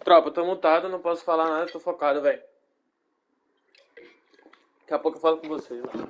Tropa, eu tô mutado, não posso falar nada, tô focado, velho. Daqui a pouco eu falo com vocês, mano.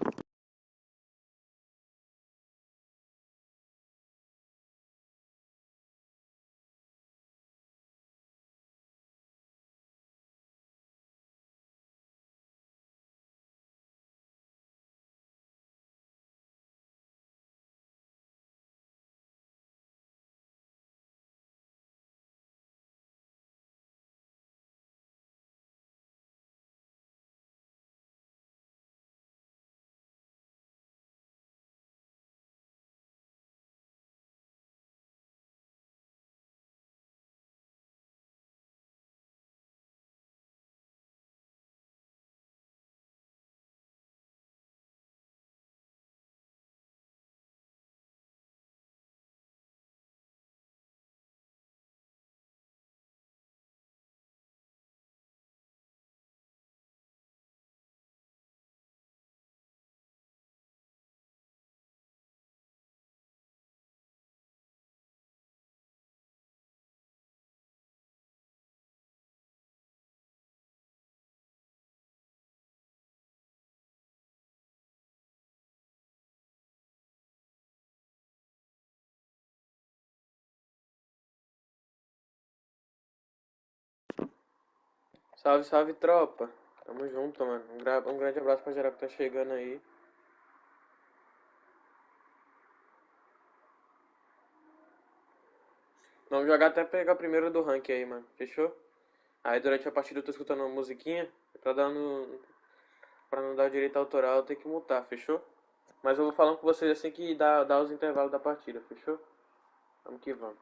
Salve, salve, tropa. Tamo junto, mano. Um grande abraço pra geral que tá chegando aí. Vamos jogar até pegar primeiro do rank aí, mano. Fechou? Aí durante a partida eu tô escutando uma musiquinha. Tá dando. Pra não dar direito autoral, eu tenho que mutar, fechou? Mas eu vou falando com vocês assim que dá os intervalos da partida, fechou? Vamos que vamos.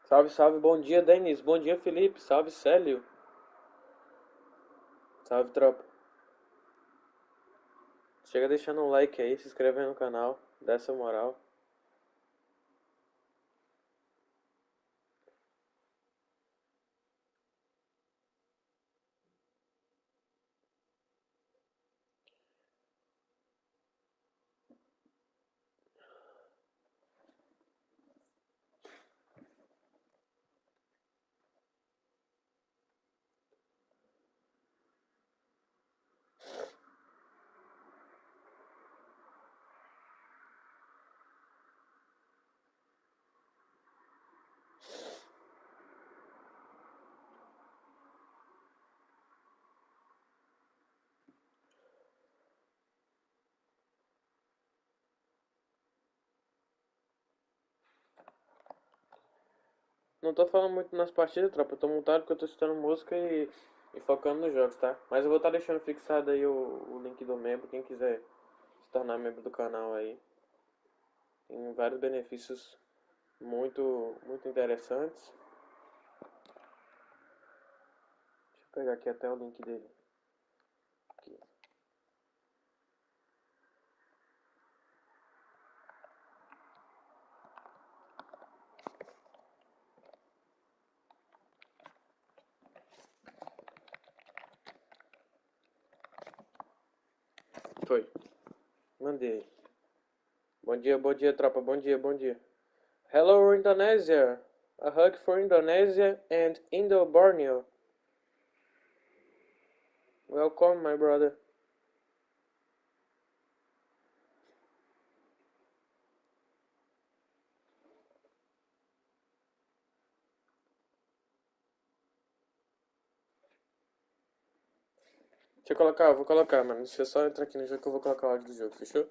Salve, salve, bom dia, Denis. Bom dia, Felipe. Salve, Célio. Salve, tropa. Chega deixando um like aí, se inscrevendo no canal, dá essa moral. Não tô falando muito nas partidas, tropa. Eu tô montado porque eu tô escutando música e focando nos jogos, tá? Mas eu vou estar deixando fixado aí o link do membro, quem quiser se tornar membro do canal aí. Tem vários benefícios muito interessantes. Deixa eu pegar aqui até o link dele. Aqui. Foi. Mandei. Bom dia, tropa. Bom dia, bom dia. Hello, Indonesia. A hug for Indonesia and Indo-Borneo. Welcome, my brother. Deixa eu colocar, eu vou colocar, mano. Deixa eu só entrar aqui no jogo que eu vou colocar o áudio do jogo, fechou?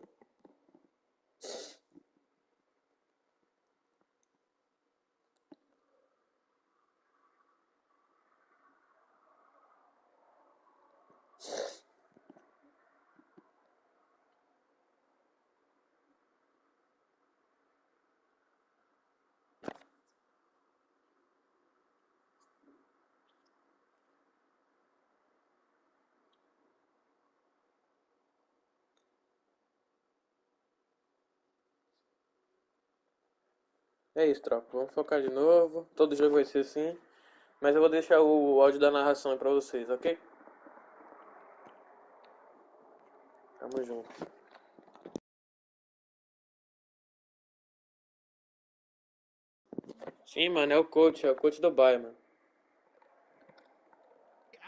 É isso, tropa. Vamos focar de novo. Todo jogo vai ser assim. Mas eu vou deixar o áudio da narração aí pra vocês, ok? Tamo junto. Sim, mano, é o coach do Bayern, mano.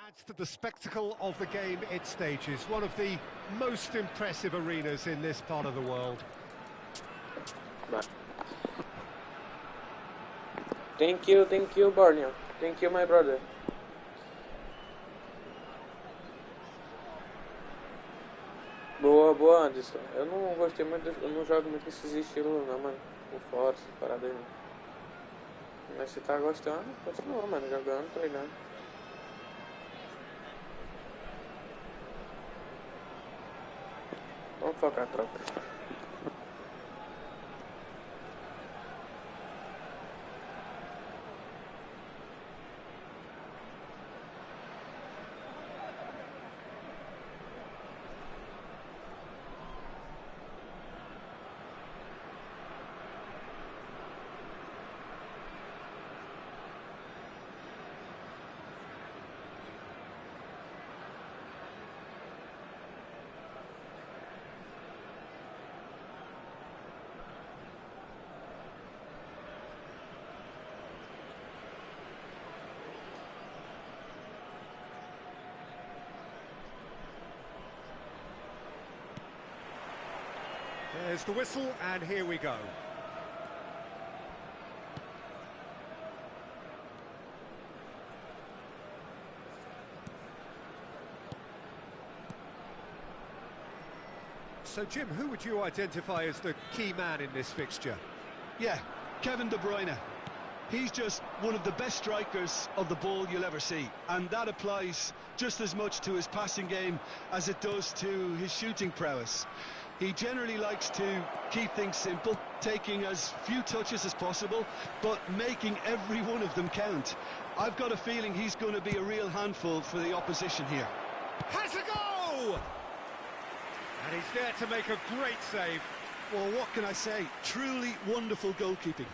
Adds to the spectacle of the game it stages, one of the most impressive arenas in this part of the world. Vai. Thank you, Borneo. Thank you, my brother. Boa, boa, Anderson. Eu não gostei muito, eu não jogo muito esses estilos não, mano. O Force, parada aí. Mas se tá gostando, continua, mano, jogando, treinando. Vamos focar, tropa. There's the whistle, and here we go. So, Jim, who would you identify as the key man in this fixture? Yeah, Kevin De Bruyne. He's just one of the best strikers of the ball you'll ever see, and that applies just as much to his passing game as it does to his shooting prowess. He generally likes to keep things simple, taking as few touches as possible, but making every one of them count. I've got a feeling he's going to be a real handful for the opposition here. Has a go! And he's there to make a great save. Well, what can I say? Truly wonderful goalkeeping.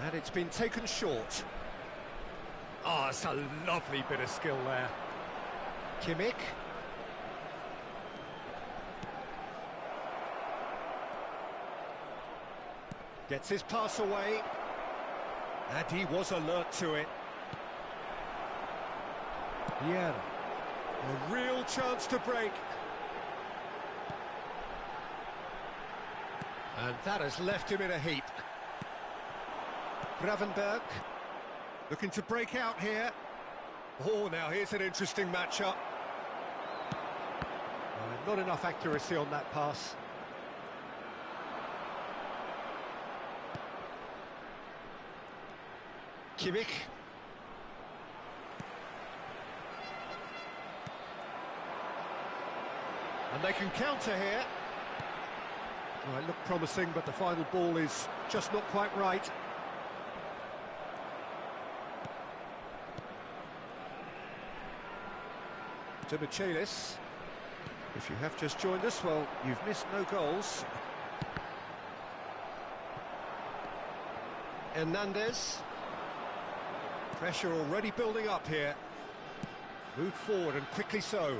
And it's been taken short. Oh, it's a lovely bit of skill there. Kimmich. Gets his pass away. And he was alert to it. Yeah. A real chance to break. And that has left him in a heap. Gravenberg looking to break out here. Oh, now here's an interesting matchup. Not enough accuracy on that pass. Kimmich. And they can counter here. Well, it looked promising, but the final ball is just not quite right. To Michaelis. If you have just joined us, well, you've missed no goals. Hernandez. Pressure already building up here. Moved forward and quickly so.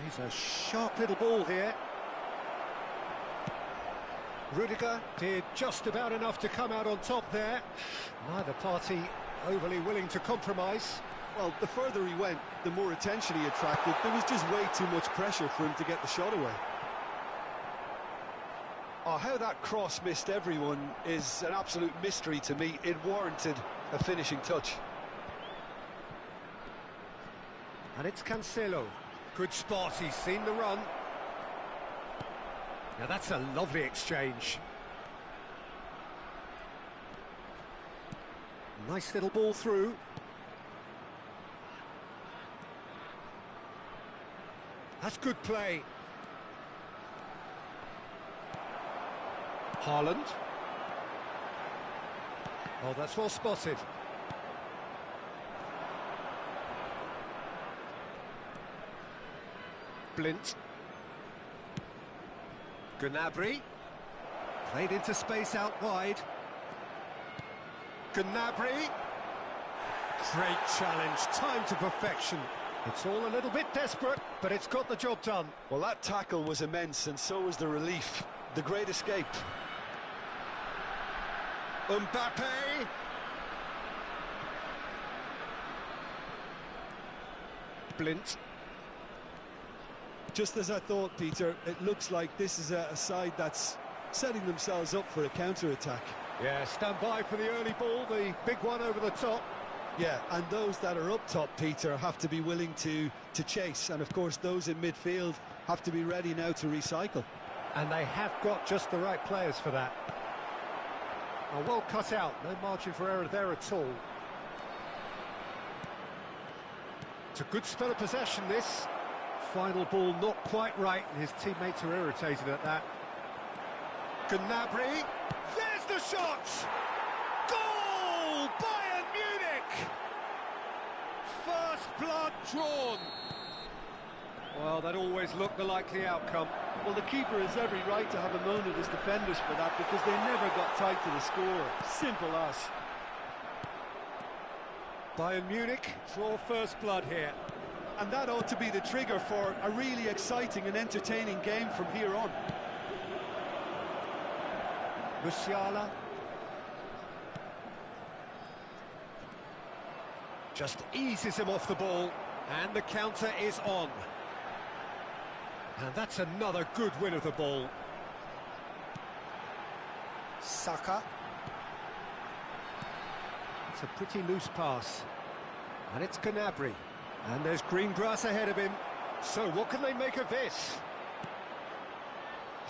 He's a sharp little ball here. Rudiger did just about enough to come out on top there. Neither party overly willing to compromise. Well, the further he went, the more attention he attracted. There was just way too much pressure for him to get the shot away. Oh, how that cross missed everyone is an absolute mystery to me. It warranted a finishing touch. And it's Cancelo. Good spot, he's seen the run. Now that's a lovely exchange. Nice little ball through. That's good play. Haaland. Oh, that's well spotted. Blint. Gnabry. Played into space out wide. Gnabry. Great challenge, time to perfection. It's all a little bit desperate, but it's got the job done. Well, that tackle was immense, and so was the relief. The great escape. Mbappe. Blint. Just as I thought, Peter, it looks like this is a side that's setting themselves up for a counter-attack. Yeah, stand by for the early ball, the big one over the top. Yeah, and those that are up top, Peter, have to be willing to chase. And, of course, those in midfield have to be ready now to recycle. And they have got just the right players for that. Oh, well cut out, no margin for error there at all. It's a good spell of possession, this. Final ball not quite right, and his teammates are irritated at that. Gnabry, there's the shot! Goal! Bayern Munich! First blood drawn. Well, that always looked the likely outcome. Well, the keeper has every right to have a moan at his defenders for that, because they never got tight to the score. Simple as. Bayern Munich draw first blood here. And that ought to be the trigger for a really exciting and entertaining game from here on. Musiala. Just eases him off the ball, and the counter is on. And that's another good win of the ball. Saka. It's a pretty loose pass. And it's Gnabry. And there's green grass ahead of him. So what can they make of this?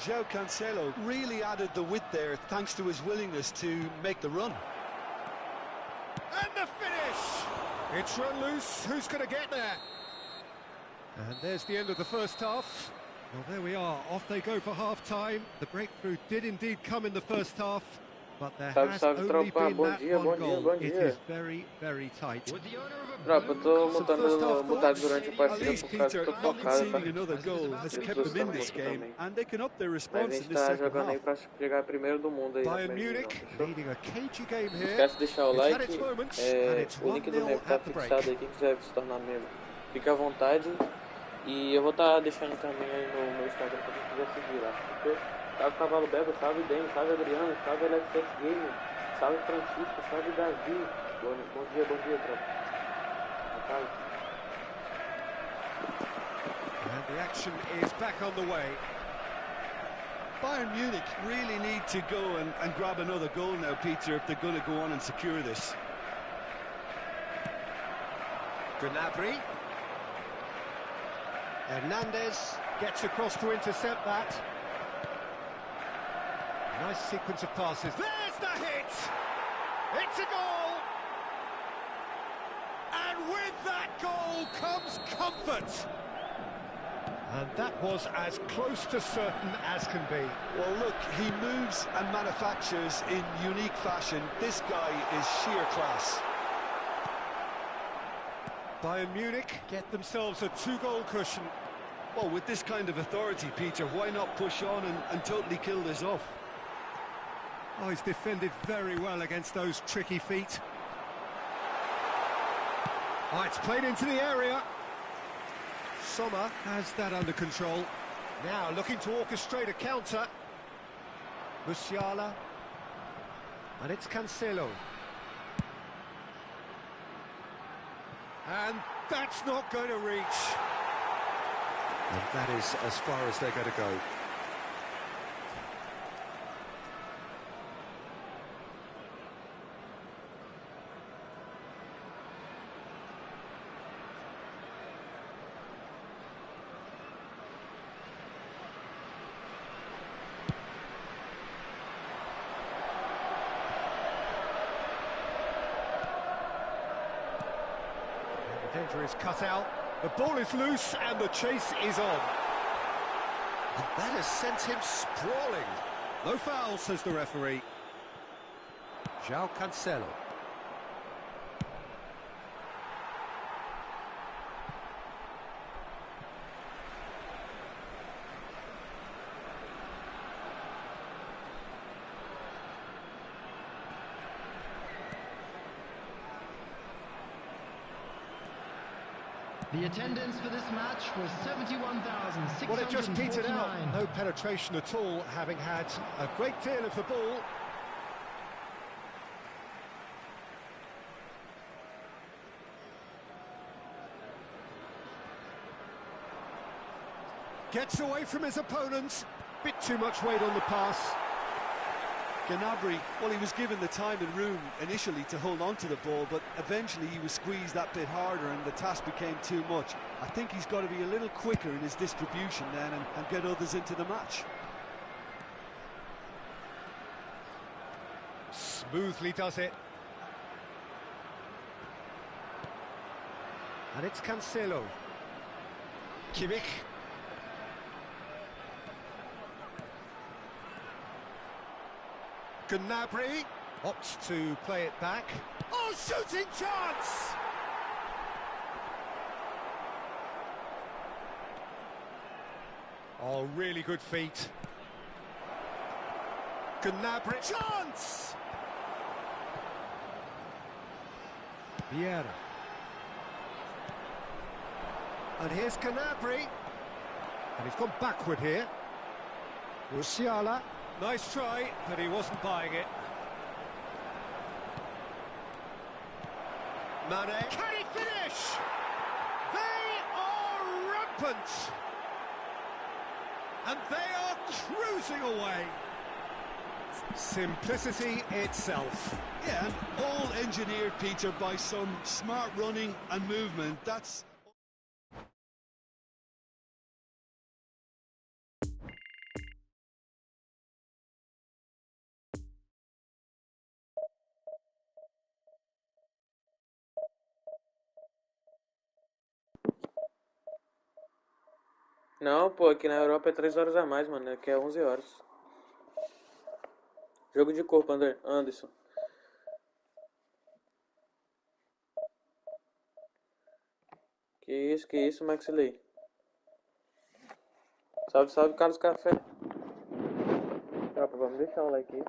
João Cancelo really added the width there thanks to his willingness to make the run. And the finish! It's run loose, who's going to get there? And there's the end of the first half. Well, there we are, off they go for half-time. The breakthrough did indeed come in the first half, but there has only been that one goal. It is very, very tight. Tropa, eu tô mutado durante a At partida least, por causa Peter, que tô not focado, tá? conceding another goal has kept them in this game, and they can up their Mas a response in gente this tá second jogando aí half. pra chegar primeiro do mundo aí na Bayern primeira Munich divisão, fechou? leading a cagey game Não here. esquece de deixar o It's had like, its moments, and it's o link do 1-0 membro tá at the break. fixado aí, quem quiser se tornar membro, fica à vontade. E eu vou estar deixando também aí no meu Instagram pra quem quiser seguir lá, fechou? Salve Cavalo Bebo, salve Den, salve Adriano, salve LFX Gamer, salve Francisco, salve Davi. Bom dia, tropa. Boa tarde. And the action is back on the way. Bayern Munich really need to go and grab another goal now, Peter, if they're going to go on and secure this. Gnabry. Hernandez gets across to intercept that. Nice sequence of passes. There's the hit! It's a goal! And with that goal comes comfort! And that was as close to certain as can be. Well, look, he moves and manufactures in unique fashion. This guy is sheer class. Bayern Munich get themselves a 2-goal cushion. Well, with this kind of authority, Peter, why not push on and totally kill this off? Oh, he's defended very well against those tricky feet. Oh, it's played into the area. Sommer has that under control. Now looking to orchestrate a counter. Musiala. And it's Cancelo. And that's not going to reach. And that is as far as they're going to go. Danger is cut out, the ball is loose and the chase is on. And that has sent him sprawling. No foul, says the referee. João Cancelo. The attendance for this match was 71,649. Well, it just petered out. No penetration at all, having had a great deal of the ball. Gets away from his opponent. Bit too much weight on the pass. Gnabry, well, he was given the time and room initially to hold on to the ball, but eventually he was squeezed that bit harder and the task became too much. I think he's got to be a little quicker in his distribution then and get others into the match. Smoothly does it. And it's Cancelo. Kimmich. Gnabry opts to play it back. Oh, shooting chance! Oh, really good feet. Gnabry, chance! Vieira. And here's Gnabry. And he's gone backward here. Musiala. Nice try, but he wasn't buying it. Mane. Can he finish? They are rampant. And they are cruising away. Simplicity itself. Yeah, and all engineered, Peter, by some smart running and movement. That's Não, pô, aqui na Europa é 3 horas a mais, mano. Aqui é 11 horas. Jogo de corpo, Anderson. Que isso, Maxley. Salve, salve, Carlos Café. Tropa, vamos deixar o like aí.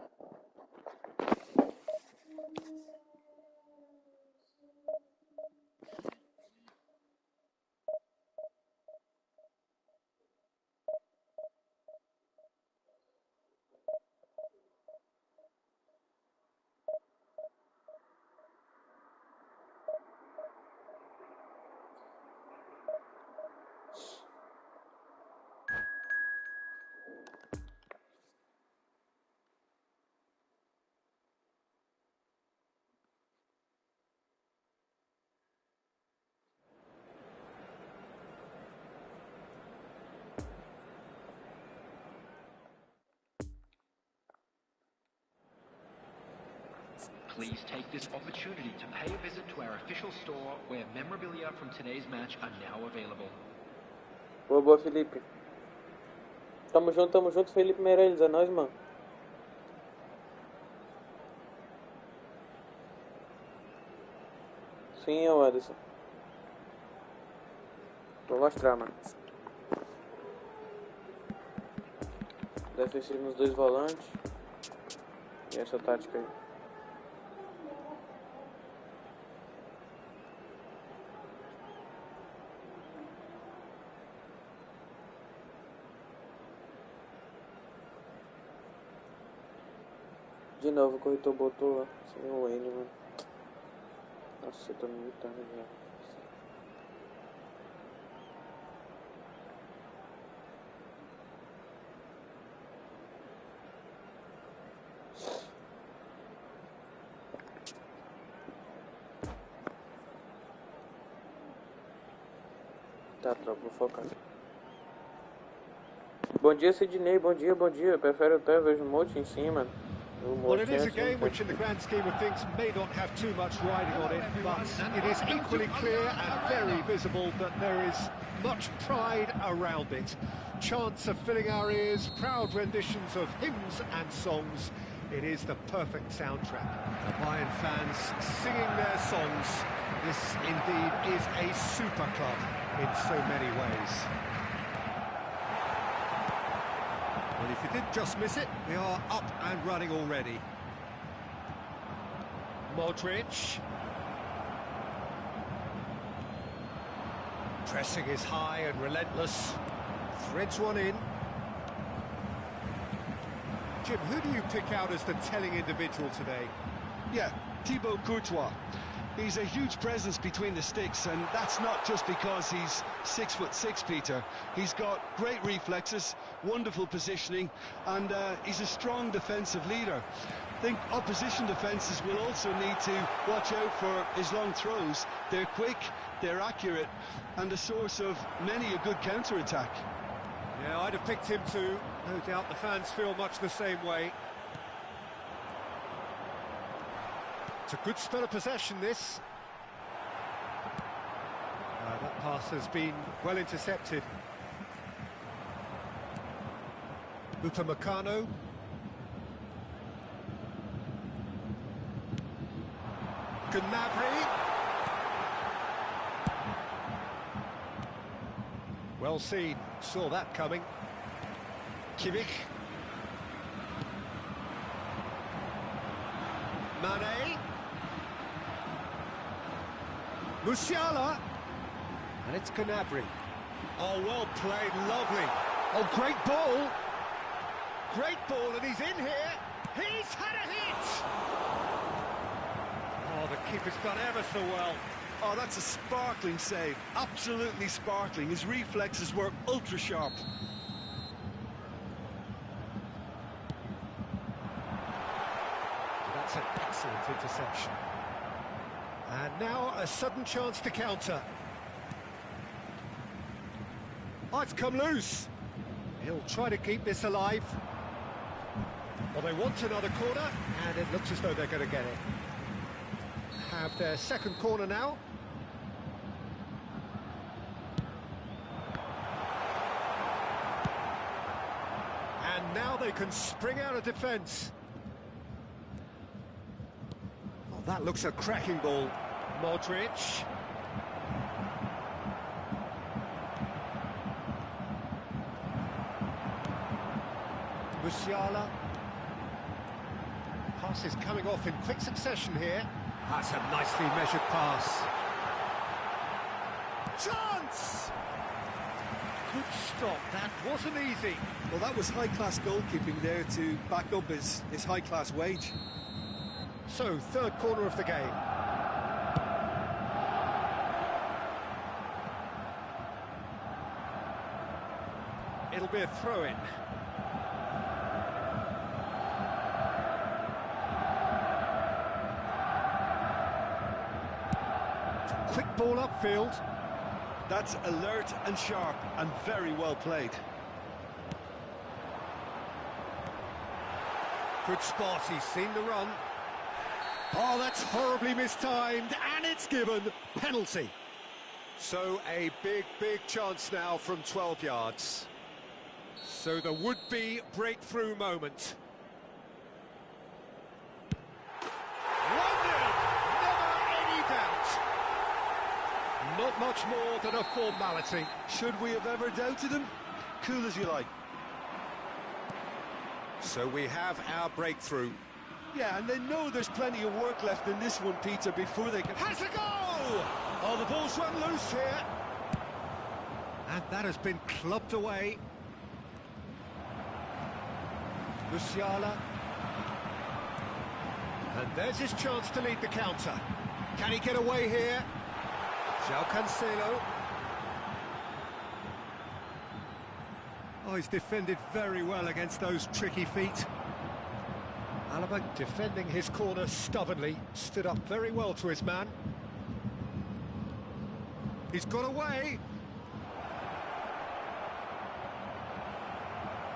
Please take this opportunity to pay a visit to our official store where memorabilia from today's match are now available. Boa, boa, Felipe. Tamo junto, Felipe Meirelles. É nóis, mano. Sim, é o Anderson. Vou mostrar, mano. Defensivo nos dois volantes. E essa tática aí. De novo o corretor botou lá, sem o N, mano. Nossa, eu tô muito tarde já. Tá, tropa, vou focar. Bom dia, Sidney, bom dia. Prefere o Té, vejo um monte em cima. Well, it is a game which in the grand scheme of things may not have too much riding on it, but it is equally clear and very visible that there is much pride around it. Chants are filling our ears, proud renditions of hymns and songs. It is the perfect soundtrack. The Bayern fans singing their songs. This indeed is a super club in so many ways. Well, if you did just miss it, we are up and running already. Modric. Pressing is high and relentless. Threads one in. Jim, who do you pick out as the telling individual today? Yeah, Thibaut Courtois. He's a huge presence between the sticks, and that's not just because he's 6'6", Peter. He's got great reflexes, wonderful positioning, and he's a strong defensive leader. I think opposition defences will also need to watch out for his long throws. They're quick, they're accurate, and a source of many a good counter-attack. Yeah, I'd have picked him too. No doubt the fans feel much the same way. It's a good spell of possession, this. That pass has been well intercepted. Upamecano. Gnabry. Well seen, saw that coming. Kimmich. Mane. Musiala. And it's Gnabry. Oh, well played, lovely. Oh, great ball. Great ball, and he's in here. He's had a hit! Oh, the keeper's done ever so well. Oh, that's a sparkling save. Absolutely sparkling. His reflexes were ultra-sharp. That's an excellent interception. And now a sudden chance to counter. Oh, it's come loose. He'll try to keep this alive. Well, they want another corner, and it looks as though they're going to get it. Have their second corner now. they can spring out of defence. Oh, that looks a cracking ball. Modric. Musiala. Pass is coming off in quick succession here. That's a nicely measured pass. Chance! Good stop, that wasn't easy. Well, that was high-class goalkeeping there to back up his high-class wage. So, third corner of the game. It'll be a throw-in. Quick ball upfield. That's alert and sharp and very well played. Good spot, he's seen the run. Oh, that's horribly mistimed, and it's given. Penalty. So a big chance now from 12 yards. So the would-be breakthrough moment. 1-0, never any doubt. Not much more than a formality. Should we have ever doubted him? Cool as you like. So we have our breakthrough. Yeah, and they know there's plenty of work left in this one, Peter, before they can... Has a goal! Oh, the ball's run loose here. And that has been clubbed away. Musiala. And there's his chance to lead the counter. Can he get away here? João Cancelo. Oh, he's defended very well against those tricky feet. Alaba defending his corner stubbornly, stood up very well to his man. He's got away.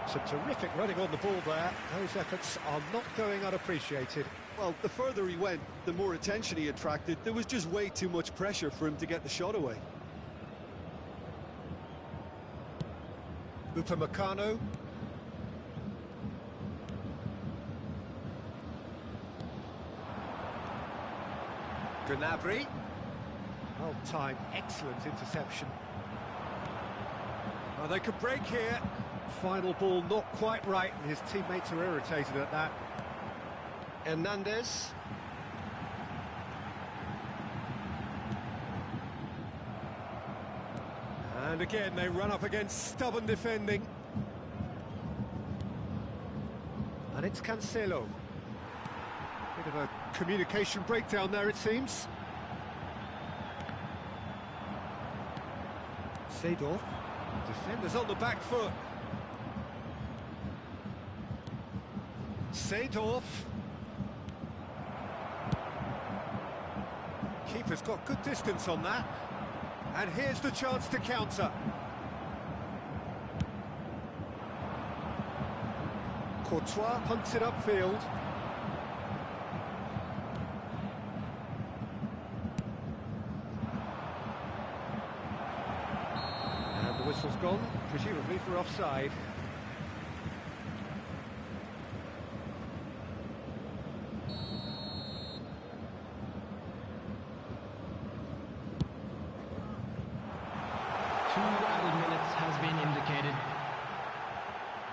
Some terrific running on the ball there. Those efforts are not going unappreciated. Well, the further he went, the more attention he attracted. There was just way too much pressure for him to get the shot away. Upamecano. Gnabry. Well timed, excellent interception. Oh, they could break here. Final ball not quite right, and his teammates are irritated at that. Hernandez. And again, they run up against stubborn defending. And it's Cancelo. Bit of a communication breakdown there, it seems. Seedorf. Defenders on the back foot. Seedorf. Keeper's got good distance on that. And here's the chance to counter. Courtois punts it upfield. And the whistle's gone, presumably for offside.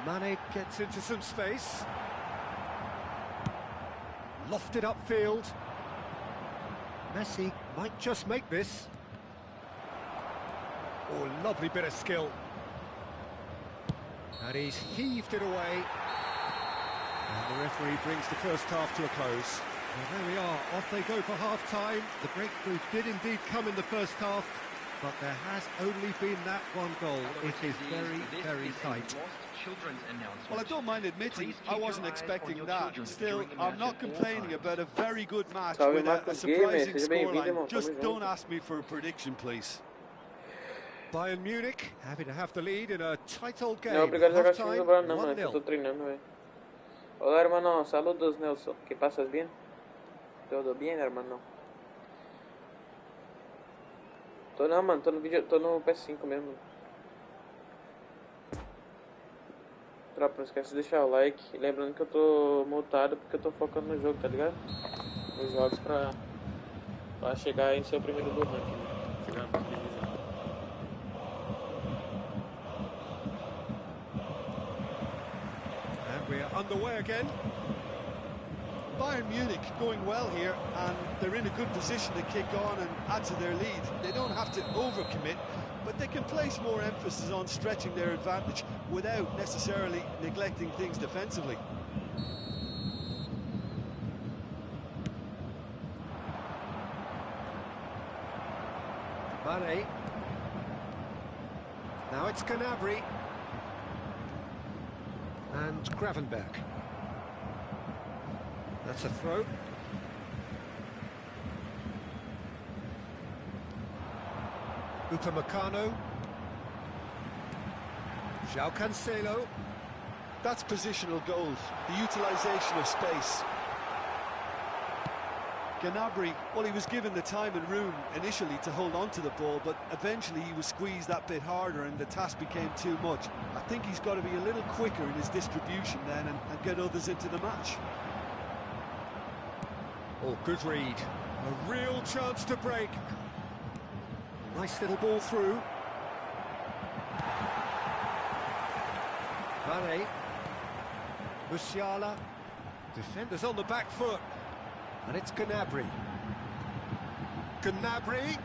Mane gets into some space. Lofted upfield. Messi might just make this. Oh, lovely bit of skill. And he's heaved it away. And the referee brings the first half to a close. Well, there we are, off they go for half-time. The breakthrough did indeed come in the first half, but there has only been that one goal. It is very tight. Well, I don't mind admitting I wasn't expecting that. Still, I'm not complaining about a very good match with a surprising scoreline. Just don't ask me for a prediction, please. Bayern Munich happy to have the lead in a tight old game. Não, obrigado a jogar Half-time, time agora não, mano. 1-0. Eu tô treinando, velho. Olá, hermano. Saludos, Nelson. ¿Qué pasas bien? Todo bien, hermano. Tô não, mano. Tô no PS5 mesmo. Tropa, não esquece de deixar o like. E lembrando que eu tô multado porque eu tô focando no jogo, tá ligado? Nos jogos pra chegar em ser o primeiro do ranking, né? Chegar na primeira divisão. And we are underway again. Bayern Munich going well here, and they're in a good position to kick on and add to their lead. They don't have to overcommit, but they can place more emphasis on stretching their advantage without necessarily neglecting things defensively. Mane. Now it's Gnabry. And Gravenberg. That's a throw. Upamecano. João Cancelo. That's positional goals, the utilisation of space. Gnabry, well, he was given the time and room initially to hold on to the ball, but eventually he was squeezed that bit harder and the task became too much. I think he's got to be a little quicker in his distribution then and get others into the match. Oh, good read. A real chance to break. Nice little ball through. Mane. Musiala. Defenders on the back foot. And it's Gnabry. Gnabry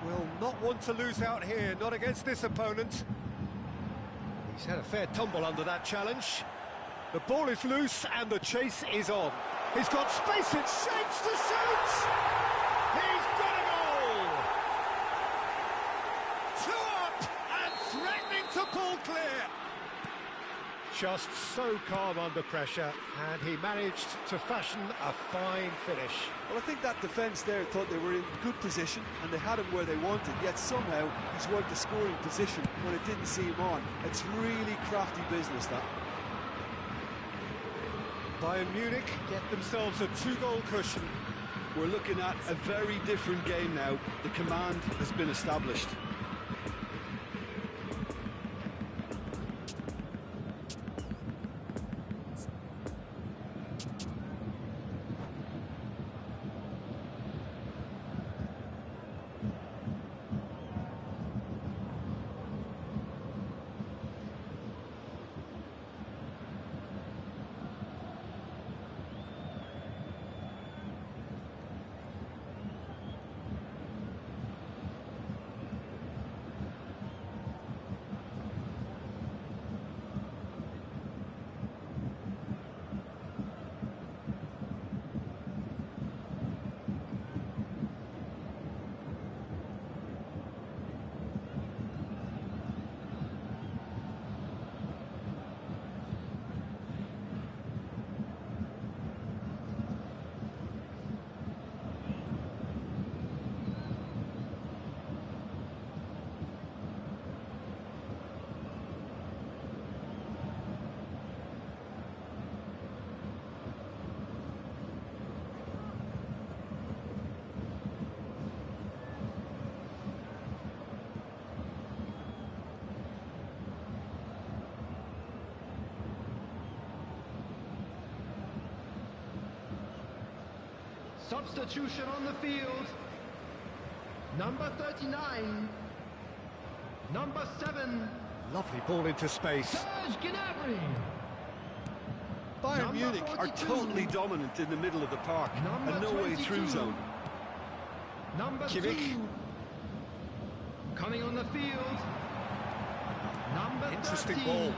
will not want to lose out here, not against this opponent. He's had a fair tumble under that challenge. The ball is loose and the chase is on. He's got space, it shapes to shoot! He's got a goal! 2 up and threatening to pull clear. Just so calm under pressure, and he managed to fashion a fine finish. Well, I think that defence there thought they were in good position and they had him where they wanted, yet somehow he's worked a scoring position when it didn't see him on. It's really crafty business, that. Bayern Munich get themselves a 2-goal cushion. We're looking at a very different game now. The command has been established. Substitution on the field. Number 39. Number 7. Lovely ball into space. Serge Gnabry. Bayern Number Munich are 42. totally dominant in the middle of the park. Number A no-way through 22. zone. Number Kimmich. 2. Coming on the field. Number Interesting 13. ball.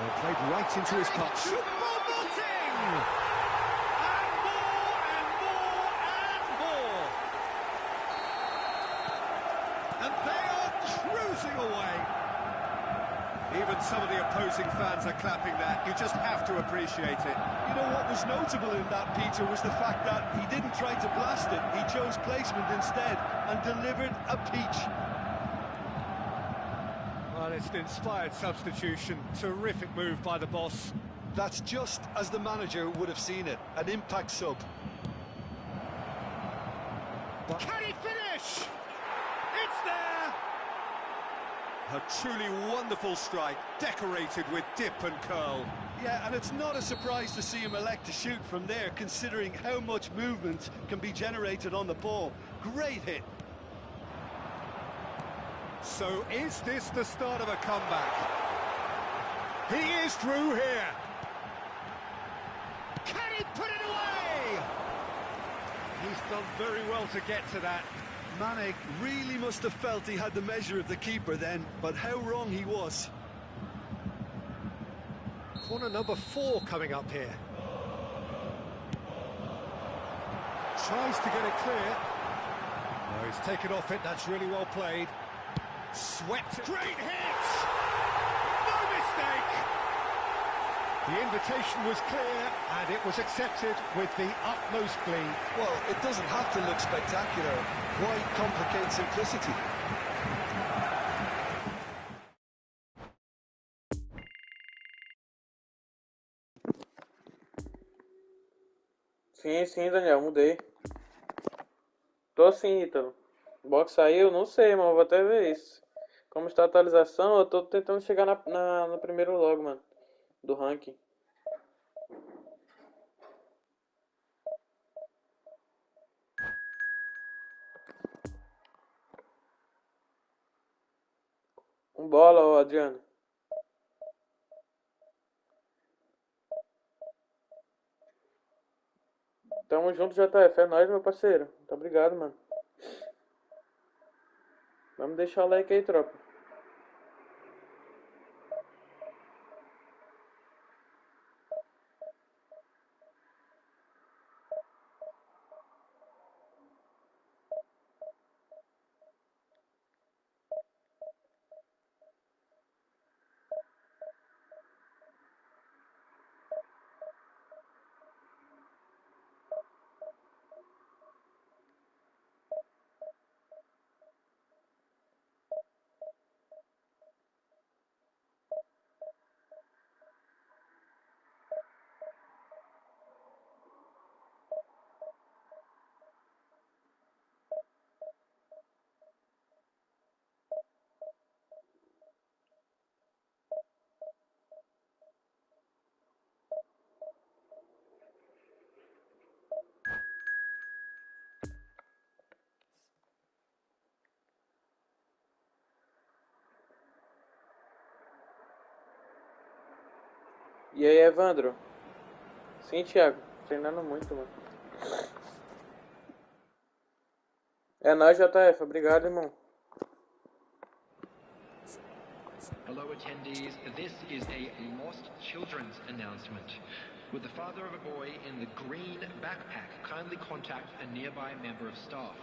Well, played right into his touch. Choupo-Moting! And they are cruising away. Even some of the opposing fans are clapping that. You just have to appreciate it. You know what was notable in that, Peter, was the fact that he didn't try to blast it. He chose placement instead and delivered a peach. Well, it's an inspired substitution. Terrific move by the boss. That's just as the manager would have seen it, an impact sub. But can he finish? It's there! A truly wonderful strike, decorated with dip and curl. Yeah, and it's not a surprise to see him elect to shoot from there, considering how much movement can be generated on the ball. Great hit. So is this the start of a comeback? He is through here. Can he put it away? He's done very well to get to that. Mane really must have felt he had the measure of the keeper then, but how wrong he was. Corner number 4 coming up here. Tries to get it clear. No, he's taken off it, that's really well played. Swept. Great hit! No mistake! The invitation was clear, and it was accepted with the utmost glee. Well, it doesn't have to look spectacular. Why complicate simplicity? Sim, Daniel, mudei. Tô sim, Ítalo. O box saiu? Não sei, mas vou até ver isso. Como está a atualização, eu tô tentando chegar no primeiro logo, mano. Do ranking. Bola, ô Adriano. Tamo junto, JF. É nóis, meu parceiro. Muito obrigado, mano. Vamos deixar o like aí, tropa. E aí, Evandro? Sim, Thiago. Treinando muito, mano. É nóis, JF. Obrigado, irmão. Hello attendees, this is a lost children's announcement. Would the father of a boy in the green backpack kindly contact a nearby member of staff?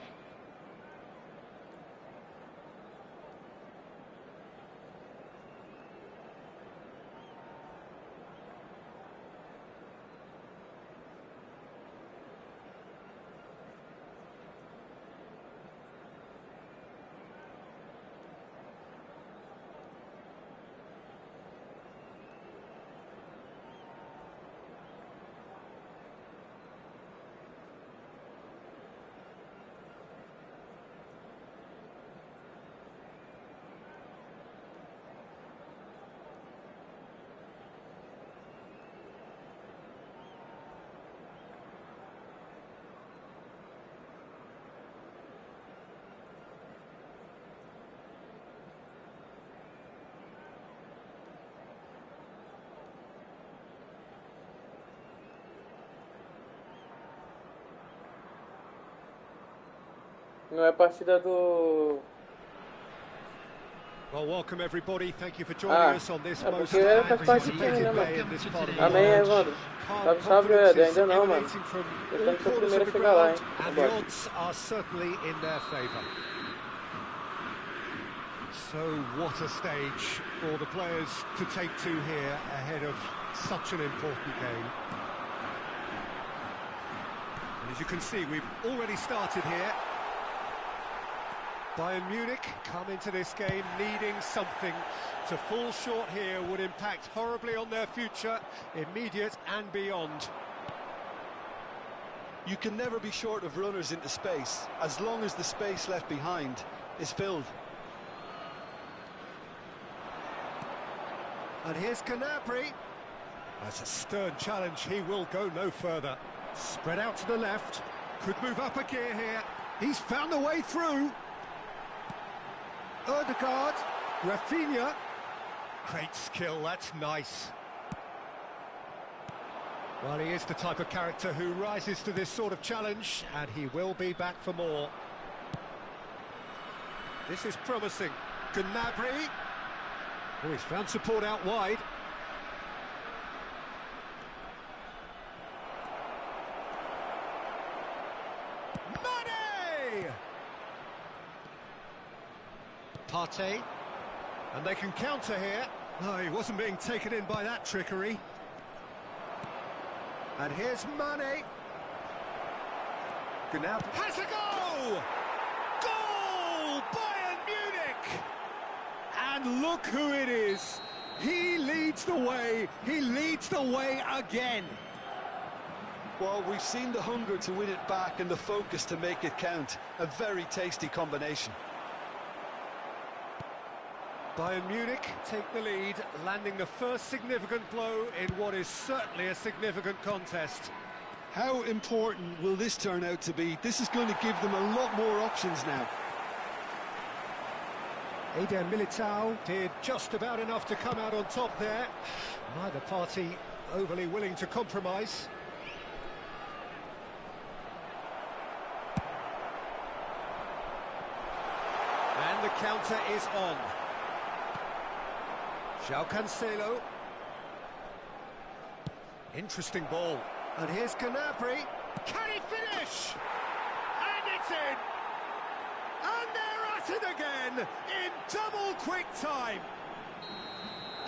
Não é partida do... Well, welcome everybody. Thank you for joining us on this most porque faz parte do time, né, day in this part of the Amém, world. Evandro. Salve, Ed. Ainda não, mano. Eu tenho que ser o primeiro a chegar lá, hein. And the odds are certainly in their favour. So what a stage for the players to take to here ahead of such an important game. And as you can see, we've already started here. Bayern Munich come into this game needing something. To fall short here would impact horribly on their future, immediate and beyond. You can never be short of runners into space, as long as the space left behind is filled. And here's Gnabry. That's a stern challenge. He will go no further. Spread out to the left. Could move up a gear here. He's found the way through. Odegaard. Rafinha. Great skill, that's nice. Well, he is the type of character who rises to this sort of challenge, and he will be back for more. This is promising. Gnabry. Oh, he's found support out wide. Mane! Partey. And they can counter here. No, he wasn't being taken in by that trickery. And here's Mane. Gnabry has a goal! Goal! Bayern Munich! And look who it is. He leads the way. He leads the way again. Well, we've seen the hunger to win it back and the focus to make it count. A very tasty combination. Bayern Munich take the lead, landing the first significant blow in what is certainly a significant contest. How important will this turn out to be? This is going to give them a lot more options now. Eder Militao did just about enough to come out on top there. Neither party overly willing to compromise. And the counter is on. João Cancelo. Interesting ball. And here's Gnabry. Can he finish? And it's in! And they're at it again in double quick time.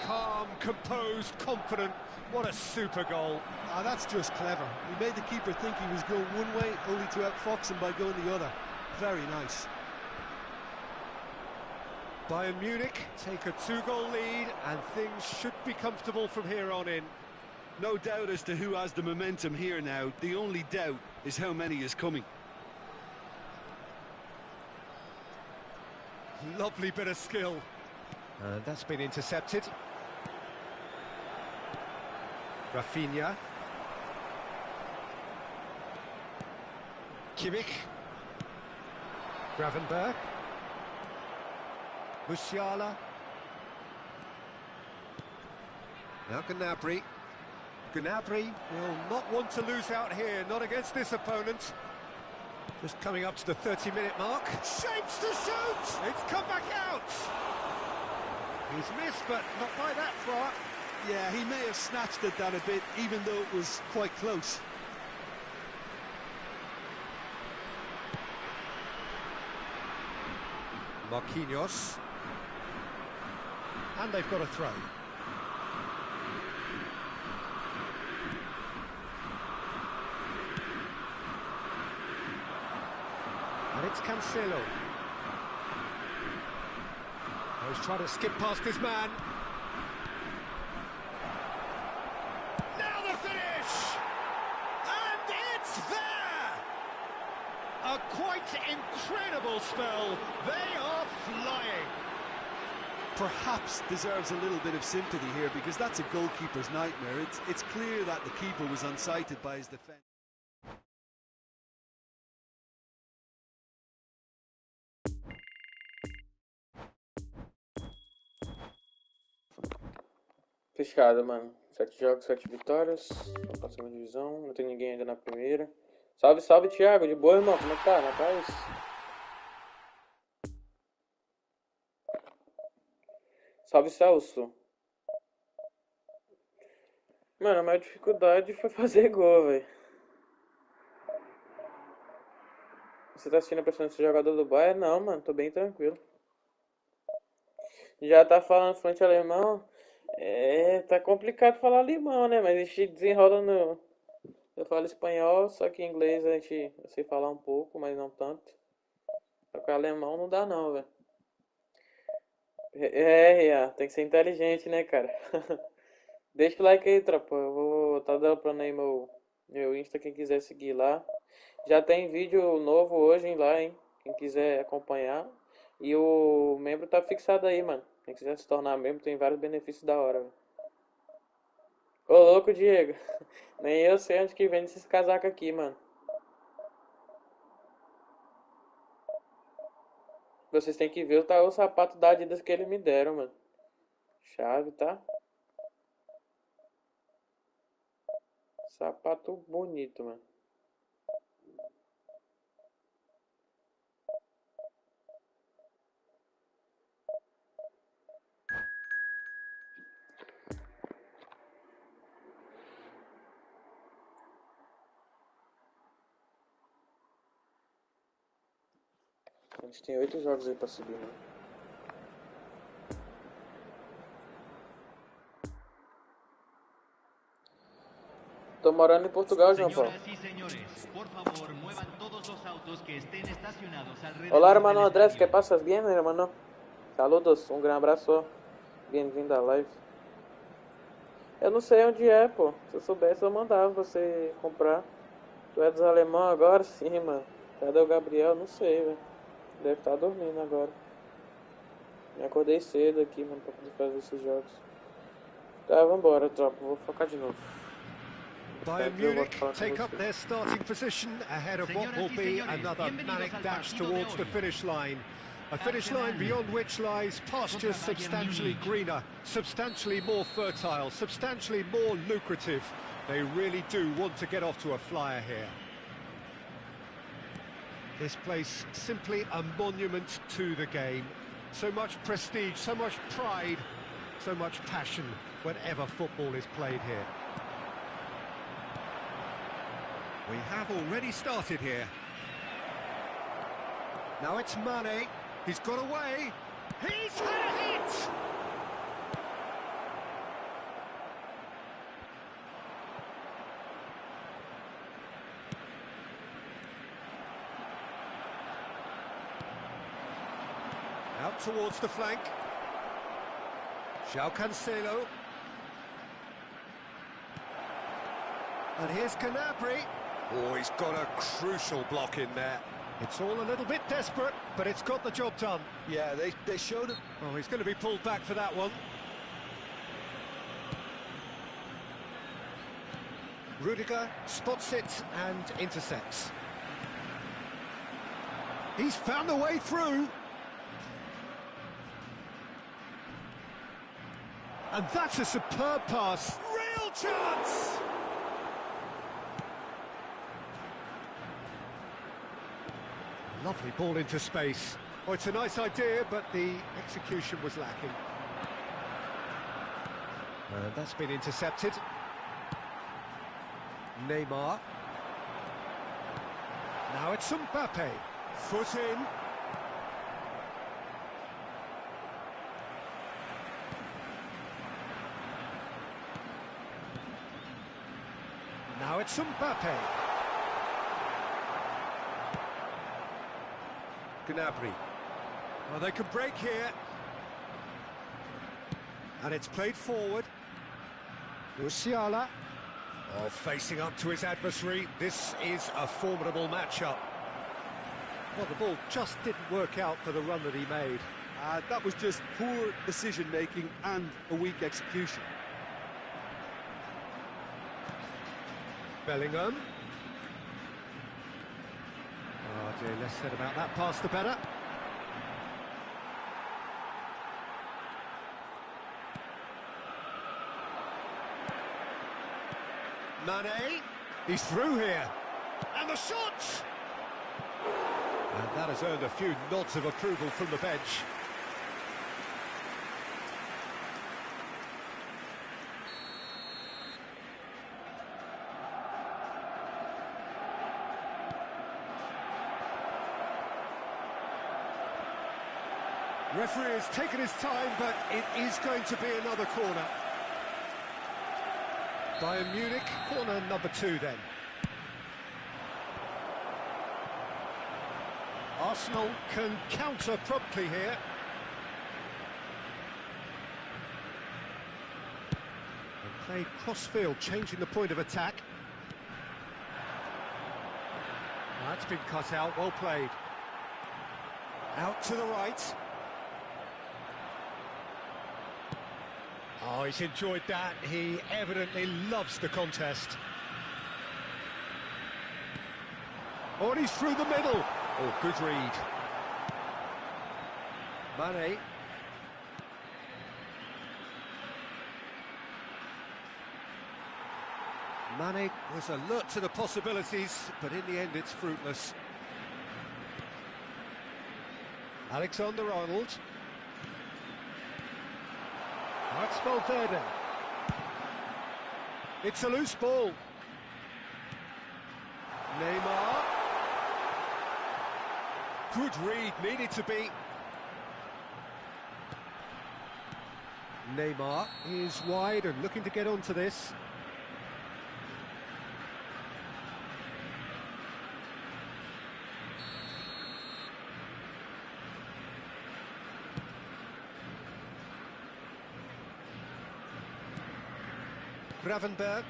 Calm, composed, confident. What a super goal. Ah, that's just clever. He made the keeper think he was going one way, only to outfox him by going the other. Very nice. Bayern Munich take a 2-goal lead, and things should be comfortable from here on in. No doubt as to who has the momentum here now. The only doubt is how many is coming. Lovely bit of skill. And that's been intercepted. Rafinha. Kimmich. Gravenberg. Musiala. Now Gnabry. Gnabry will not want to lose out here, not against this opponent. Just coming up to the 30-minute mark. Shapes to shoot! It's come back out! He's missed, but not by that far. Yeah, he may have snatched at that a bit, even though it was quite close. Marquinhos. And they've got a throw. And it's Cancelo. Oh, he's trying to skip past his man. Now the finish! And it's there! A quite incredible spell. They are flying. Perhaps deserves a little bit of sympathy here, because that's a goalkeeper's nightmare. It's clear that the keeper was unsighted by his defence. Fechado, mano. 7 jogos, 7 vitórias. Na próxima divisão. Não tem ninguém ainda na primeira. Salve, salve, Thiago. De boa, irmão. Como é que tá? Na paz? Salve, Celso. Mano, a maior dificuldade foi fazer gol, velho. Você tá assistindo a pressão desse jogador do Bayern? Não, mano. Tô bem tranquilo. Já tá falando fluente alemão? É, tá complicado falar alemão, né? Mas a gente desenrola no... Eu falo espanhol, só que em inglês a gente... Eu sei falar um pouco, mas não tanto. Só que alemão não dá não, velho. Tem que ser inteligente, né, cara? Deixa o like aí, tropa. Eu vou tá dando aí meu Insta, quem quiser seguir lá. Já tem vídeo novo hoje lá, hein? Quem quiser acompanhar. E o membro tá fixado aí, mano. Quem quiser se tornar membro tem vários benefícios da hora, velho. Ô, louco, Diego. Nem eu sei onde que vende esses casacos aqui, mano. Vocês têm que ver o sapato da Adidas que eles me deram, mano. Chave, tá? Sapato bonito, mano. A gente tem 8 jogos aí pra subir, mano. Tô morando em Portugal, João Paulo. Señoras y señores, por favor, muevan todos los autos que estén estacionados alrededor Olá, hermano del Andrés, ¿qué estadio. pasas? Bien, hermano. Saludos, um grande abraço. Bem-vindo à live. Eu não sei onde é, pô. Se eu soubesse, eu mandava você comprar. Tu é dos alemão agora? Sim, mano. Cadê o Gabriel? Não sei, velho. Deve estar dormindo agora. Me acordei cedo aqui, mano, pra poder fazer esses jogos. Tá, vambora, tropa. Vou focar de novo. Bayern Munich take up their starting position ahead of what will be another manic dash towards the finish line. A finish line beyond which lies pastures substantially greener, substantially more fertile, substantially more lucrative. They really do want to get off to a flyer here. This place simply a monument to the game. So much prestige, so much pride, so much passion whenever football is played here. We have already started here. Now it's Mane. He's got away. He's had a hit! Out towards the flank. João Cancelo. And here's Gnabry. Oh, he's got a crucial block in there. It's all a little bit desperate, but it's got the job done. Yeah, they showed it. Oh, he's going to be pulled back for that one. Rudiger spots it and intercepts. He's found a way through. And that's a superb pass. Real chance! Lovely ball into space. Oh, it's a nice idea, but the execution was lacking. And that's been intercepted. Neymar. Now it's Mbappe. Foot in. Now it's Mbappe. Gnabry. Well, they could break here. And it's played forward. Musiala. Oh, facing up to his adversary. This is a formidable matchup. Well, the ball just didn't work out for the run that he made. That was just poor decision-making and a weak execution. Bellingham. Oh dear, less said about that pass the better. Mane, he's through here. And the shot! And that has earned a few nods of approval from the bench. Referee has taken his time, but it is going to be another corner. Bayern Munich, corner number 2 then. Arsenal can counter promptly here. And play cross-field, changing the point of attack. That's been cut out, well played. Out to the right. Oh, he's enjoyed that. He evidently loves the contest. Oh, and he's through the middle. Oh, good read. Mane. Mane was alert to the possibilities, but in the end it's fruitless. Alexander-Arnold. That's Valverde. It's a loose ball. Neymar. Good read, needed to be. Neymar is wide and looking to get onto this. Gravenberg.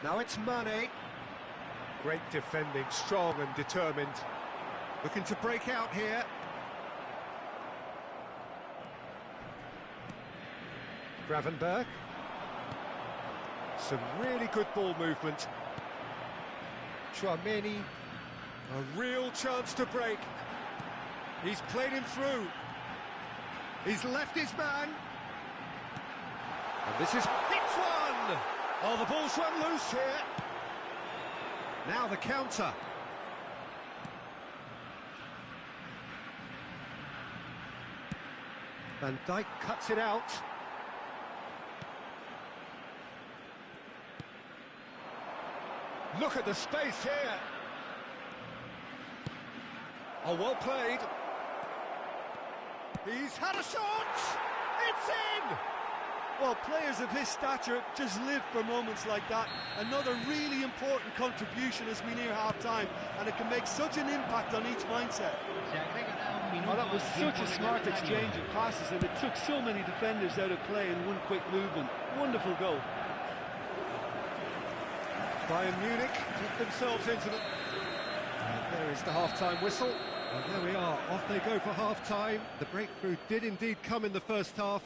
Now it's Mane. Great defending, strong and determined. Looking to break out here. Gravenberg. Some really good ball movement. Chouameni. A real chance to break. He's played him through. He's left his man. And this is... It's one! Oh, the ball's run loose here. Now the counter. Van Dijk cuts it out. Look at the space here. Oh, well played. He's had a shot! It's in! Well, players of his stature just live for moments like that. Another really important contribution as we near half-time, and it can make such an impact on each mindset. Oh, that was such a smart exchange of passes, and it took so many defenders out of play in one quick movement. Wonderful goal. Bayern Munich get themselves into the... And there is the half-time whistle. And there we are, off they go for half-time. The breakthrough did indeed come in the first half,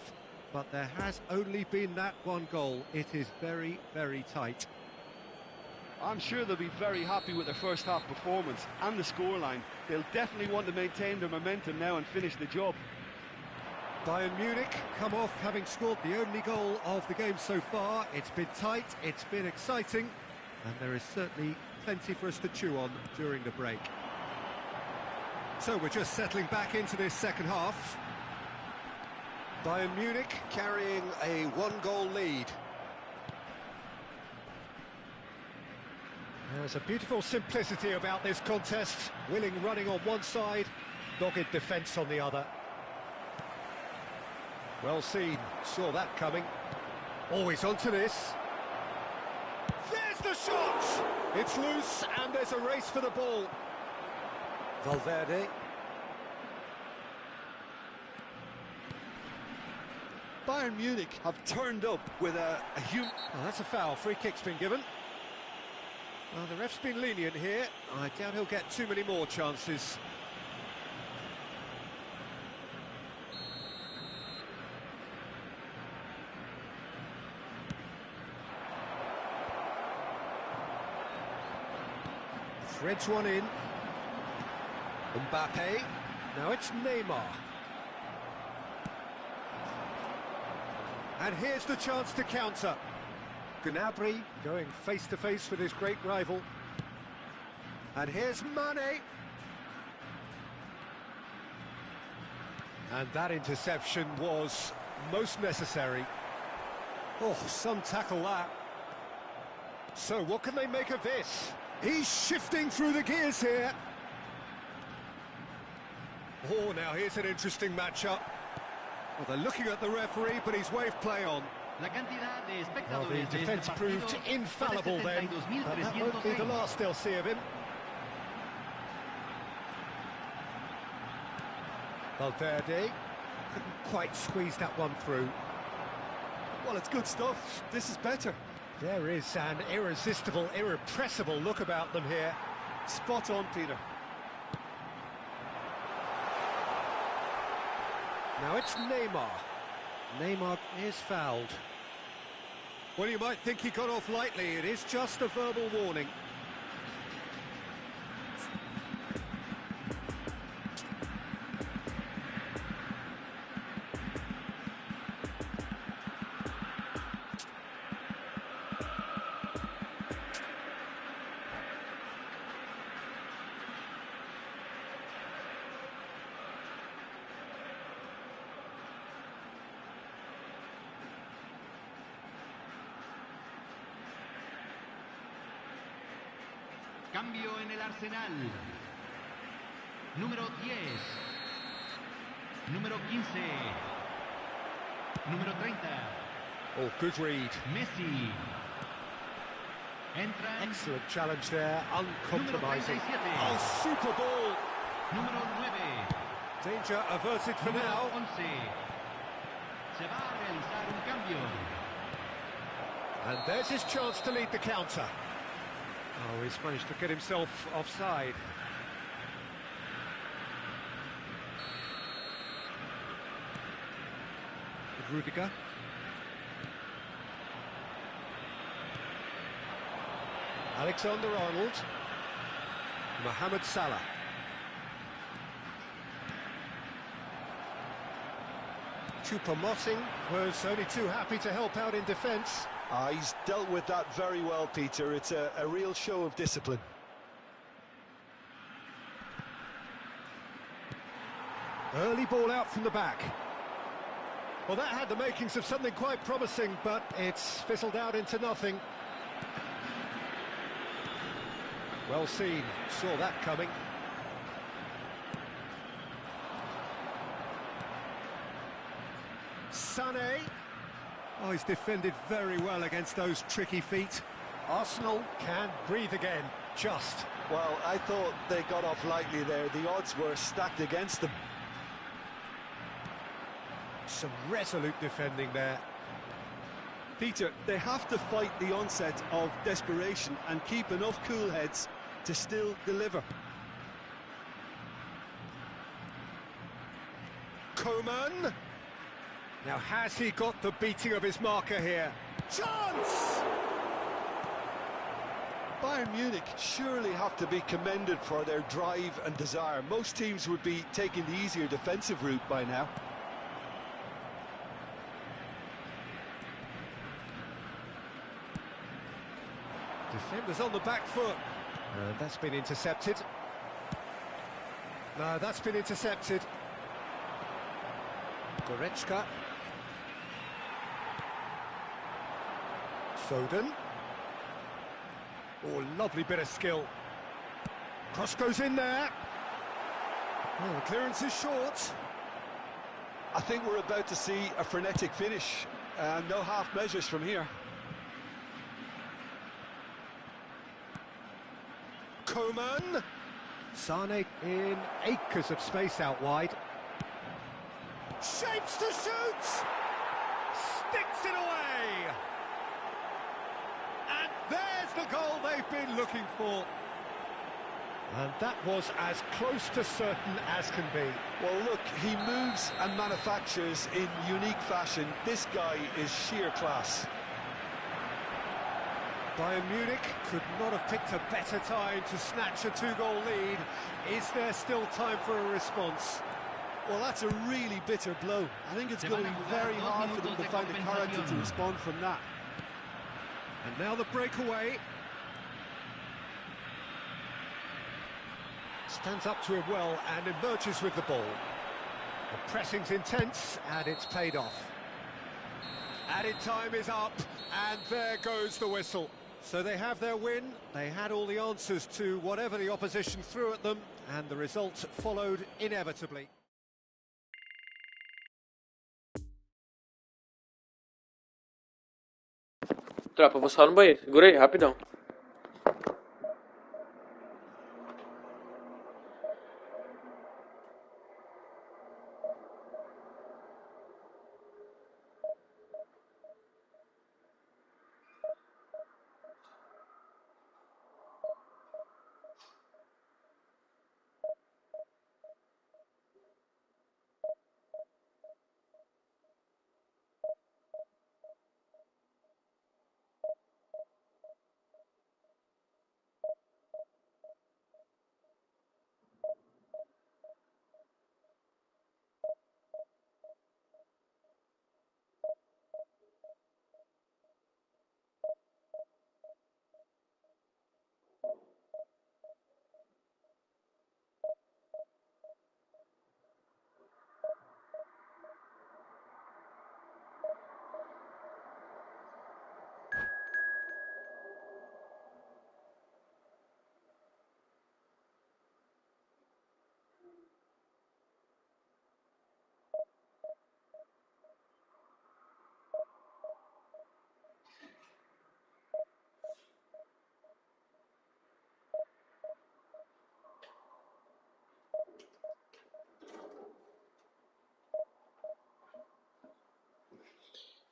but there has only been that one goal. It is very, very tight. I'm sure they'll be very happy with their first half performance and the scoreline. They'll definitely want to maintain their momentum now and finish the job. Bayern Munich come off having scored the only goal of the game so far. It's been tight, it's been exciting, and there is certainly plenty for us to chew on during the break. So we're just settling back into this second half. Bayern Munich carrying a one-goal lead. There's a beautiful simplicity about this contest. Willing running on one side, dogged defence on the other. Well seen, saw that coming. Always onto this. There's the shot! It's loose and there's a race for the ball. Valverde. Bayern Munich have turned up with a huge... Oh, that's a foul. Free kick's been given. Well, the ref's been lenient here. I doubt he'll get too many more chances. Threads one in. Mbappe. Now it's Neymar. And here's the chance to counter. Gnabry going face-to-face with his great rival. And here's Mane. And that interception was most necessary. Oh, some tackle that. So what can they make of this? He's shifting through the gears here. Oh, now here's an interesting matchup. Well, they're looking at the referee, but he's waved play on. Well, the defence proved infallible then, but that won't be the last they'll see of him. Valverde couldn't quite squeeze that one through. Well, it's good stuff. This is better. There is an irresistible, irrepressible look about them here. Spot on, Peter. Now it's Neymar. Neymar is fouled. Well, you might think he got off lightly. It is just a verbal warning. Cambio en el Arsenal. Número 10. Número 15. Número 30. Oh, good read. Messi. Entran. Excellent challenge there, uncompromising. Número 37. Oh, super ball. Número 9. Danger averted for Número now. 11. Se va a realizar un cambio. And there's his chance to lead the counter. Oh, he's managed to get himself offside. Rudiger. Alexander-Arnold. Mohamed Salah. Choupo-Moting was only too happy to help out in defence. He's dealt with that very well, Peter. It's a real show of discipline. Early ball out from the back. Well, that had the makings of something quite promising, but it's fizzled out into nothing. Well seen, saw that coming. Sané. Oh, he's defended very well against those tricky feet. Arsenal can breathe again, just. Well, I thought they got off lightly there. The odds were stacked against them. Some resolute defending there. Peter, they have to fight the onset of desperation and keep enough cool heads to still deliver. Coman. Now, has he got the beating of his marker here? Chance! Bayern Munich surely have to be commended for their drive and desire. Most teams would be taking the easier defensive route by now. Defenders on the back foot. That's been intercepted. No, that's been intercepted. Goretzka. Foden. Oh, lovely bit of skill. Cross goes in there. Oh, the clearance is short. I think we're about to see a frenetic finish. No half measures from here. Coman. Sané in acres of space out wide. Shapes to shoot! Sticks it away! And there's the goal they've been looking for. And that was as close to certain as can be. Well, look, he moves and manufactures in unique fashion. This guy is sheer class. Bayern Munich could not have picked a better time to snatch a two-goal lead. Is there still time for a response? Well, that's a really bitter blow. I think it's going to be very hard for them to find the character to respond from that. And now the breakaway. Stands up to him well and emerges with the ball. The pressing's intense and it's paid off. Added time is up and there goes the whistle. So they have their win, they had all the answers to whatever the opposition threw at them, and the result followed inevitably. Tropa, eu vou só no banheiro. Segura aí, rapidão.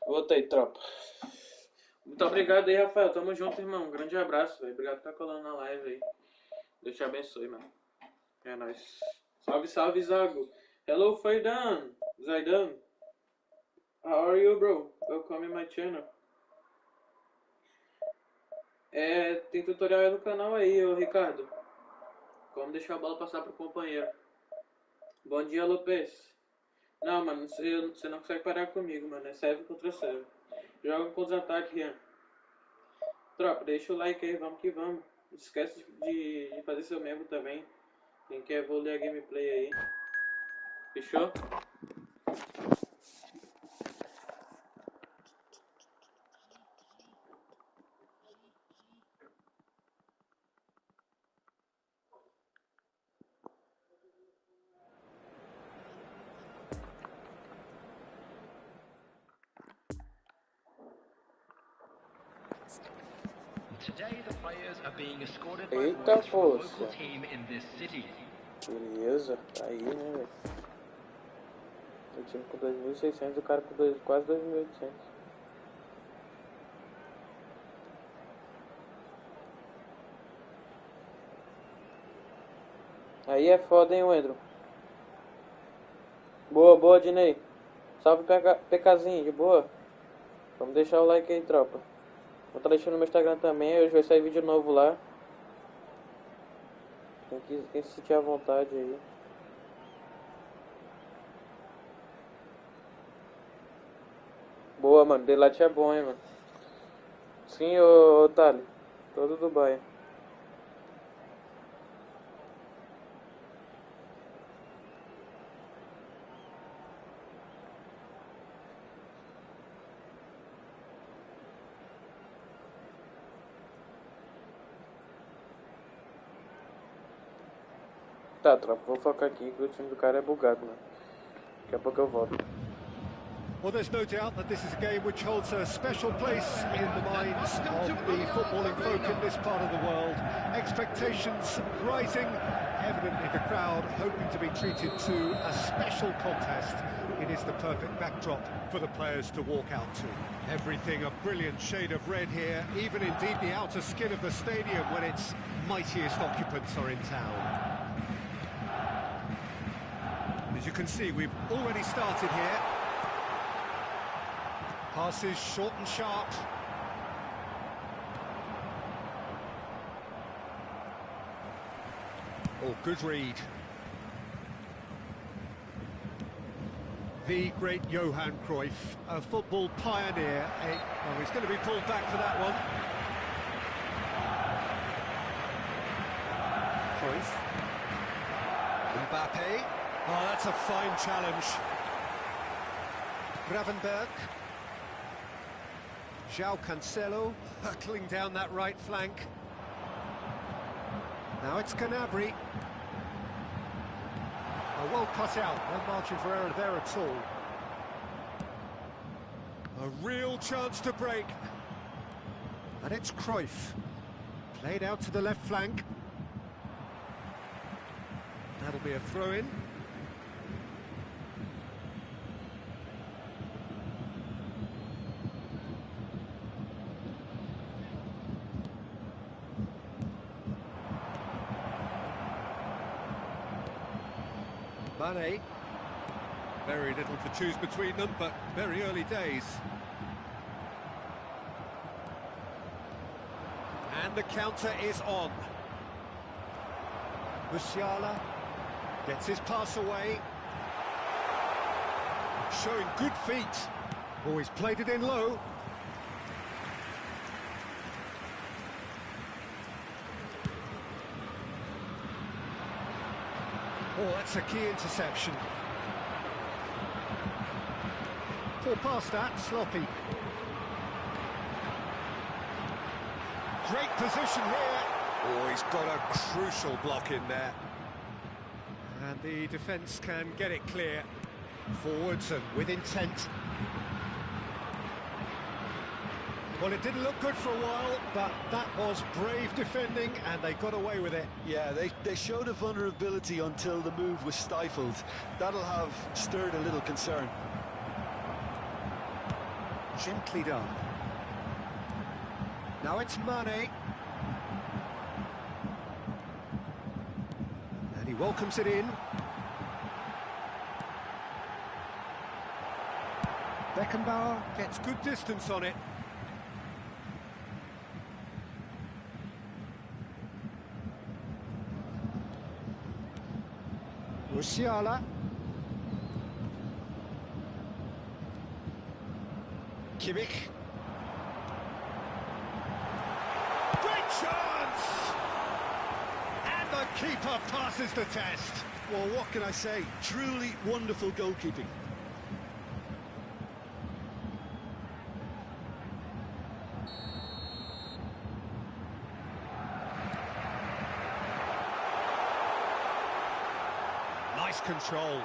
Voltei, tropa. Muito obrigado aí, Rafael. Tamo junto, irmão. Um grande abraço, velho. Obrigado por estar colando na live aí. Deus te abençoe, mano. É nóis. Salve, salve, Zago. Hello, Faidan. Zaidan. How are you, bro? Welcome in my channel. Tem tutorial aí no canal aí, ô Ricardo. Como deixar a bola passar pro companheiro. Bom dia, Lopes. Não, mano, você não consegue parar comigo, mano. É serve contra serve. Joga contra-ataque, Rian. Tropa, deixa o like aí, vamos que vamos. Não esquece de fazer seu membro também. Quem quer, vou ler a gameplay aí. Fechou? Today, the players are being escorted by Eita, boys from the força. local team in this city. Beleza, tá aí, né, velho? O time com 2.600, o cara com quase 2.800. Aí é foda, hein, Wendro? Boa, boa, Dinei. Salve, PKzinho, de boa. Vamos deixar o like aí, tropa. Vou estar deixando no meu Instagram também, hoje vai sair vídeo novo lá. Quem se sentir à vontade aí. Boa, mano, Delate é bom, hein, mano. Sim, ô Thali. Todo do Bahia. Tá, tropa, vou focar aqui que o time do cara é bugado, mano. Daqui a pouco eu volto. Well, there's no doubt that this is a game which holds a special place in the minds of the footballing folk in this part of the world. Expectations rising, evidently the crowd hoping to be treated to a special contest. It is the perfect backdrop for the players to walk out to. Everything a brilliant shade of red here, even indeed the outer skin of the stadium when its mightiest occupants are in town. As you can see, we've already started here. Passes short and sharp. Oh, good read. The great Johan Cruyff, a football pioneer. Oh, he's going to be pulled back for that one. Cruyff. Mbappe. Oh, that's a fine challenge. Gravenberg. João Cancelo hurtling down that right flank. Now it's Gnabry. Oh, well cut out, no margin for error there at all. A real chance to break. And it's Cruyff. Played out to the left flank. That'll be a throw-in. Mane. Very little to choose between them, but very early days. And the counter is on. Musiala gets his pass away. Showing good feet. Oh, he's played it in low. Oh, that's a key interception. Poor pass that, sloppy. Great position here. Oh, he's got a crucial block in there. And the defence can get it clear. Forwards and with intent. Well, it didn't look good for a while, but that was brave defending, and they got away with it. Yeah, they showed a vulnerability until the move was stifled. That'll have stirred a little concern. Gently done. Now it's Mane. And he welcomes it in. Beckenbauer gets good distance on it. Musiala. Kimmich. Great chance! And the keeper passes the test. Well, what can I say? Truly wonderful goalkeeping. Nice control.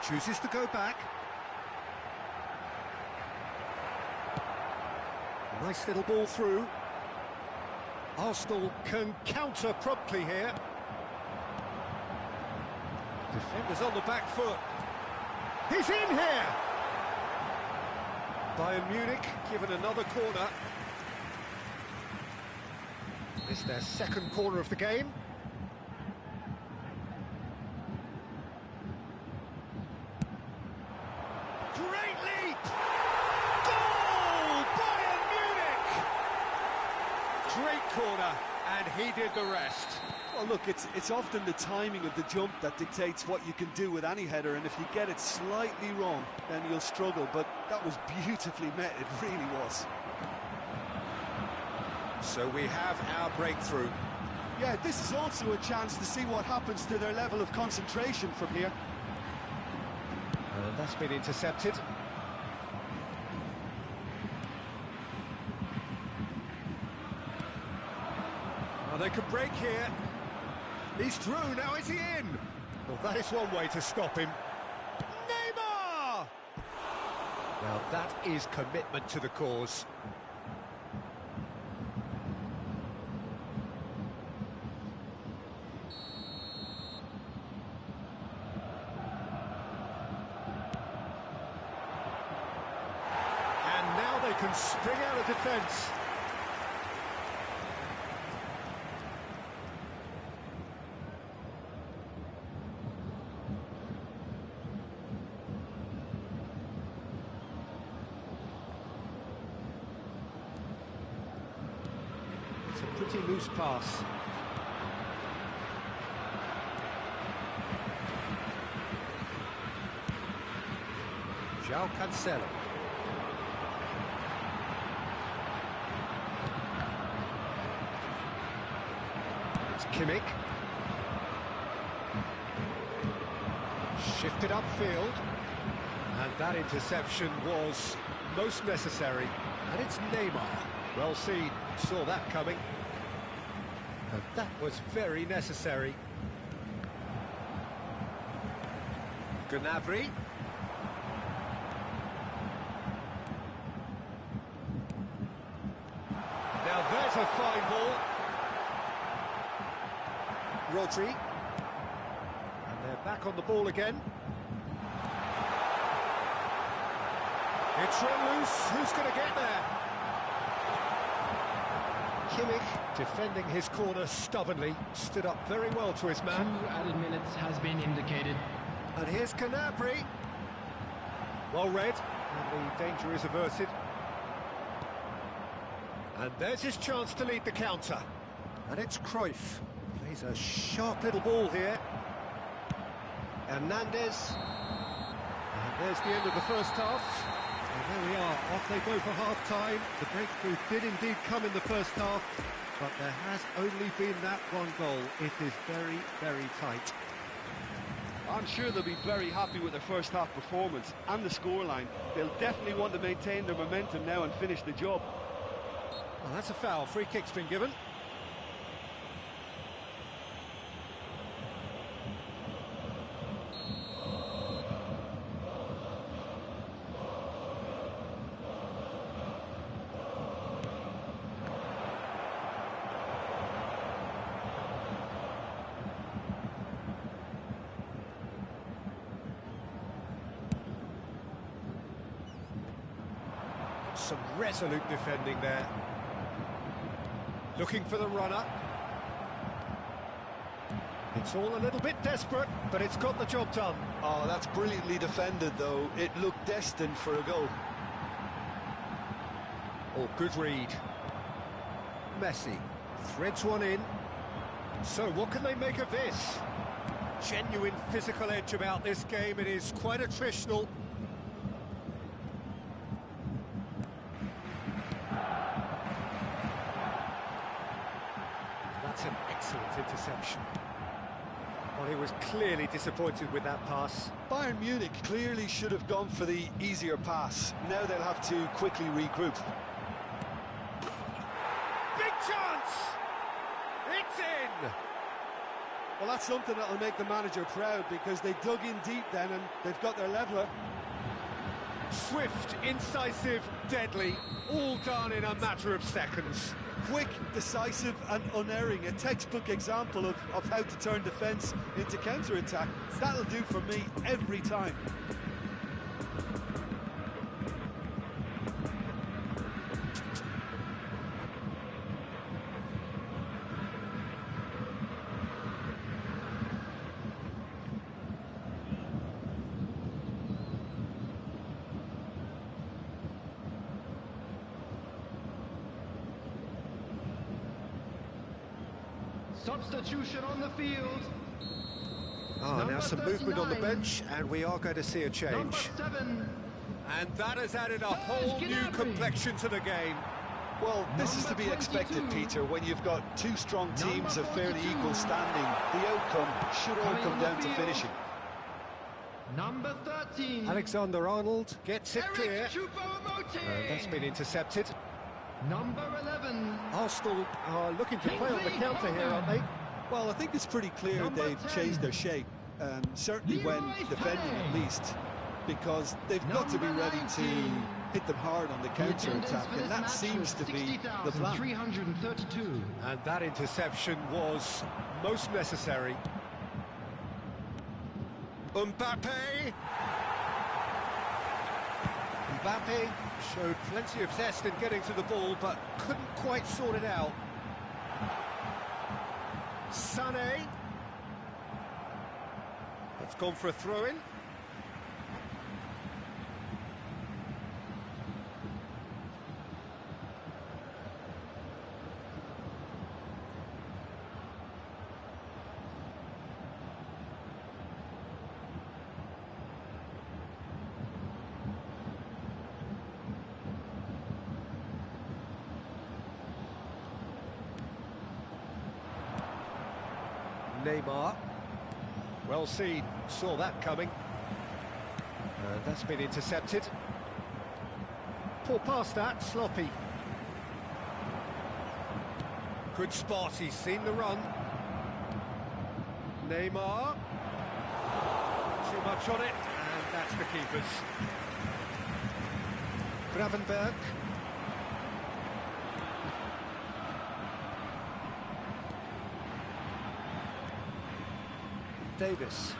Chooses to go back. Nice little ball through. Arsenal can counter promptly here. Defenders on the back foot. He's in here! Bayern Munich given another corner. It's their second corner of the game. Great leap! Goal! Bayern Munich! Great corner, and he did the rest. Well, look, it's often the timing of the jump that dictates what you can do with any header, and if you get it slightly wrong, then you'll struggle, but that was beautifully met, it really was. So we have our breakthrough. Yeah, this is also a chance to see what happens to their level of concentration from here. And that's been intercepted. Oh, they could break here. He's through, now is he in? Well, that is one way to stop him. Neymar! Now that is commitment to the cause. And now they can spring out of defence. It's a pretty loose pass. João Cancelo. It's Kimmich. Shifted upfield. And that interception was most necessary. And it's Neymar. Well seen, saw that coming. And that was very necessary. Gnabry. Now there's a fine ball. Rodri. And they're back on the ball again. It's run loose. Who's going to get there? Kimmich, defending his corner stubbornly, stood up very well to his man. 2 added minutes has been indicated. And here's Gnabry. Well read, and the danger is averted. And there's his chance to lead the counter. And it's Cruyff. Plays a sharp little ball here. Hernandez. And there's the end of the first half. And there we are, off they go for half-time. The breakthrough did indeed come in the first half, but there has only been that one goal. It is very, very tight. I'm sure they'll be very happy with their first half performance and the scoreline. They'll definitely want to maintain their momentum now and finish the job. Well, that's a foul. Free kick's been given. Some resolute defending there. Looking for the runner. It's all a little bit desperate, but it's got the job done. Oh, that's brilliantly defended, though. It looked destined for a goal. Oh, good read. Messi threads one in. So what can they make of this? Genuine physical edge about this game. It is quite attritional. That's an excellent interception. Well, he was clearly disappointed with that pass. Bayern Munich clearly should have gone for the easier pass. Now they'll have to quickly regroup. Big chance! It's in! Well, that's something that'll make the manager proud, because they dug in deep then and they've got their leveller. Swift, incisive, deadly, all done in a matter of seconds. Quick, decisive and unerring. A textbook example of how to turn defence into counter-attack. That'll do for me every time. Substitution on the field. Now some movement on the bench, and we are going to see a Number change. 7. And that has added a whole new complexion to the game. Well, this is to be expected, Peter. When you've got two strong teams of fairly equal standing, the outcome should all come down to finishing. Number 13. Alexander-Arnold gets it clear. Eric Choupo-Moting. That's been intercepted. Number 11. Arsenal are looking to play on the counter here, aren't they? Well, I think it's pretty clear Number they've 10. changed their shape, certainly when Leroy defending Sané. at least, because they've got to be Number ready to 19. hit them hard on the counter-attack, and that seems to be the plan. 332. And that interception was most necessary. Mbappe! Mbappe showed plenty of zest in getting to the ball, but couldn't quite sort it out. Sané. That's gone for a throw-in. Neymar. Well seen, saw that coming. And that's been intercepted. Poor pass that, sloppy. Good spot, he's seen the run. Neymar. Too much on it, and that's the keeper's. Gravenberg. Davis.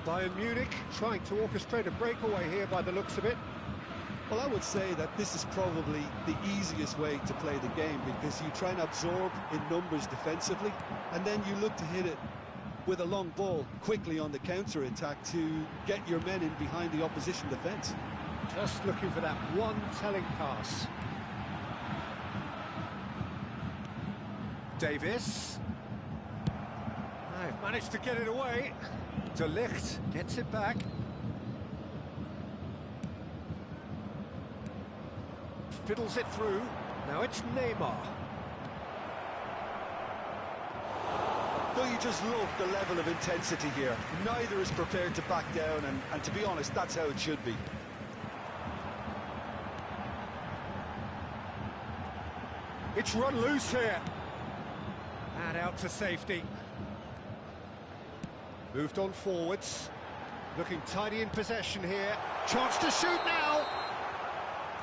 Bayern Munich trying to orchestrate a breakaway here by the looks of it. Well, I would say that this is probably the easiest way to play the game, because you try and absorb in numbers defensively, and then you look to hit it with a long ball quickly on the counter-attack to get your men in behind the opposition defence. Just looking for that one telling pass. Davis. I've managed to get it away. De Ligt gets it back. Fiddles it through. Now it's Neymar. Though you just love the level of intensity here. Neither is prepared to back down, and to be honest, that's how it should be. It's run loose here. And out to safety. Moved on forwards. Looking tidy in possession here. Chance to shoot now.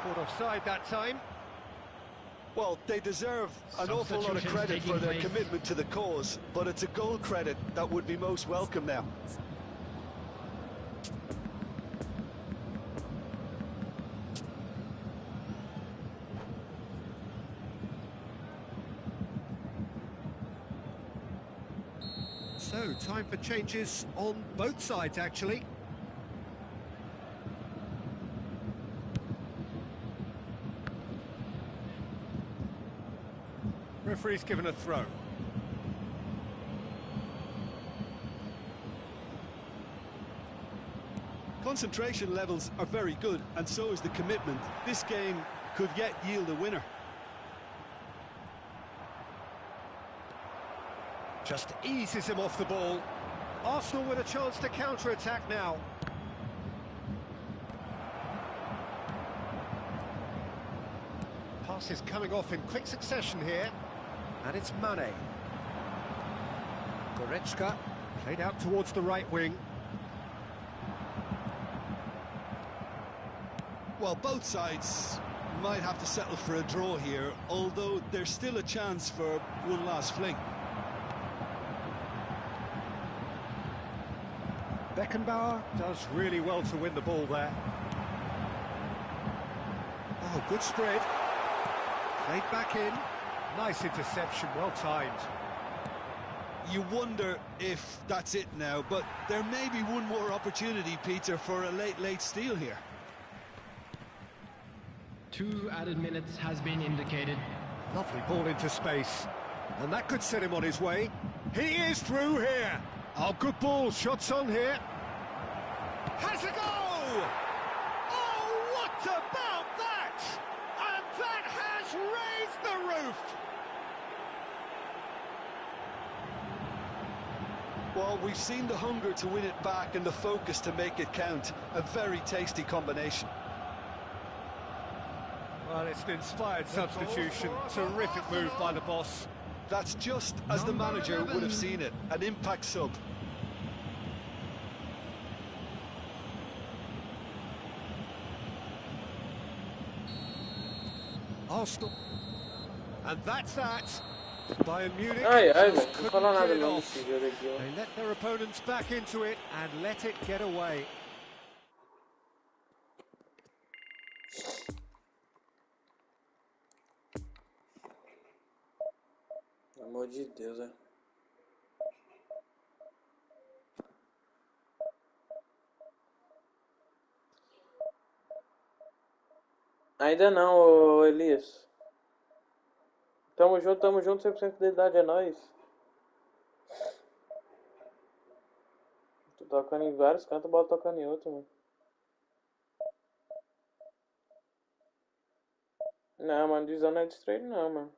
Caught offside that time. Well, they deserve an awful lot of credit for their commitment to the cause, but it's a goal credit that would be most welcome now. So, time for changes on both sides, actually. Referee's given a throw. Concentration levels are very good, and so is the commitment. This game could yet yield a winner. Just eases him off the ball. Arsenal with a chance to counter-attack now. Pass is coming off in quick succession here. And it's Mane. Goretzka played out towards the right wing. Well, both sides might have to settle for a draw here, although there's still a chance for one last fling. Beckenbauer does really well to win the ball there. Oh, good spread. Played back in. Nice interception, well timed. You wonder if that's it now, but there may be one more opportunity, Peter, for a late steal here. 2 added minutes has been indicated. Lovely ball into space. And that could set him on his way. He is through here. Oh, good ball. Shots on here. Has a go! Oh, what about that? And that has raised the roof. Well, we've seen the hunger to win it back and the focus to make it count. A very tasty combination. Well, it's an inspired substitution. Terrific move by the boss. That's just as the manager would have seen it. An impact sub. Arsenal. And that's that. Bayern Munich Ai, just velho. Não couldn't fala get nada it não off. desse jogo aqui, ó. They let their opponents back into it and let it get away. Pelo amor de Deus, é. Ainda não, ô Elias. Tamo junto, 100% de fidelidade, é nóis. Tô tocando em vários cantos, a bola tocando em outro, mano. Não, mano, desão não é destruído não, mano.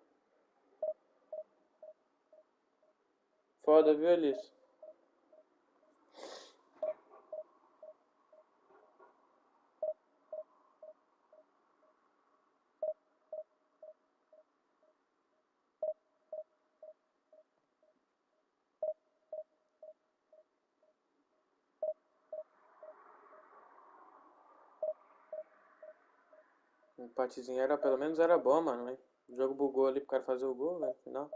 Foda, viu, Elias? Um empatezinho era, pelo menos era bom, mano, né? O jogo bugou ali pro cara fazer o gol, né? No final.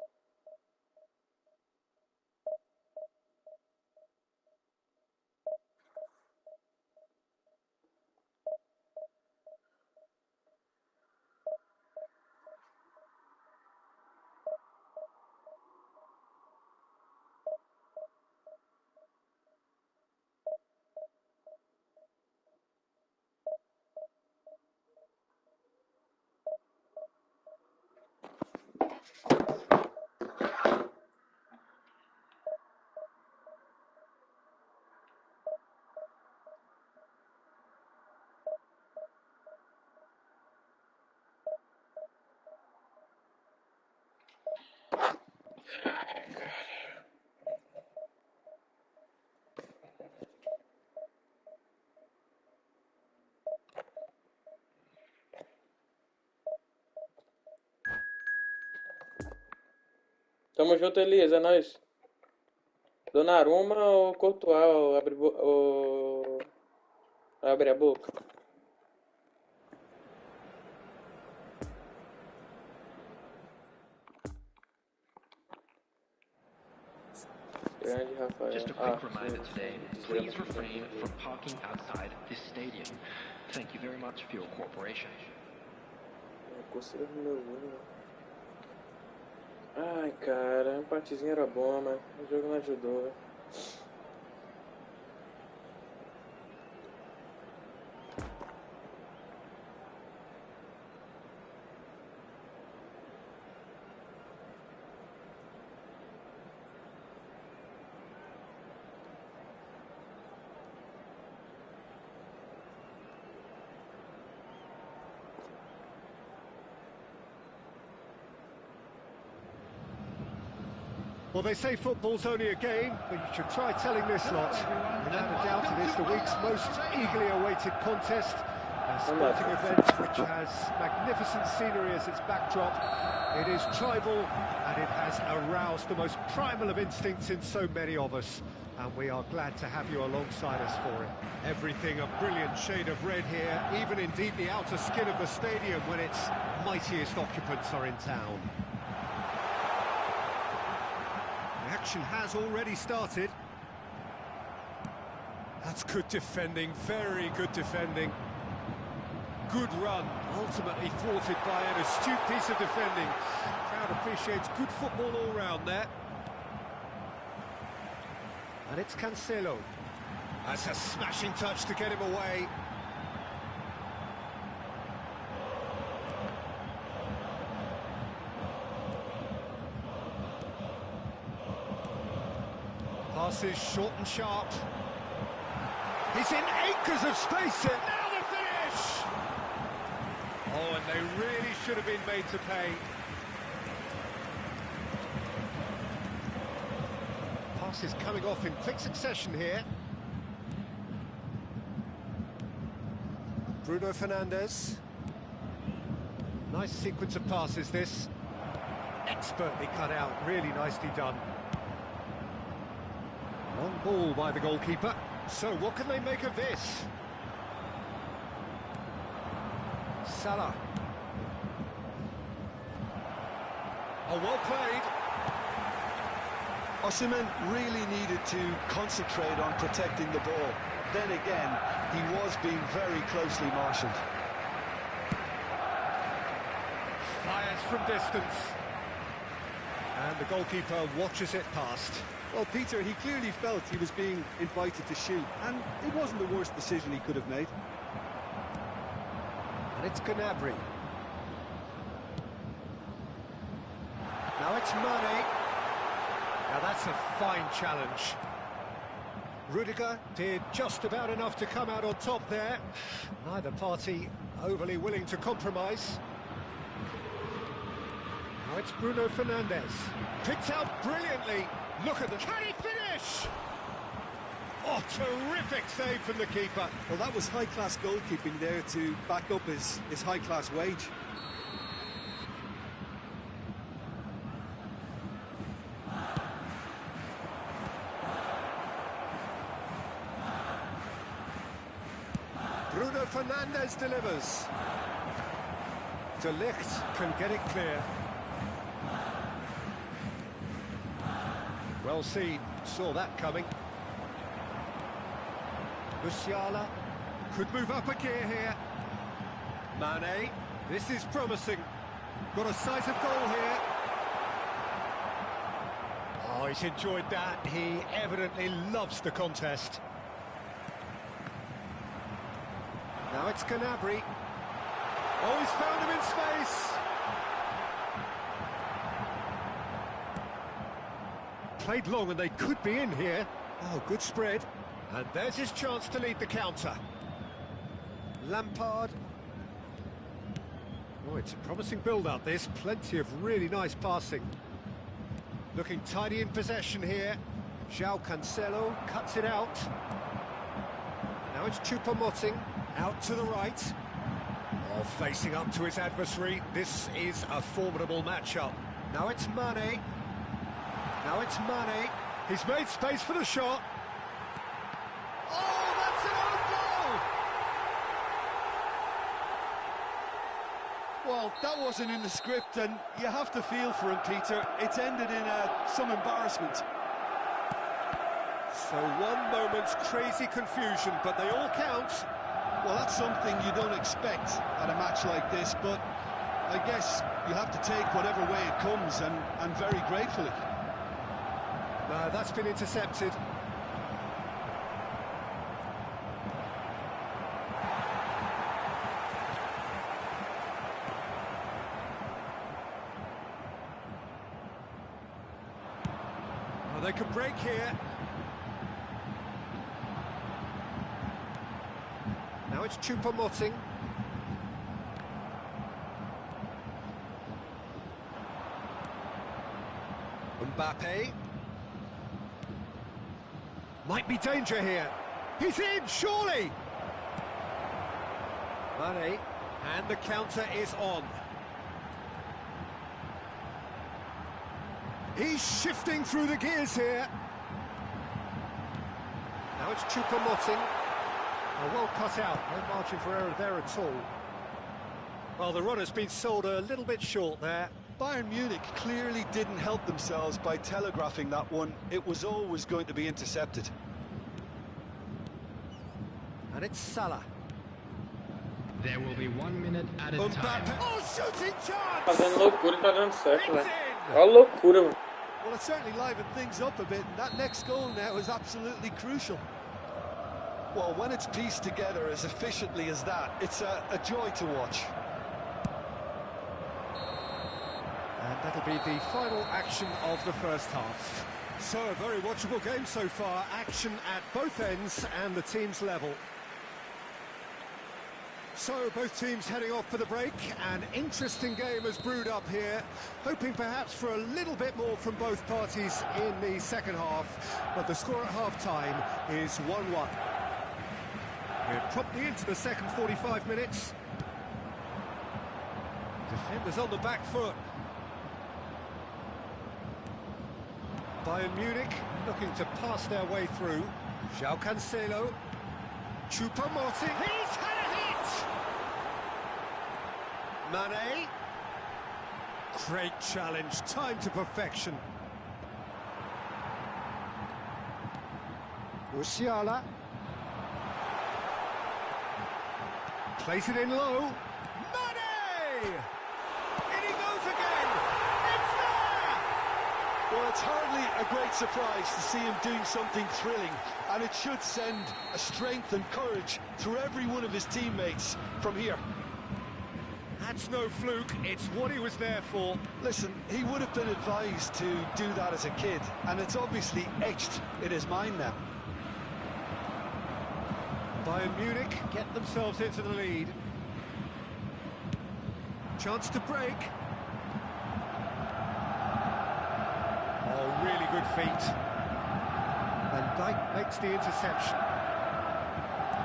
Tamo junto, Elias, é nóis. Donnarumma ou Courtois ou abre a boca? Grande Rafael. Just a quick reminder today, please refrain from parking outside this stadium. Thank you very much for your cooperation. Coceira no meu olho. Ai, cara, o empatezinho era bom, mas o jogo não ajudou. Well, they say football's only a game, but you should try telling this lot. Without a doubt, it is the week's most eagerly awaited contest. A sporting event which has magnificent scenery as its backdrop. It is tribal, and it has aroused the most primal of instincts in so many of us. And we are glad to have you alongside us for it. Everything a brilliant shade of red here, even indeed the outer skin of the stadium when its mightiest occupants are in town. Action has already started. That's good defending, very good defending. Good run, ultimately thwarted by an astute piece of defending. Crowd appreciates good football all round there. And it's Cancelo. That's a smashing touch to get him away. Passes short and sharp. He's in acres of space here. Now the finish! Oh, and they really should have been made to pay. Passes coming off in quick succession here. Bruno Fernandes. Nice sequence of passes, this. Expertly cut out, really nicely done. Long ball by the goalkeeper. So what can they make of this? Salah. Oh, well played. Osimhen really needed to concentrate on protecting the ball. Then again, he was being very closely marshalled. Fires from distance. And the goalkeeper watches it past. Well, Peter, he clearly felt he was being invited to shoot, and it wasn't the worst decision he could have made. And it's Gnabry. Now it's Mane. Now that's a fine challenge. Rudiger did just about enough to come out on top there. Neither party overly willing to compromise. Now it's Bruno Fernandes. Picked out brilliantly. Look at the... Can he finish? Oh, terrific save from the keeper. Well, that was high-class goalkeeping there to back up his high-class wage. Bruno Fernandes delivers. De Ligt can get it clear. Well seen, saw that coming. Musiala could move up a gear here. Mane, this is promising. Got a sight of goal here. Oh, he's enjoyed that. He evidently loves the contest. Now it's Gnabry. Oh, he's found him in space. Played long and they could be in here. Oh, good spread. And there's his chance to lead the counter. Lampard. Oh, it's a promising build-up, this. Plenty of really nice passing. Looking tidy in possession here. João Cancelo cuts it out. Now it's Choupo-Moting. Out to the right. Oh, facing up to his adversary. This is a formidable matchup. Now it's Mane. Now it's Mane. He's made space for the shot. Oh, that's an own goal! Well, that wasn't in the script, and you have to feel for him, Peter. It's ended in some embarrassment. So one moment's crazy confusion, but they all count. Well, that's something you don't expect at a match like this, but I guess you have to take whatever way it comes, and very gratefully. No, that's been intercepted. Well, they could break here. Now it's Choupo-Moting. Mbappe. Might be danger here. He's in, surely! Mane, and the counter is on. He's shifting through the gears here. Now it's Choupo-Moting. Well cut out, no margin for error there at all. Well, the run has been sold a little bit short there. Bayern Munich clearly didn't help themselves by telegraphing that one. It was always going to be intercepted. And it's Salah. There will be 1 minute at a time. Oh, shooting Tá chance! dando loucura e tá dando certo, It's velho. in! Olha a loucura, mano. Well, it certainly livened things up a bit, and that next goal now is absolutely crucial. Well, when it's pieced together as efficiently as that, it's a joy to watch. And that'll be the final action of the first half. So, a very watchable game so far. Action at both ends and the team's level. So, both teams heading off for the break. An interesting game has brewed up here. Hoping perhaps for a little bit more from both parties in the second half. But the score at half-time is 1-1. We're promptly into the second 45 minutes. Defenders on the back foot. Bayern Munich looking to pass their way through. João Cancelo. Choupo-Moting. He's had a hit! Mane. Great challenge, time to perfection. Musiala. Plays it in low. Mane! In he goes again! It's there! Well, it's hardly a great surprise to see him doing something thrilling, and it should send a strength and courage through every one of his teammates from here. That's no fluke, it's what he was there for. Listen, he would have been advised to do that as a kid, and it's obviously etched in his mind now. Bayern Munich get themselves into the lead. Chance to break. Oh, really good feet. Van Dijk makes the interception.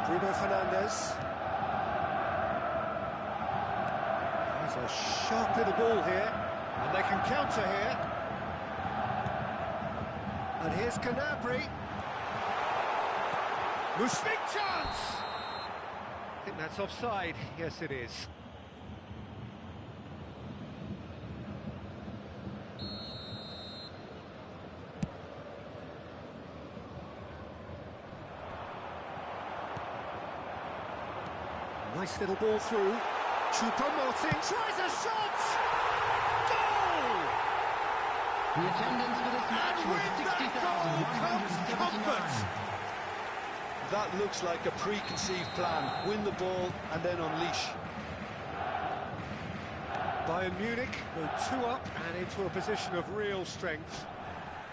Bruno Fernandes. There's a sharp little ball here, and they can counter here. And here's Gnabry. Big chance! I think that's offside. Yes, it is. Nice little ball through. Choupo-Moting tries a shot! Goal! The attendance for this match And was with that goal comes comfort! 60,179. That looks like a preconceived plan. Win the ball and then unleash. Bayern Munich go 2 up and into a position of real strength.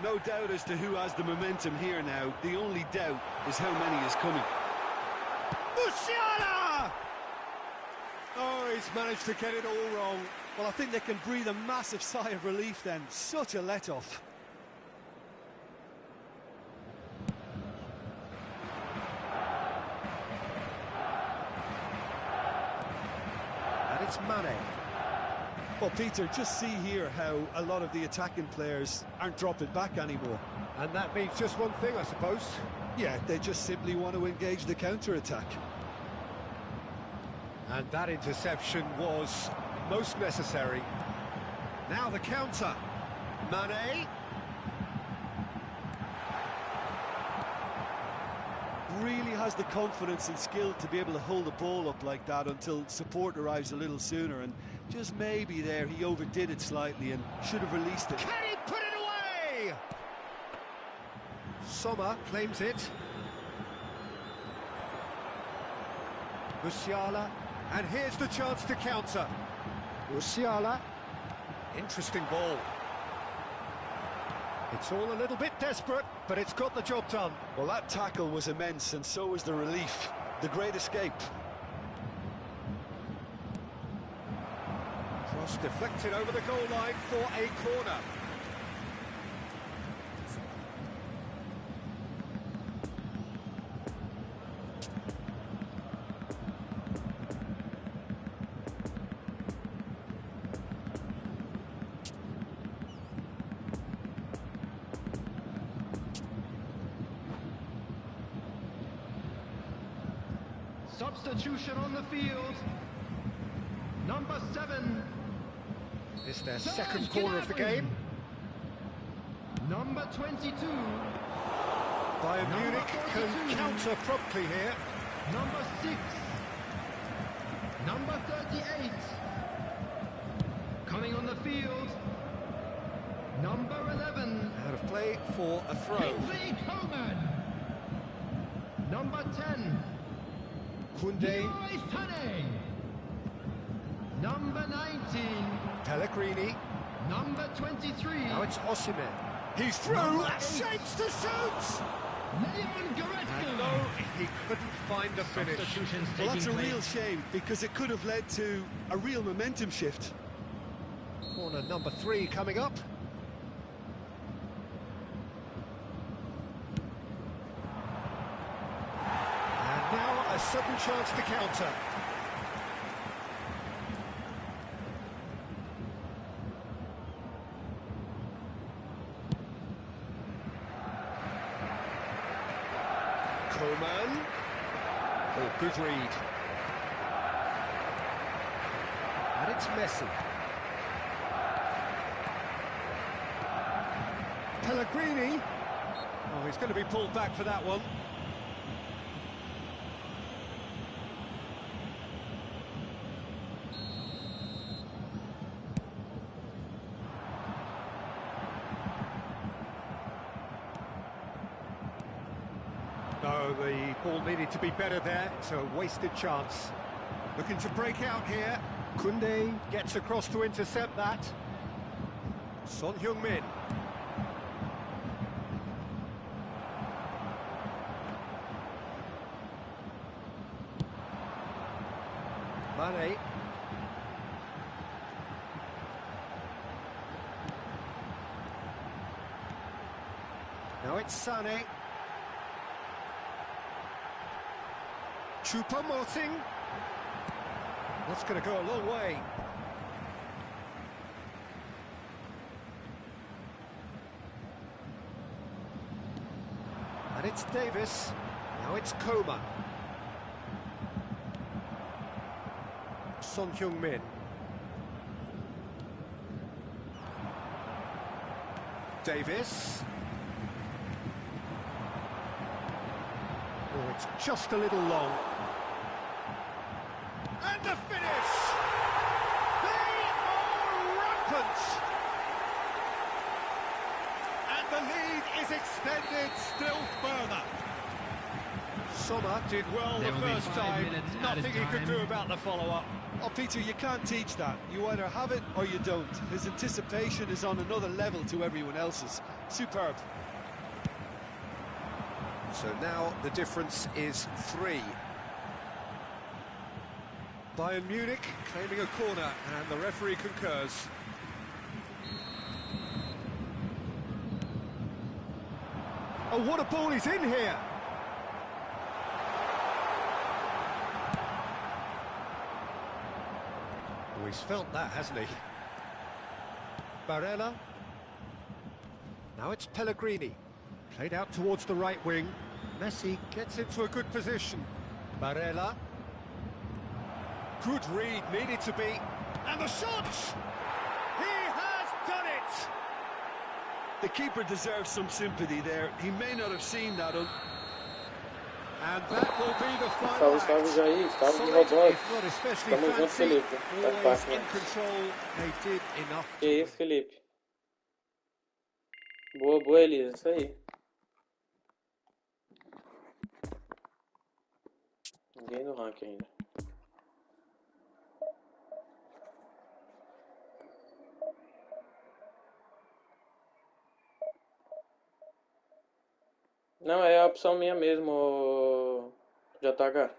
No doubt as to who has the momentum here now. The only doubt is how many is coming. Musiala! Oh, he's managed to get it all wrong. Well, I think they can breathe a massive sigh of relief then. Such a let-off. And it's Mane. Well, Peter, just see here how a lot of the attacking players aren't dropping back anymore. And that means just one thing, I suppose. Yeah, they just simply want to engage the counter-attack. And that interception was most necessary. Now the counter. Mane. Really has the confidence and skill to be able to hold the ball up like that until support arrives a little sooner, and just maybe there he overdid it slightly and should have released it. Can he put it away? Sommer claims it. Musiala. And here's the chance to counter. Musiala. Interesting ball. It's all a little bit desperate, but it's got the job done. Well, that tackle was immense, and so was the relief. The great escape. Cross deflected over the goal line for a corner. Substitution on the field. Number 7. It's their second corner of the game. Number 22. Bayern Munich can counter promptly here. Number 6. Number 38. Coming on the field. Number 11. Out of play for a throw. Kingsley Coman. Number 10. Kunde, Leroy Sané. Number 19. Pellegrini. Number 23. Now it's Osimhen. He's through. Shapes to shoot. Leon Goretzka. No, he couldn't find the finish. Well, that's a real shame, because it could have led to a real momentum shift. Corner number 3 coming up. And now a sudden chance to counter. Coman. Oh, good read. And it's Messi. Pellegrini. Oh, he's going to be pulled back for that one. No, the ball needed to be better there. It's a wasted chance. Looking to break out here. Kunde gets across to intercept that. Son Heung-min. Mane. Now it's Sané. Choupo-Moting. That's going to go a long way. And it's Davis. Now it's Coman. Son Heung-min. Davis. Oh, it's just a little long. And the finish! They are rampant! And the lead is extended still further. Sommer did well the first time. Nothing he could do about the follow-up. Oh, Peter, you can't teach that. You either have it or you don't. His anticipation is on another level to everyone else's. Superb. So now the difference is 3. Bayern Munich claiming a corner, and the referee concurs. Oh, what a ball is in here! Oh, he's felt that, hasn't he? Barella. Now it's Pellegrini. Played out towards the right wing. Messi gets into a good position. Barella. Good read, needed to be. And the shot! He has done it! The keeper deserves some sympathy there. He may not have seen that. And that will be the Salve, final salve, act. Jair. Salve, Solid, Jogador. if not especially Tamo junto, fancy, Felipe. Faz always parte, in né? control. They did enough. Que isso, Felipe? Boa, boa, Elisa. Isso aí. Ninguém no ranking ainda. Não, é a opção minha mesmo, JH.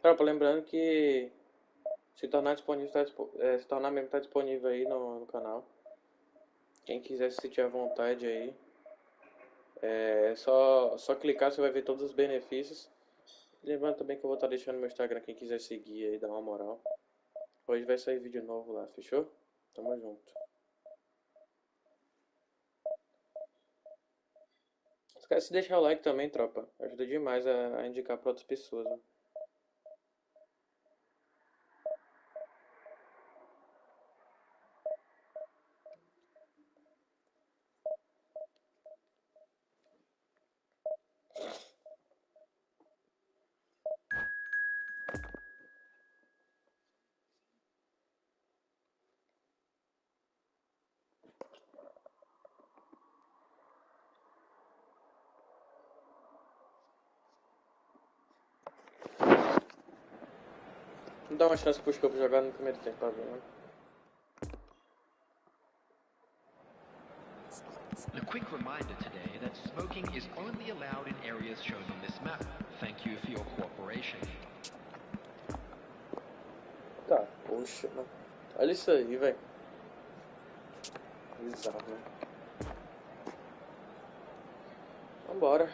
Tropa, lembrando que se tornar disponível, se tornar membro tá disponível aí no canal. Quem quiser se sentir à vontade aí, é só clicar, você vai ver todos os benefícios. Lembrando também que eu vou estar deixando meu Instagram, quem quiser seguir aí, dar uma moral. Hoje vai sair vídeo novo lá, fechou? Tamo junto. Não esquece de deixar o like também, tropa. Ajuda demais a indicar para outras pessoas, né? Vou dar uma chance pros campos jogar no primeiro tempo pra ver, né? A quick reminder today that smoking is only allowed in areas shown on this map. Thank you for your cooperation. Tá, poxa, mano. Olha isso aí, velho. Bizarro, né? Vambora.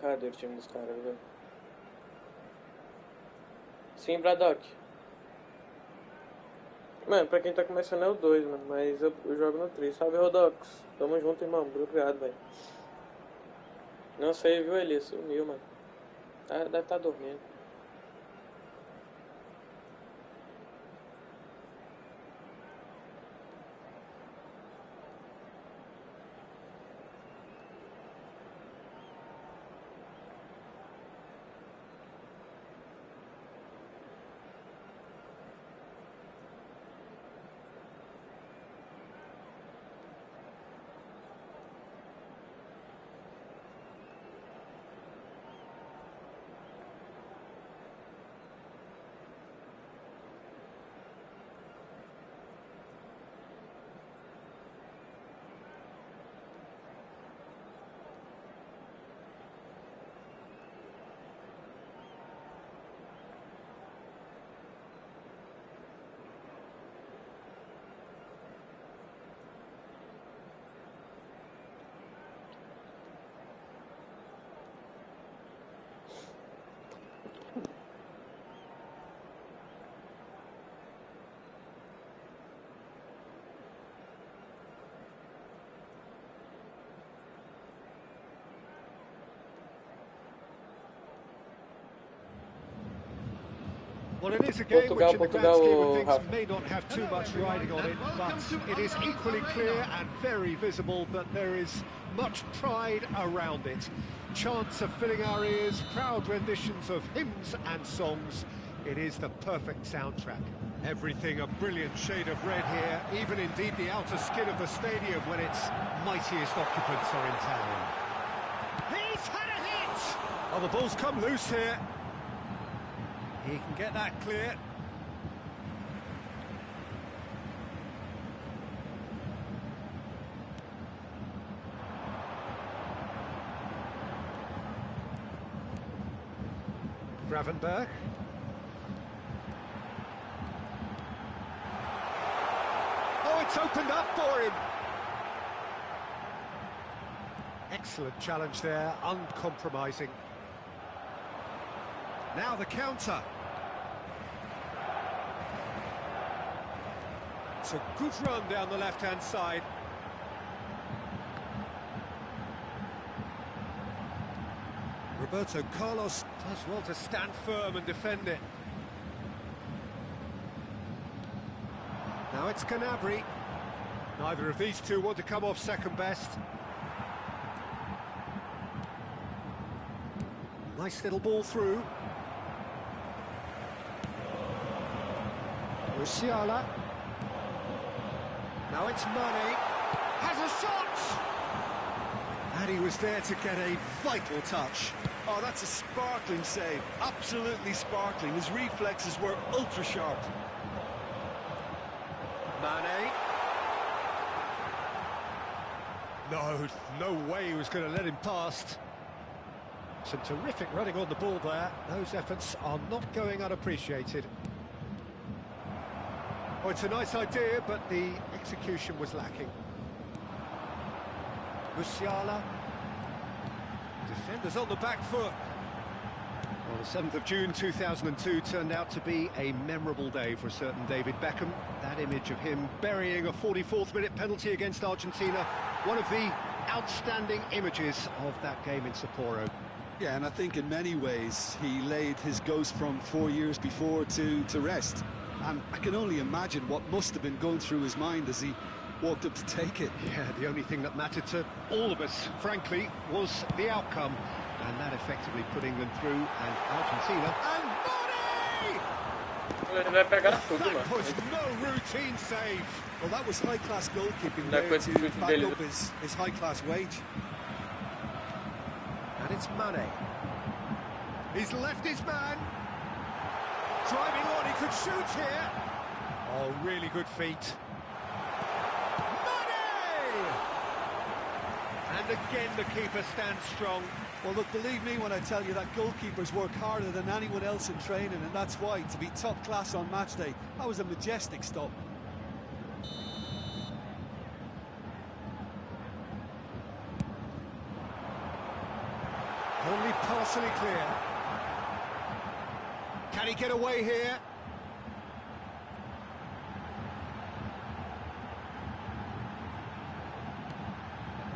Cadê o time dos caras, velho? Sim, Braddock. Mano, pra quem tá começando é o 2, mano. Mas eu jogo no 3. Salve, Rodox. Tamo junto, irmão. Obrigado, velho. Não sei, viu, ele? Sumiu, mano. Deve estar dormindo. Well, it is a game which in the grand Portugal, scheme of Rafa. things may not have too much riding on it, but it is equally clear and very visible that there is much pride around it. Chants are filling our ears, proud renditions of hymns and songs. It is the perfect soundtrack. Everything a brilliant shade of red here, even indeed the outer skin of the stadium when its mightiest occupants are in town. He's had a hit! Oh, the ball's come loose here. He can get that clear. Gravenberg. Oh, it's opened up for him. Excellent challenge there, uncompromising. Now the counter. It's a good run down the left-hand side. Roberto Carlos does well to stand firm and defend it. Now it's Gnabry. Neither of these two want to come off second best. Nice little ball through. Musiala. Now it's Mane. Has a shot! And he was there to get a vital touch. Oh, that's a sparkling save. Absolutely sparkling. His reflexes were ultra-sharp. Mane. No way he was going to let him past. Some terrific running on the ball there. Those efforts are not going unappreciated. Oh, it's a nice idea, but the execution was lacking. Musiala. Defenders on the back foot. Well, the 7th of June 2002 turned out to be a memorable day for a certain David Beckham. That image of him burying a 44th minute penalty against Argentina, one of the outstanding images of that game in Sapporo. Yeah, and I think in many ways he laid his ghost from 4 years before to rest. And I can only imagine what must have been going through his mind as he walked up to take it. Yeah, the only thing that mattered to all of us, frankly, was the outcome. And that effectively put England through, and Argentina... And Ele vai pegar tudo, that mano. was no routine save. Well, that was high-class goalkeeping That there was to good back delivery. up his high-class wage. And it's Mane. He's left his man. Driving on, he could shoot here. Oh, really good feet. Mane! And again, the keeper stands strong. Well, look, believe me when I tell you that goalkeepers work harder than anyone else in training, and that's why, to be top class on match day, that was a majestic stop. Only partially clear. Can he get away here?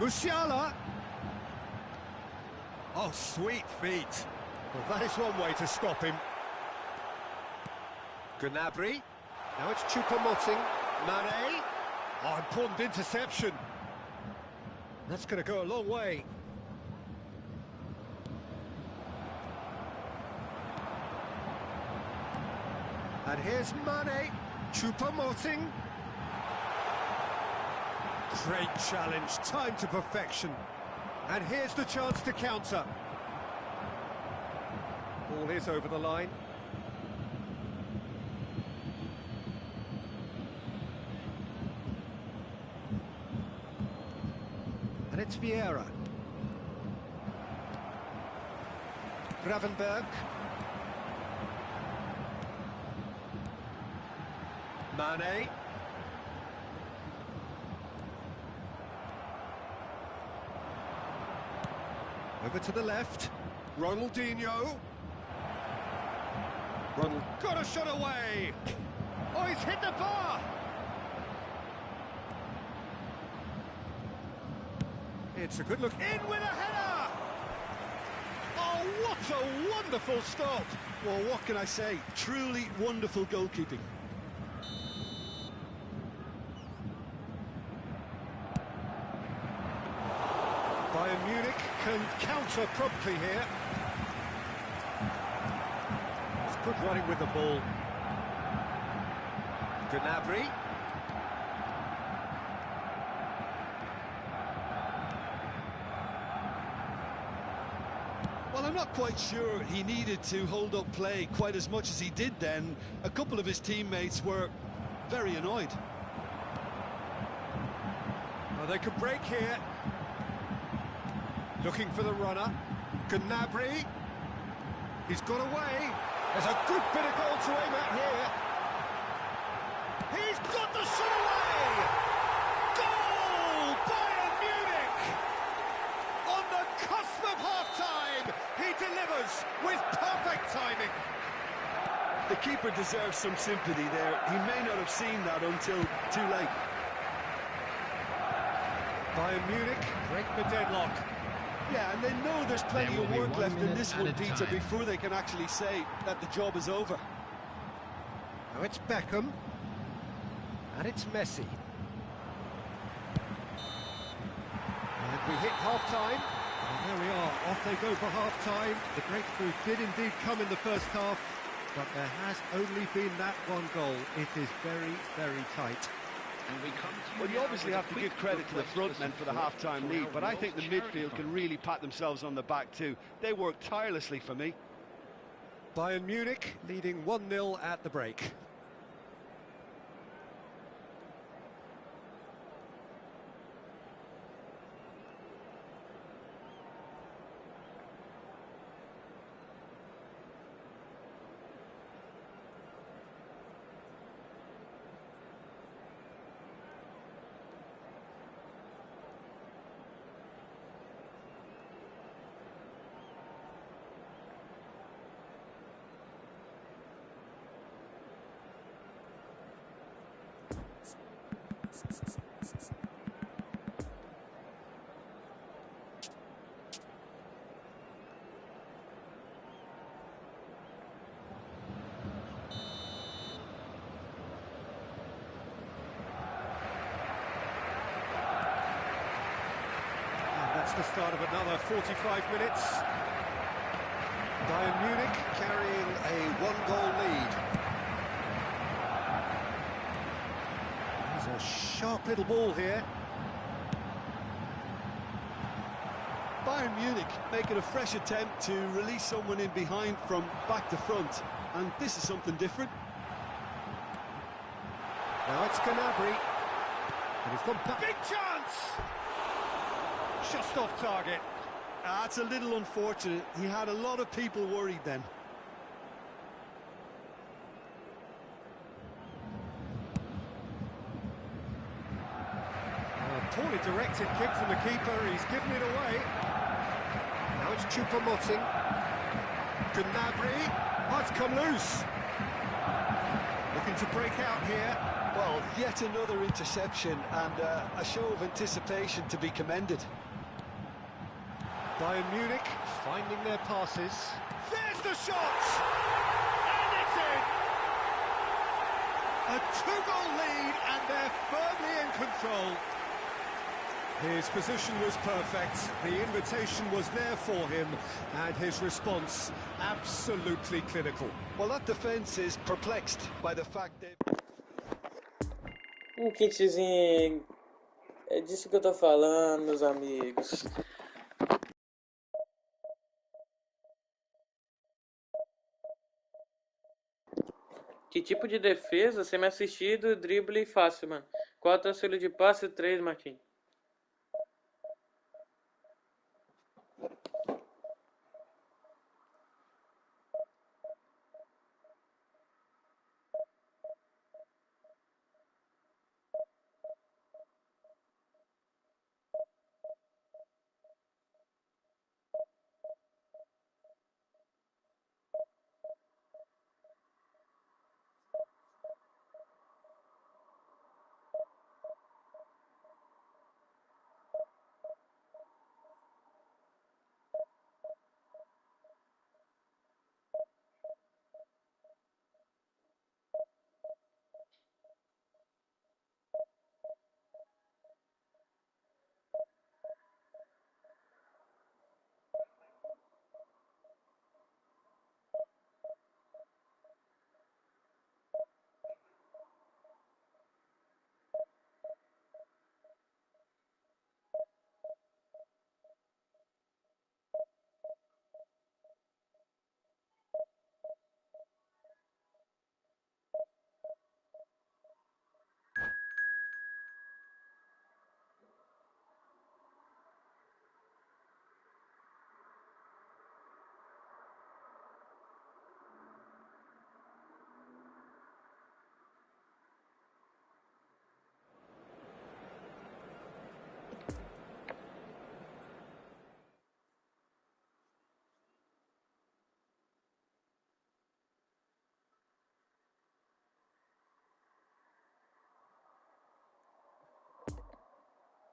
Musiala. Oh, sweet feet. Well, that is one way to stop him. Gnabry. Now it's Choupo-Moting. Mane. Oh, important interception. That's going to go a long way. And here's Mane. Choupo-Moting. Great challenge, time to perfection. And here's the chance to counter. Ball is over the line. And it's Vieira. Gravenberg. Mane. Over to the left. Ronaldinho. Ronald got a shot away. Oh, he's hit the bar. It's a good look. In with a header. Oh, what a wonderful stop. Well, what can I say? Truly wonderful goalkeeping. Bayern Munich can counter promptly here. It's good running with the ball. Gnabry. Well, I'm not quite sure he needed to hold up play quite as much as he did then. A couple of his teammates were very annoyed. Oh, they could break here. Looking for the runner. Gnabry. He's got away. There's a good bit of goal to aim at here. He's got the shot away! Goal! Bayern Munich! On the cusp of half-time, he delivers with perfect timing. keeper deserves some sympathy there. He may not have seen that until too late. Bayern Munich break the deadlock. Yeah, and they know there's plenty of work left in this one, Peter, before they can actually say that the job is over. Now it's Beckham. And it's Messi. And we hit half-time. And there we are, off they go for half-time. The breakthrough did indeed come in the first half, but there has only been that one goal. It is very, very tight. Well, you obviously have to give credit to the front men for the half-time lead, but I think the midfield can really pat themselves on the back too. They worked tirelessly for me. Bayern Munich leading 1-0 at the break. That's the start of another 45 minutes. Bayern Munich carrying a one-goal lead. There's a sharp little ball here. Bayern Munich making a fresh attempt to release someone in behind from back to front, and this is something different. Now it's Gnabry, and he's gone back. Big chance! Just off target. That's a little unfortunate. He had a lot of people worried then. A poorly directed kick from the keeper. He's given it away. Now it's Choupo-Moting. Gnabry. Oh, it's come loose. Looking to break out here. Well, yet another interception and a show of anticipation to be commended. Bayern Munich finding their passes. There's the shot! And it's in! A two-goal lead, and they're firmly in control. His position was perfect, the invitation was there for him, and his response absolutely clinical. Well, that defence is perplexed by the fact that... Kitzinho. É disso que eu tô falando, meus amigos. Que tipo de defesa? Semi-assistido, drible fácil, mano. 4 auxílio de passe, 3, Marquinhos.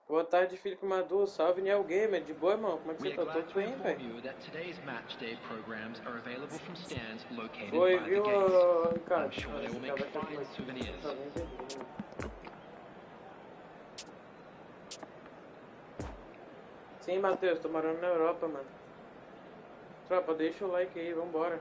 Boa tarde, Felipe Madu. Salve, Niel Gamer. De boa, irmão? Como é que We você are tá? Tô glad to bem, inform velho. you that today's match day programs are available from stands located Foi, by the viu, gate. Ricardo? I'm sure they will Esse make cara vai ter fine que souvenirs. começar bem bebido, né? Sim, Matheus. Tô morando na Europa, mano. Tropa, deixa o like aí. Vambora.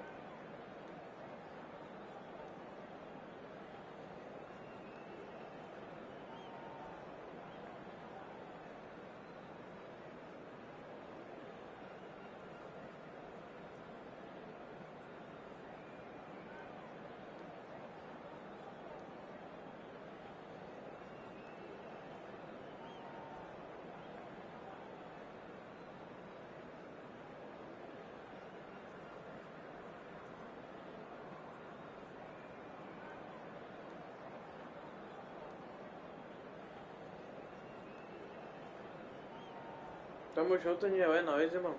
Tamo junto, Niel. É nóis, irmão.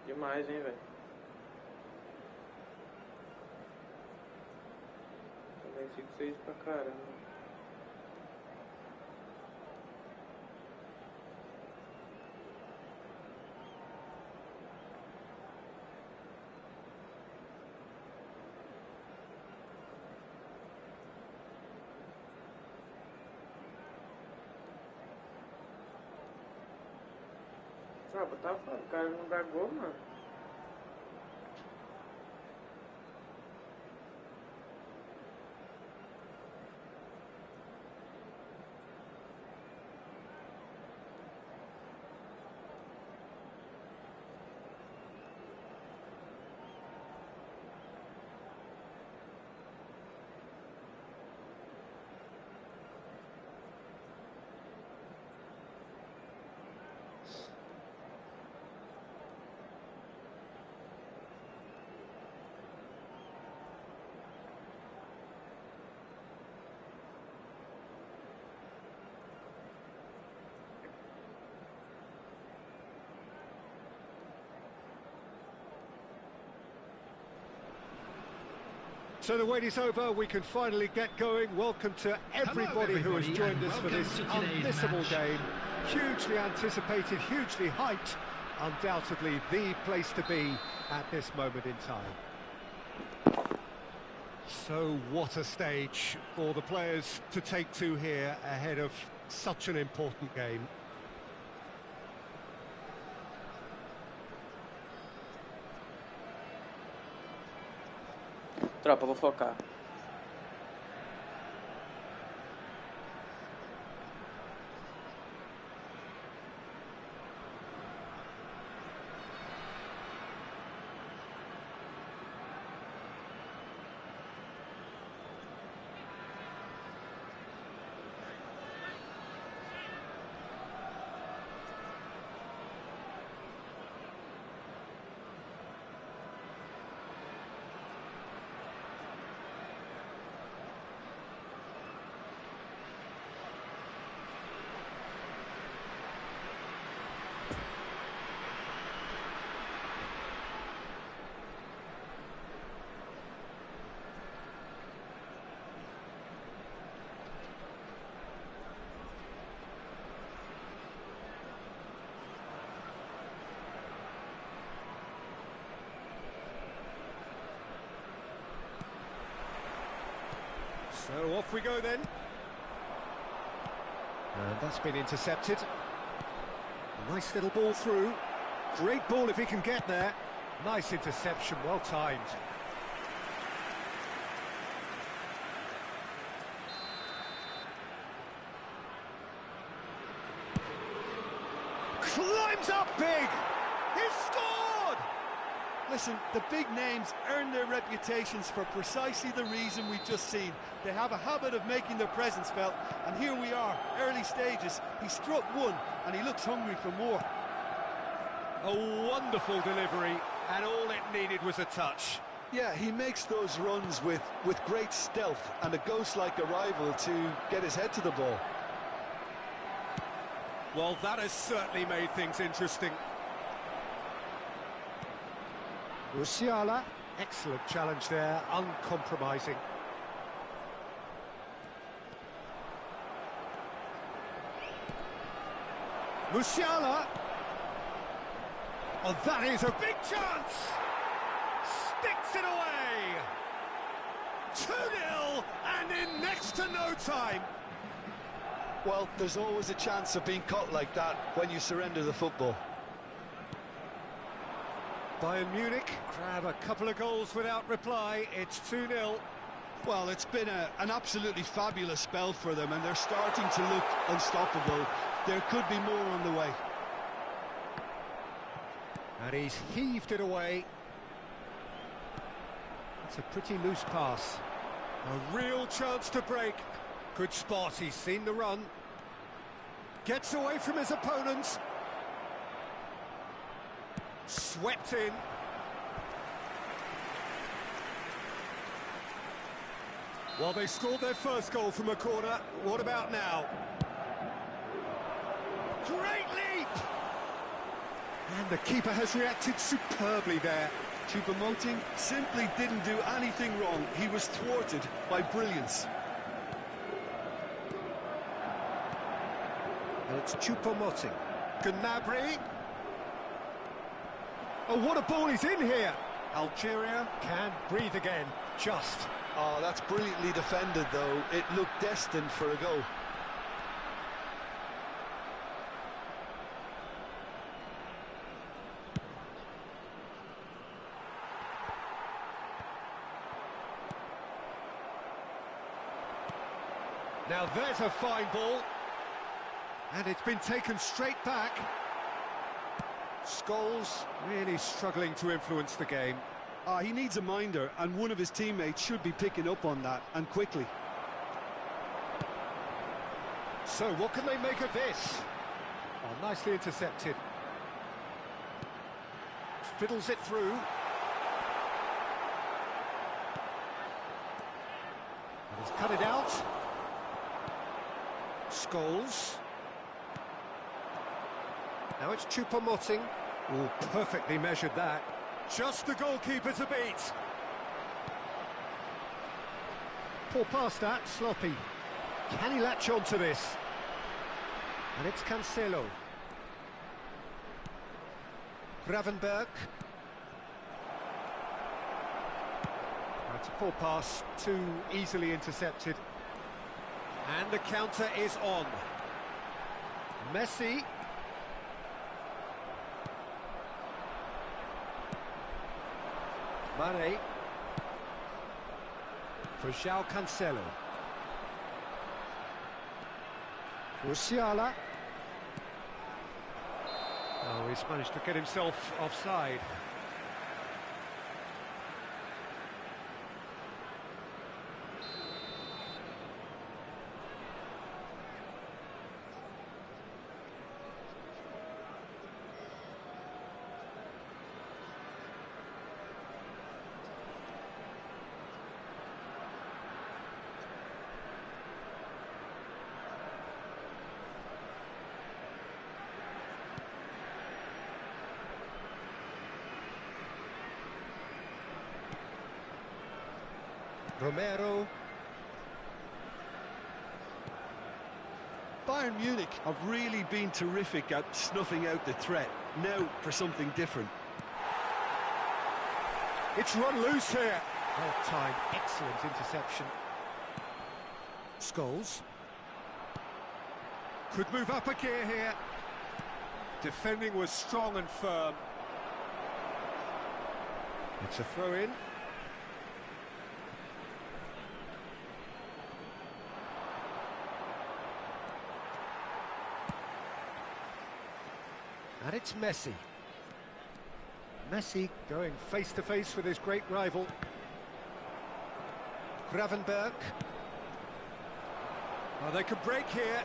Demais, hein, velho. Também fico feliz pra caramba. Tropa, tá foda. O cara não dá gol, mano. So the wait is over, we can finally get going. Welcome to everybody who has joined us for this unmissable game. Hugely anticipated, hugely hyped. Undoubtedly the place to be at this moment in time. So what a stage for the players to take to here ahead of such an important game. Tropa, vou focar. So off we go then. And that's been intercepted. Nice little ball through. Great ball if he can get there. Nice interception, well timed. Climbs up big! He's scored! Listen, the big names earn their reputations for precisely the reason we've just seen. They have a habit of making their presence felt, and here we are, early stages. He struck one, and he looks hungry for more. A wonderful delivery, and all it needed was a touch. Yeah, he makes those runs with great stealth and a ghost-like arrival to get his head to the ball. Well, that has certainly made things interesting. Musiala, excellent challenge there, uncompromising. Musiala. Oh, that is a big chance! Sticks it away! 2-0 and in next to no time. Well, there's always a chance of being caught like that when you surrender the football. Bayern Munich grab a couple of goals without reply. It's 2-0. Well, it's been an absolutely fabulous spell for them, and they're starting to look unstoppable. There could be more on the way. And he's heaved it away. It's a pretty loose pass. A real chance to break. Good spot, he's seen the run. Gets away from his opponents. Swept in. Well, they scored their first goal from a corner. What about now? Great leap! And the keeper has reacted superbly there. Choupo-Moting simply didn't do anything wrong. He was thwarted by brilliance. And it's Choupo-Moting. Gnabry. Oh, what a ball he's in here! Algeria can breathe again, just. Oh, that's brilliantly defended, though. It looked destined for a goal. Now there's a fine ball. And it's been taken straight back. Scholes really struggling to influence the game. He needs a minder, and one of his teammates should be picking up on that, and quickly. So what can they make of this? Oh, nicely intercepted. Fiddles it through. And he's cut it out. Scholes. Now it's Choupo-Moting. Oh, perfectly measured that. Just the goalkeeper to beat. Poor pass that, sloppy. Can he latch on to this? And it's Cancelo. Gravenberg. That's a poor pass, too easily intercepted. And the counter is on. Messi. Mane for João Cancelo. Musiala. Oh, he's managed to get himself offside. Romero. Bayern Munich have really been terrific at snuffing out the threat. Now for something different. It's run loose here. Well timed, excellent interception. Scholes. Could move up a gear here. Defending was strong and firm. It's a throw-in. And it's Messi. Messi going face-to-face with his great rival. Gravenberg. Oh, they could break here.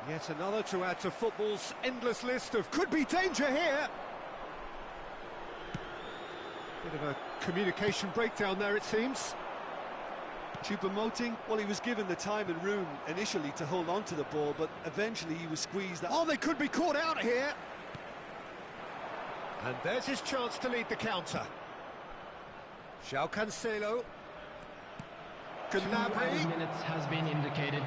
Yet another to add to football's endless list of could-be danger here. Bit of a communication breakdown there, it seems. Choupo-Moting, well, he was given the time and room initially to hold on to the ball, but eventually he was squeezed out. Oh, they could be caught out here. And there's his chance to lead the counter. João Cancelo. Gnabry. 2 minutes has been indicated.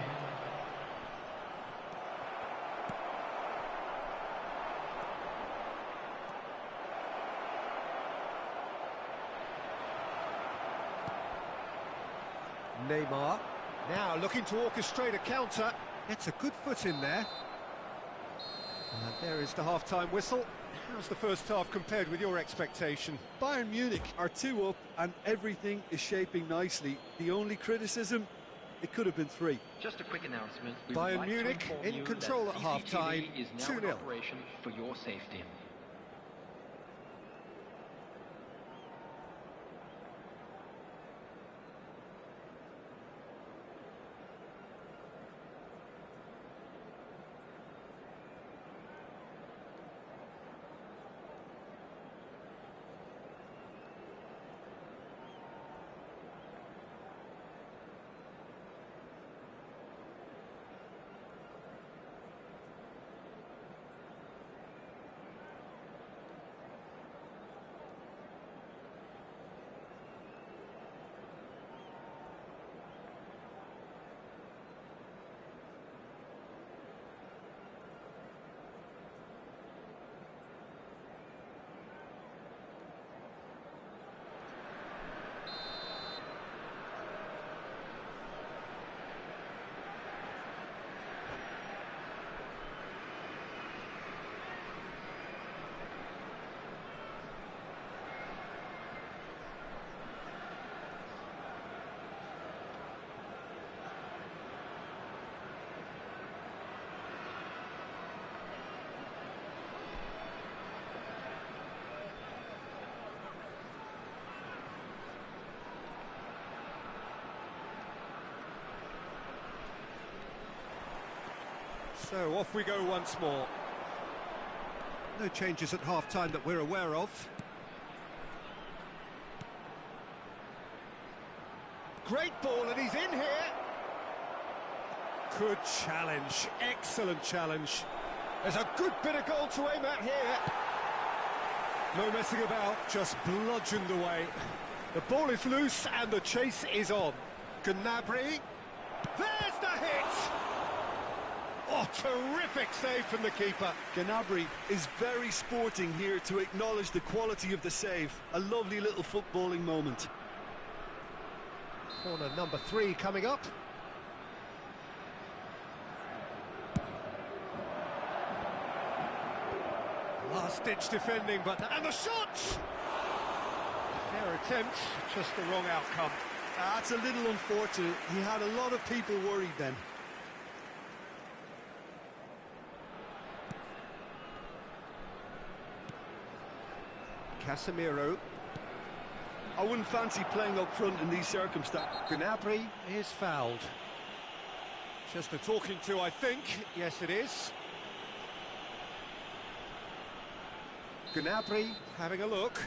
Neymar. Now looking to orchestrate a counter. Gets a good foot in there. And there is the half-time whistle. How's the first half compared with your expectation? Bayern Munich are 2 up and everything is shaping nicely. The only criticism, it could have been 3. Just a quick announcement. We Bayern would like to Munich inform in you control that at half-time, CCTV is now 2-0. in operation for your safety. So off we go once more. No changes at half-time that we're aware of. Great ball, and he's in here. Good challenge, excellent challenge. There's a good bit of goal to aim at here. No messing about, just bludgeoned away. The ball is loose and the chase is on. Gnabry. There's the hit! Oh, terrific save from the keeper. Gnabry is very sporting here to acknowledge the quality of the save. A lovely little footballing moment. Corner number 3 coming up. Last-ditch defending, but... And the shot! Fair attempt, just the wrong outcome. That's a little unfortunate. He had a lot of people worried then. Casemiro. I wouldn't fancy playing up front in these circumstances. Gnabry is fouled. Just a talking to, I think. Yes, it is. Gnabry having a look.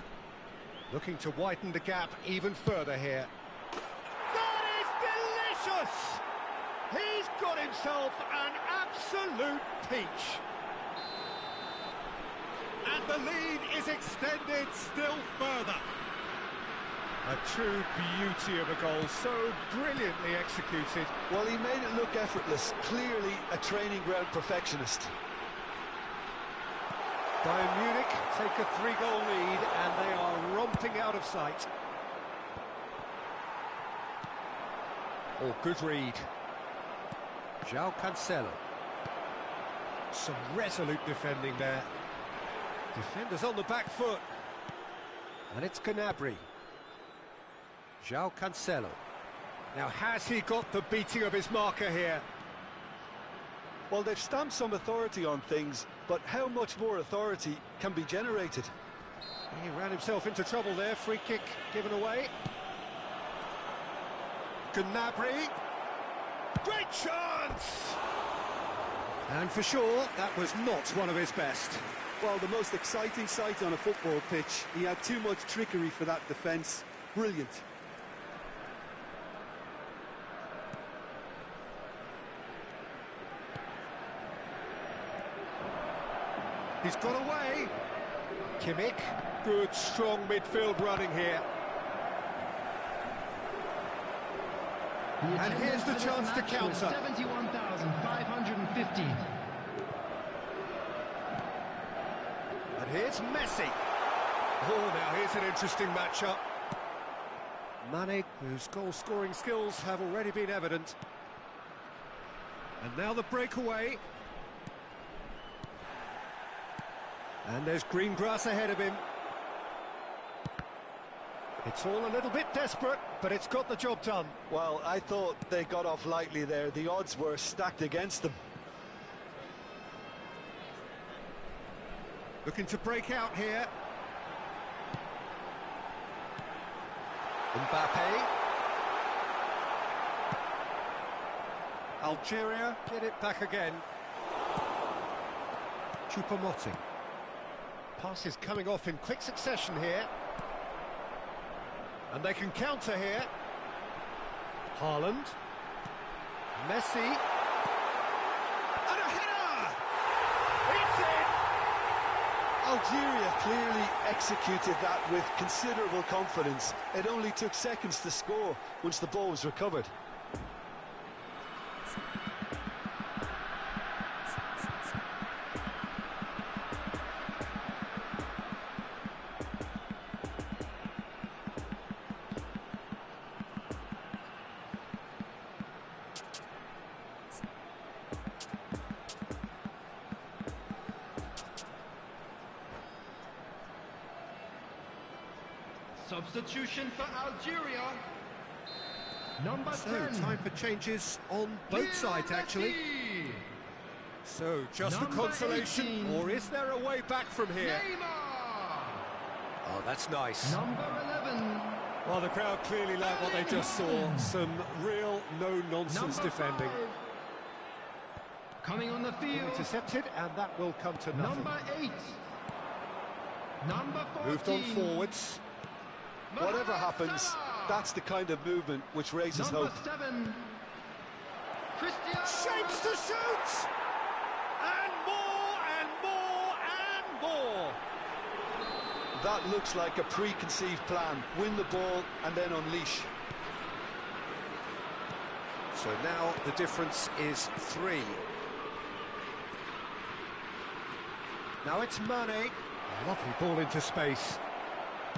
Looking to widen the gap even further here. That is delicious! He's got himself an absolute peach. And the lead is extended still further. A true beauty of a goal, so brilliantly executed. Well, he made it look effortless. Clearly a training ground perfectionist. Bayern Munich take a 3-goal lead and they are romping out of sight. Oh, good read. João Cancelo. Some resolute defending there. Defenders on the back foot. And it's Gnabry. João Cancelo. Now, has he got the beating of his marker here? Well, they've stamped some authority on things, but how much more authority can be generated? He ran himself into trouble there. Free kick given away. Gnabry. Great chance! And for sure, that was not one of his best. Well, the most exciting sight on a football pitch. He had too much trickery for that defence. Brilliant. He's got away. Kimmich. Good, strong midfield running here. And here's the chance to counter. 71,550. And here's Messi. Oh, now here's an interesting matchup. Mane, whose goal-scoring skills have already been evident. And now the breakaway. And there's green grass ahead of him. It's all a little bit desperate, but it's got the job done. Well, I thought they got off lightly there. The odds were stacked against them. Looking to break out here. Mbappe. Algeria get it back again. Choupo-Moting. Passes coming off in quick succession here. And they can counter here. Haaland. Messi. And a header! It's in! Algeria clearly executed that with considerable confidence. It only took seconds to score once the ball was recovered. Substitution for Algeria. Number So, 10. time for changes on both sides, actually. So, just the Number consolation, 18. or is there a way back from here? Neymar. Oh, that's nice. Number 11. Well, the crowd clearly like what they just saw. Some real no-nonsense Number defending. 5. Coming on the field. Intercepted, and that will come to nothing. Number 8. Number 14. Moved on forwards. Whatever happens, that's the kind of movement which raises Number hope. 7. Cristiano. Shapes to shoot! And more, and more, and more! That looks like a preconceived plan. Win the ball and then unleash. So now the difference is 3. Now it's Mane. Lovely ball into space.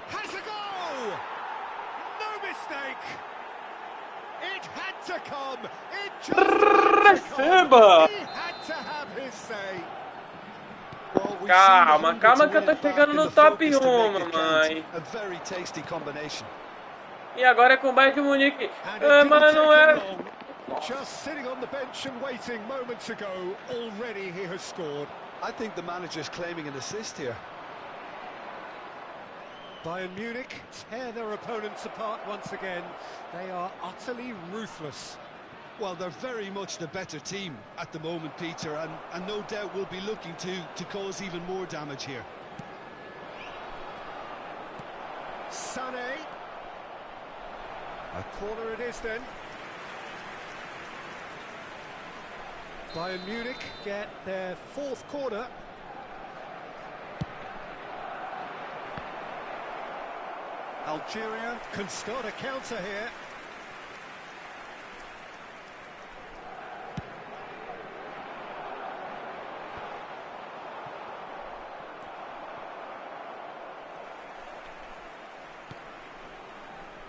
Has a go! No mistake! It had to come! It just had to come! He had to have his say! Well, we've Calma, seen the calma que eu hunger to tô win back chegando in no the top focus to 1, make it mamãe. count. A very tasty combination. E agora é com o Bayern de Munique. And it Ah, didn't mas take não him é. long. Just sitting on the bench and waiting moments ago, already he has scored. I think the manager's claiming an assist here. Bayern Munich tear their opponents apart once again. They are utterly ruthless. Well, they're very much the better team at the moment, Peter, and no doubt will be looking to cause even more damage here. Sané. A corner it is then. Bayern Munich get their 4th corner. Algeria can start a counter here.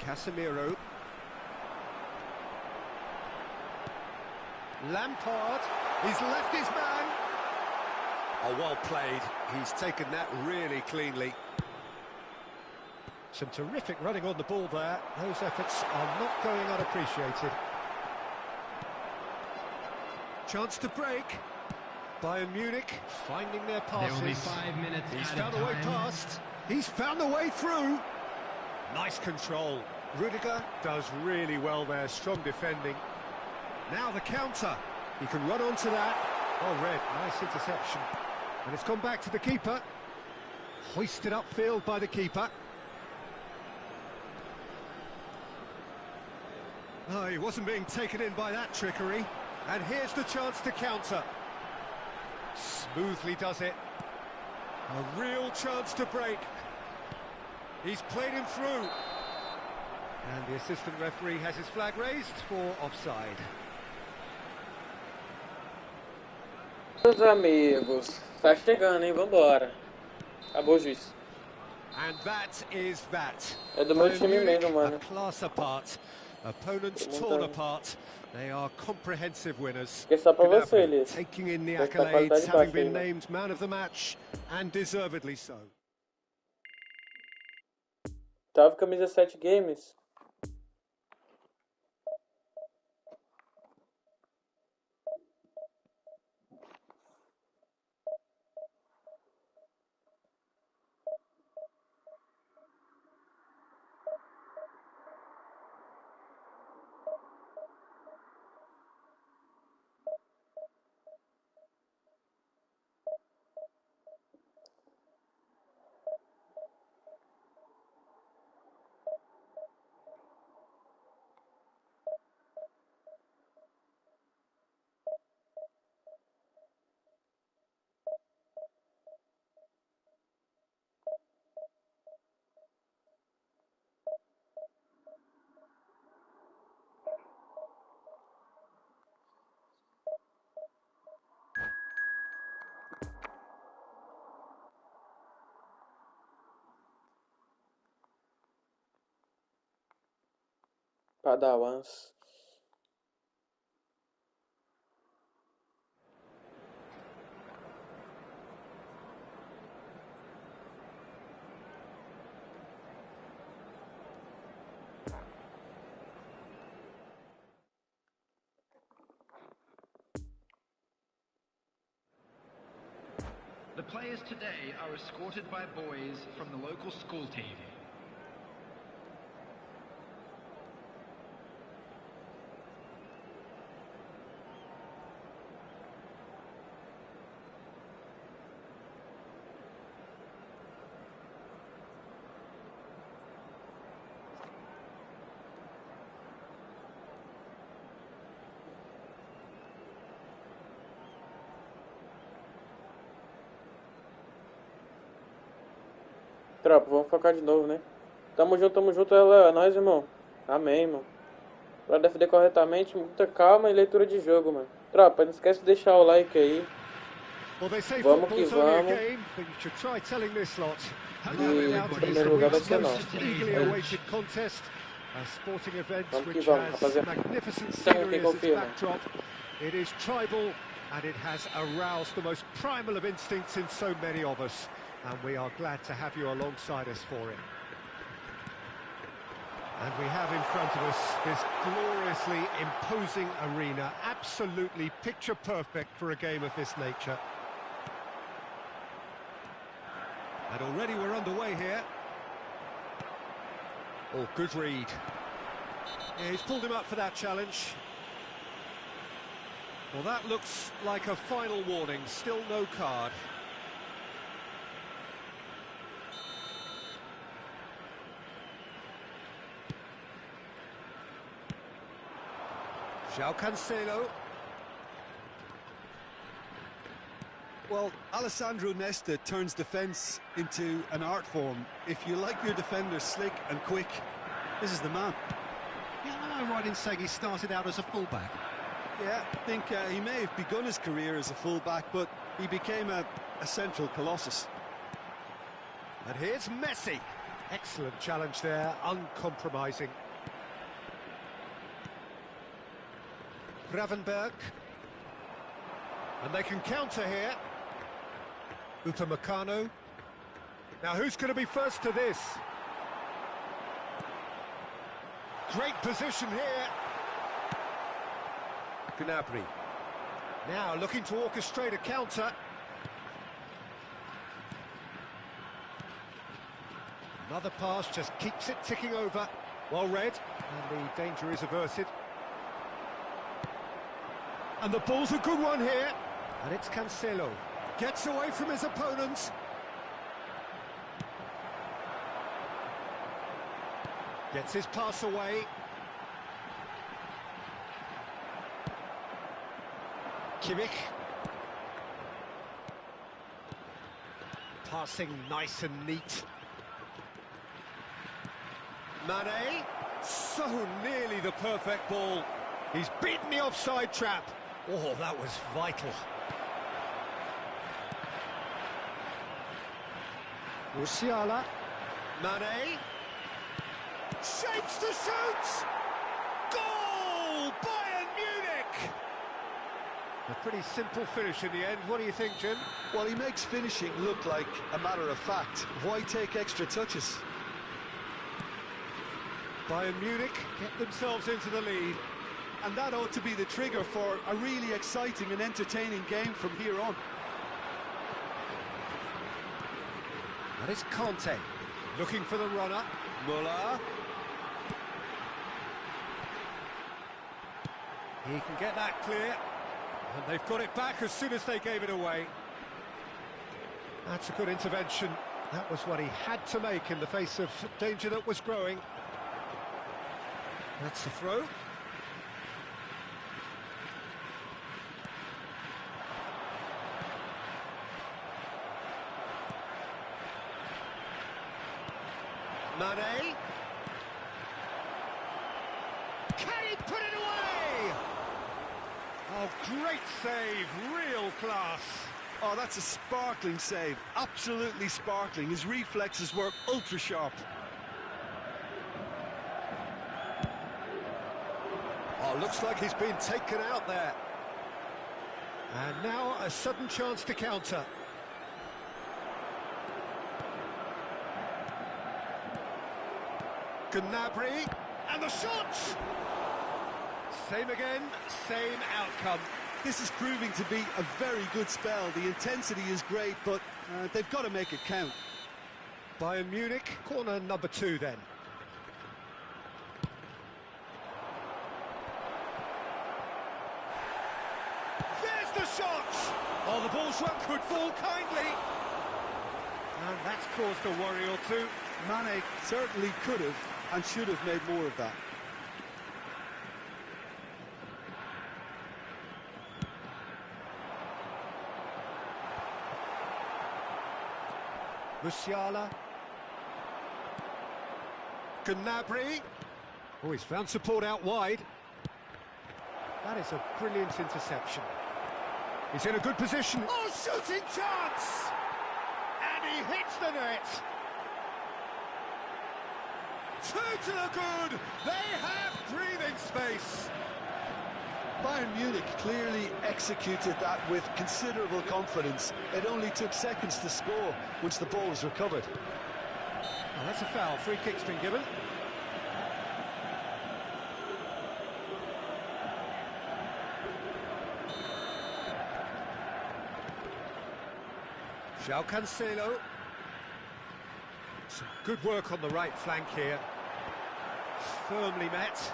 Casemiro. Lampard. He's left his man. Oh, well played. He's taken that really cleanly. Some terrific running on the ball there. Those efforts are not going unappreciated. Chance to break. Bayern Munich finding their passes. There will be 5 minutes. He's found a way past. He's found a way through. Nice control. Rudiger does really well there. Strong defending. Now the counter. He can run onto that. Oh, Red, nice interception. And it's gone back to the keeper. Hoisted upfield by the keeper. Oh, he wasn't being taken in by that trickery. And here's the chance to counter. Smoothly does it. A real chance to break. He's played him through. And the assistant referee has his flag raised for offside. Meus amigos, tá chegando, hein? Vambora. Acabou o juiz. And that is that. É do meu Bayern time Munich, mesmo, a mano. class apart. Opponents torn apart. They are comprehensive winners. Que é só pra você, Gnabry Elias. taking in the Essa accolades, qualidade having baixa been aí, mano. named man of the match, and deservedly so. Tava camisa 7 games. Padawans. The players today are escorted by boys from the local school team. Tropa, vamos focar de novo, né? Tamo junto, é nóis, irmão. Amém, irmão. Pra defender corretamente, muita calma e leitura de jogo, mano. Tropa, não esquece de deixar o like aí. Well, they say Vamos que football's only a vamos. game, but you should try telling this lot. E em primeiro lugar vai ser nosso. Eagerly awaited contest, a sporting event Vamos que which vamos, has rapaziada. magnificent Estamos scenery que as its confirma. backdrop. It is tribal and it has aroused the most primal of instincts in so many of us, and we are glad to have you alongside us for it. And we have in front of us this gloriously imposing arena, absolutely picture perfect for a game of this nature. And already we're underway here. Oh, good read. Yeah, he's pulled him up for that challenge. Well, that looks like a final warning, still no card. João Cancelo. Well, Alessandro Nesta turns defence into an art form. If you like your defender slick and quick, this is the man. Yeah, am I right in saying he started out as a fullback? Yeah, I think he may have begun his career as a fullback, but he became a central colossus. And here's Messi. Excellent challenge there, uncompromising. Gravenberg. And they can counter here. Upamecano. Now who's going to be first to this? Great position here. Gnabry. Now looking to orchestrate a counter. Another pass just keeps it ticking over. Well read, and the danger is averted. And the ball's a good one here. And it's Cancelo. Gets away from his opponents. Gets his pass away. Kimmich. Passing nice and neat. Mane So nearly the perfect ball. He's beaten the offside trap. Oh, that was vital. Musiala. Mane. Shapes to shoot! Goal! Bayern Munich! A pretty simple finish in the end. What do you think, Jim? Well, he makes finishing look like a matter of fact. Why take extra touches? Bayern Munich get themselves into the lead. And that ought to be the trigger for a really exciting and entertaining game from here on. That is Conte. Looking for the runner. Muller. He can get that clear. And they've got it back as soon as they gave it away. That's a good intervention. That was what he had to make in the face of danger that was growing. That's the throw. Mane. Can he put it away? Oh, great save, real class. Oh, that's a sparkling save, absolutely sparkling. His reflexes were ultra sharp. Oh, looks like he's been taken out there. And now a sudden chance to counter. Gnabry, and the shot! Same again, same outcome. This is proving to be a very good spell. The intensity is great, but they've got to make it count. Bayern Munich, corner number 2 then. There's the shot! Oh, the ball shot could fall kindly. And that's caused a worry or two. Mane certainly could have and should have made more of that. Musiala. Gnabry. Oh, he's found support out wide. That is a brilliant interception. He's in a good position. Oh, shooting chance! And he hits the net. 2 to the good. They have breathing space. Bayern Munich clearly executed that with considerable confidence. It only took seconds to score once the ball was recovered. Oh, that's a foul. Free kick's been given. João Cancelo. Some good work on the right flank here. Firmly met.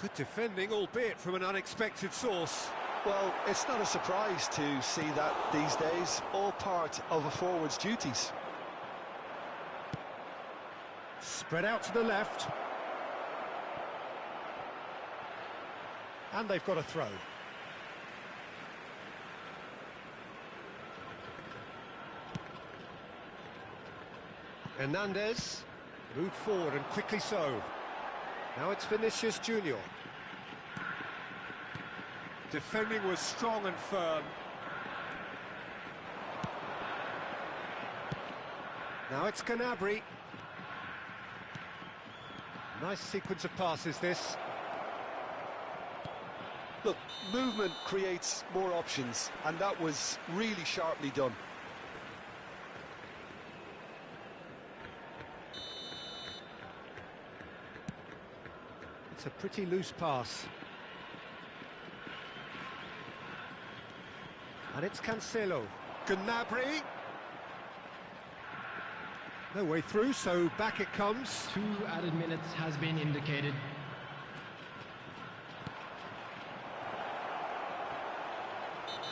Good defending, albeit from an unexpected source. Well, it's not a surprise to see that these days, all part of a forward's duties. Spread out to the left. And they've got a throw. Hernandez moved forward and quickly so. Now it's Vinicius Junior. Defending was strong and firm. Now it's Gnabry. Nice sequence of passes this. Look, movement creates more options, and that was really sharply done. It's a pretty loose pass. And it's Cancelo. Gnabry. No way through, so back it comes. 2 added minutes has been indicated.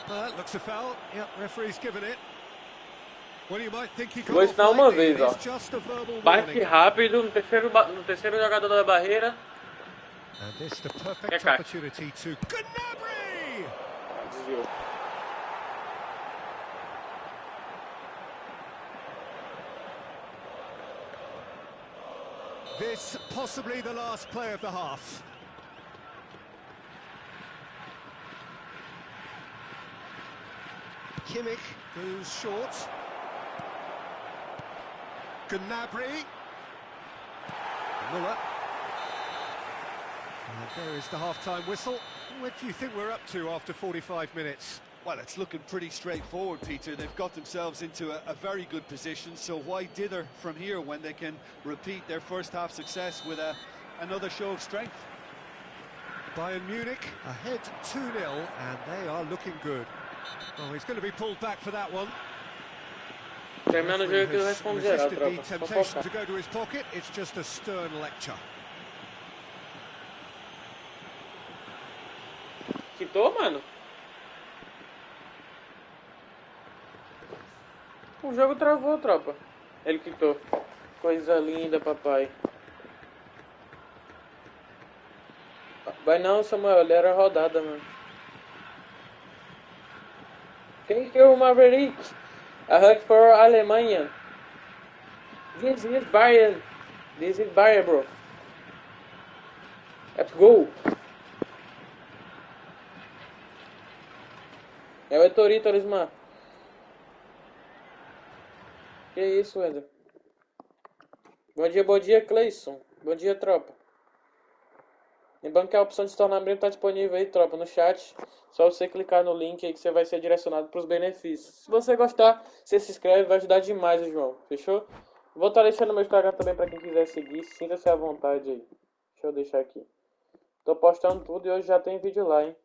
Well, that looks a foul. Yep, referee's given it. Well, you might think he got Vou off ensinar uma lightly. vez, ó. It's just a verbal Bate warning. rápido no terceiro jogador da barreira. And this the perfect Yeah, okay. opportunity to Gnabry! Desviou. This possibly the last play of the half. Kimmich goes short. Gnabry. Muller. And there is the half-time whistle. What do you think we're up to after 45 minutes? Well, it's looking pretty straightforward, Peter. They've got themselves into a very good position, so why dither from here when they can repeat their first-half success with another show of strength? Bayern Munich ahead 2-0, and they are looking good. Oh, he's going to be pulled back for that one. Terminando o jogo que eu Has respondo geral, resisted tropa. the Só temptation focar. to go to his pocket. It's just a stern lecture. Quitou, mano? O jogo travou, tropa. Ele quitou. Coisa linda, papai. Vai não, Samuel. Ele era rodada, mano. Quem que é o Maverick? A hug for Alemanha. This is Bayern. This is Bayern, bro. Let's go. É o Etorito, Talismã. Que isso, Wender? Bom dia, Cleison. Bom dia, tropa. Lembrando que a opção de se tornar membro está disponível aí, tropa, no chat. Só você clicar no link aí que você vai ser direcionado para os benefícios. Se você gostar, você se inscreve, vai ajudar demais o João, fechou? Vou estar deixando meu Instagram também para quem quiser seguir, sinta-se à vontade aí. Deixa eu deixar aqui. Tô postando tudo e hoje já tem vídeo lá, hein?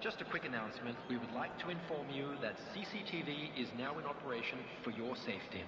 Just a quick announcement. We would like to inform you that CCTV is now in operation for your safety.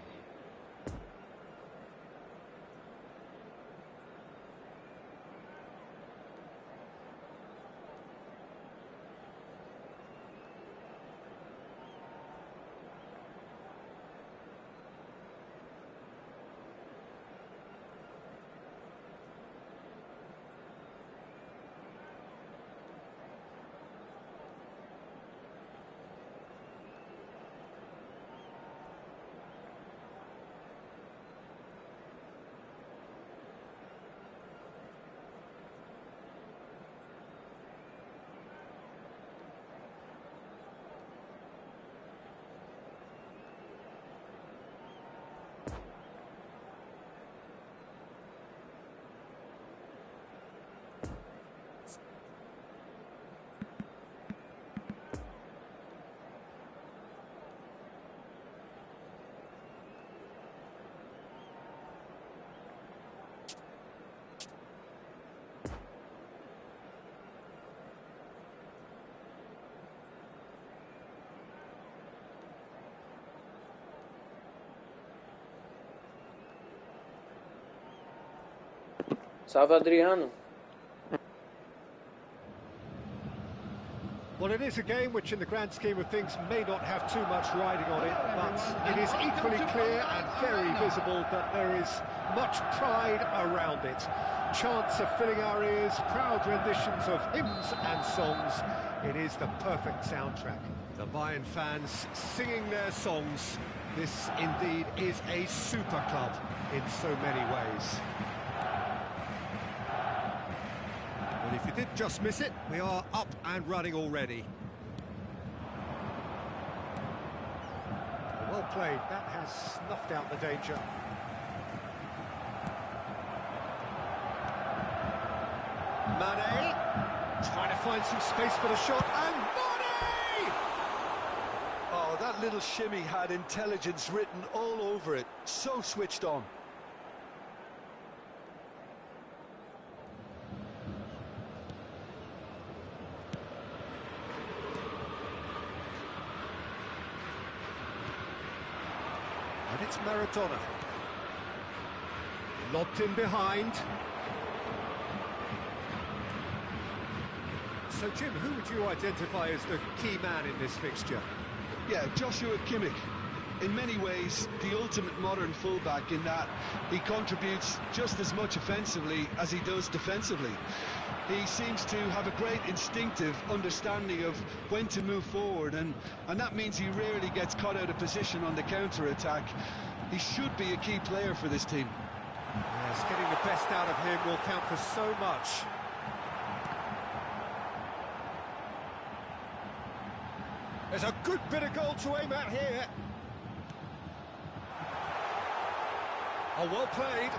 Salve, Adriano. Well, it is a game which in the grand scheme of things may not have too much riding on it, but it is equally clear and very visible that there is much pride around it. Chants are filling our ears, proud renditions of hymns and songs. It is the perfect soundtrack. The Bayern fans singing their songs. This indeed is a super club in so many ways. Well, if you did just miss it, we are up and running already. Well played, that has snuffed out the danger. Mane, trying to find some space for the shot, and Mane! Oh, that little shimmy had intelligence written all over it. So switched on. And it's Maradona. Lobbed in behind. So, Jim, who would you identify as the key man in this fixture? Yeah, Joshua Kimmich. In many ways, the ultimate modern fullback in that he contributes just as much offensively as he does defensively. He seems to have a great instinctive understanding of when to move forward, and that means he rarely gets caught out of position on the counter-attack. He should be a key player for this team. Yes, getting the best out of him will count for so much. There's a good bit of goal to aim at here. Oh, well played.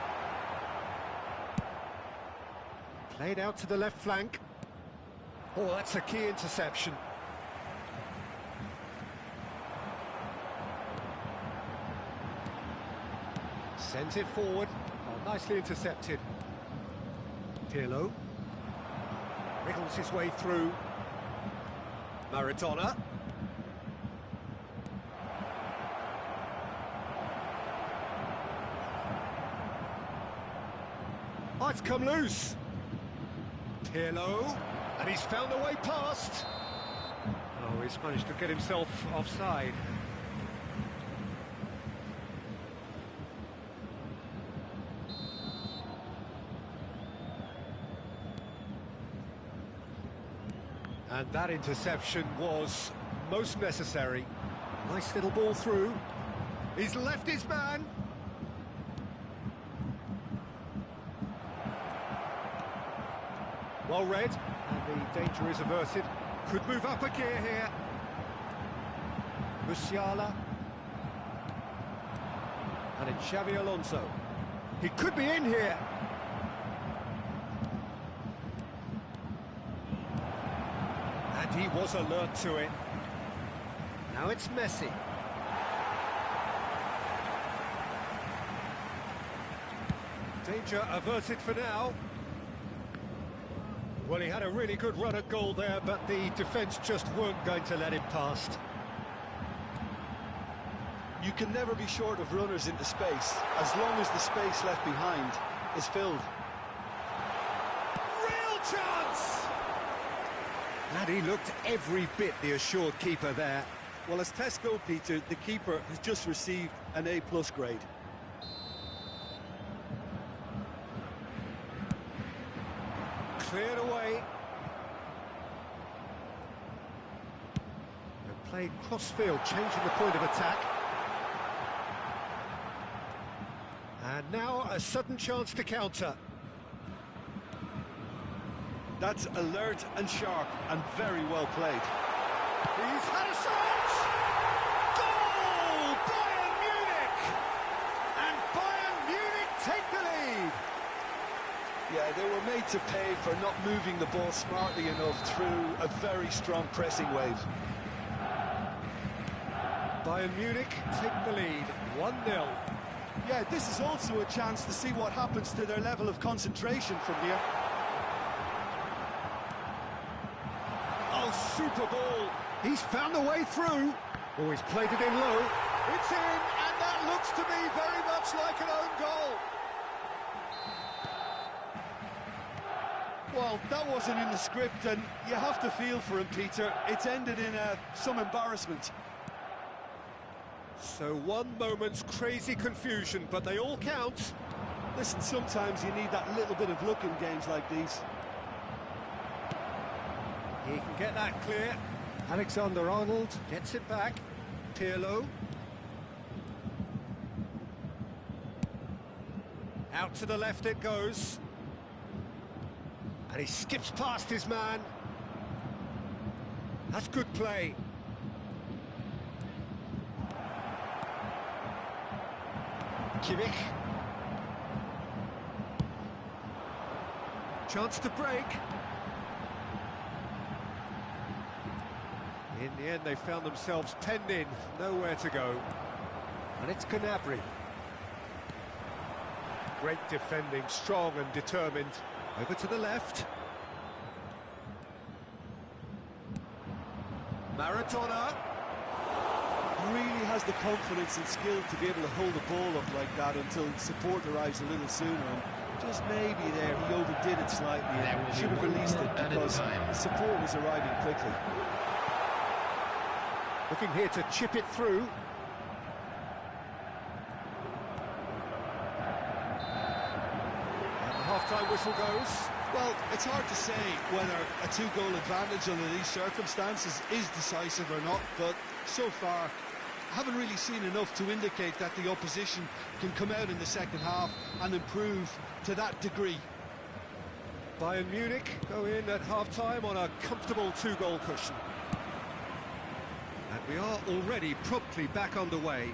Played out to the left flank. Oh, that's a key interception. Sends it forward. Oh, nicely intercepted. Pirlo. Wriggles his way through. Maradona. Oh, it's come loose. Pirlo, and he's found a way past. Oh, he's managed to get himself offside. And that interception was most necessary. Nice little ball through. He's left his man. Well read, and the danger is averted. Could move up a gear here. Musiala. And it's Xabi Alonso. He could be in here. And he was alert to it. Now it's Messi. Danger averted for now. Well, he had a really good run at goal there, but the defence just weren't going to let him past. You can never be short of runners into space, as long as the space left behind is filled. Real chance! And he looked every bit the assured keeper there. Well, as tests go, Peter, the keeper has just received an A+ grade. Cleared away. And played cross-field, changing the point of attack. And now a sudden chance to counter. That's alert and sharp and very well played. He's had a shot! Goal! Bayern Munich! And Bayern Munich take the lead! Yeah, they were made to pay for not moving the ball smartly enough through a very strong pressing wave. Bayern Munich take the lead, 1-0. Yeah, this is also a chance to see what happens to their level of concentration from here. Oh, super ball! He's found a way through. Oh, he's played it in low. It's in, and that looks to me very much like an own goal. Well, that wasn't in the script, and you have to feel for him, Peter. It's ended in some embarrassment. So one moment's crazy confusion, but they all count. Listen, sometimes you need that little bit of luck in games like these. He can get that clear. Alexander-Arnold gets it back. Pirlo. Out to the left it goes. And he skips past his man. That's good play. Kimmich. Chance to break. In the end, they found themselves penned in, nowhere to go. And it's Gnabry. Great defending, strong and determined. Over to the left. Maradona. Really has the confidence and skill to be able to hold the ball up like that until support arrives a little sooner. And just maybe there he overdid it slightly and should have released it because the support was arriving quickly. Looking here to chip it through. And the half-time whistle goes. Well, it's hard to say whether a two-goal advantage under these circumstances is decisive or not, but so far I haven't really seen enough to indicate that the opposition can come out in the second half and improve to that degree. Bayern Munich go in at half-time on a comfortable two-goal cushion. And we are already promptly back underway.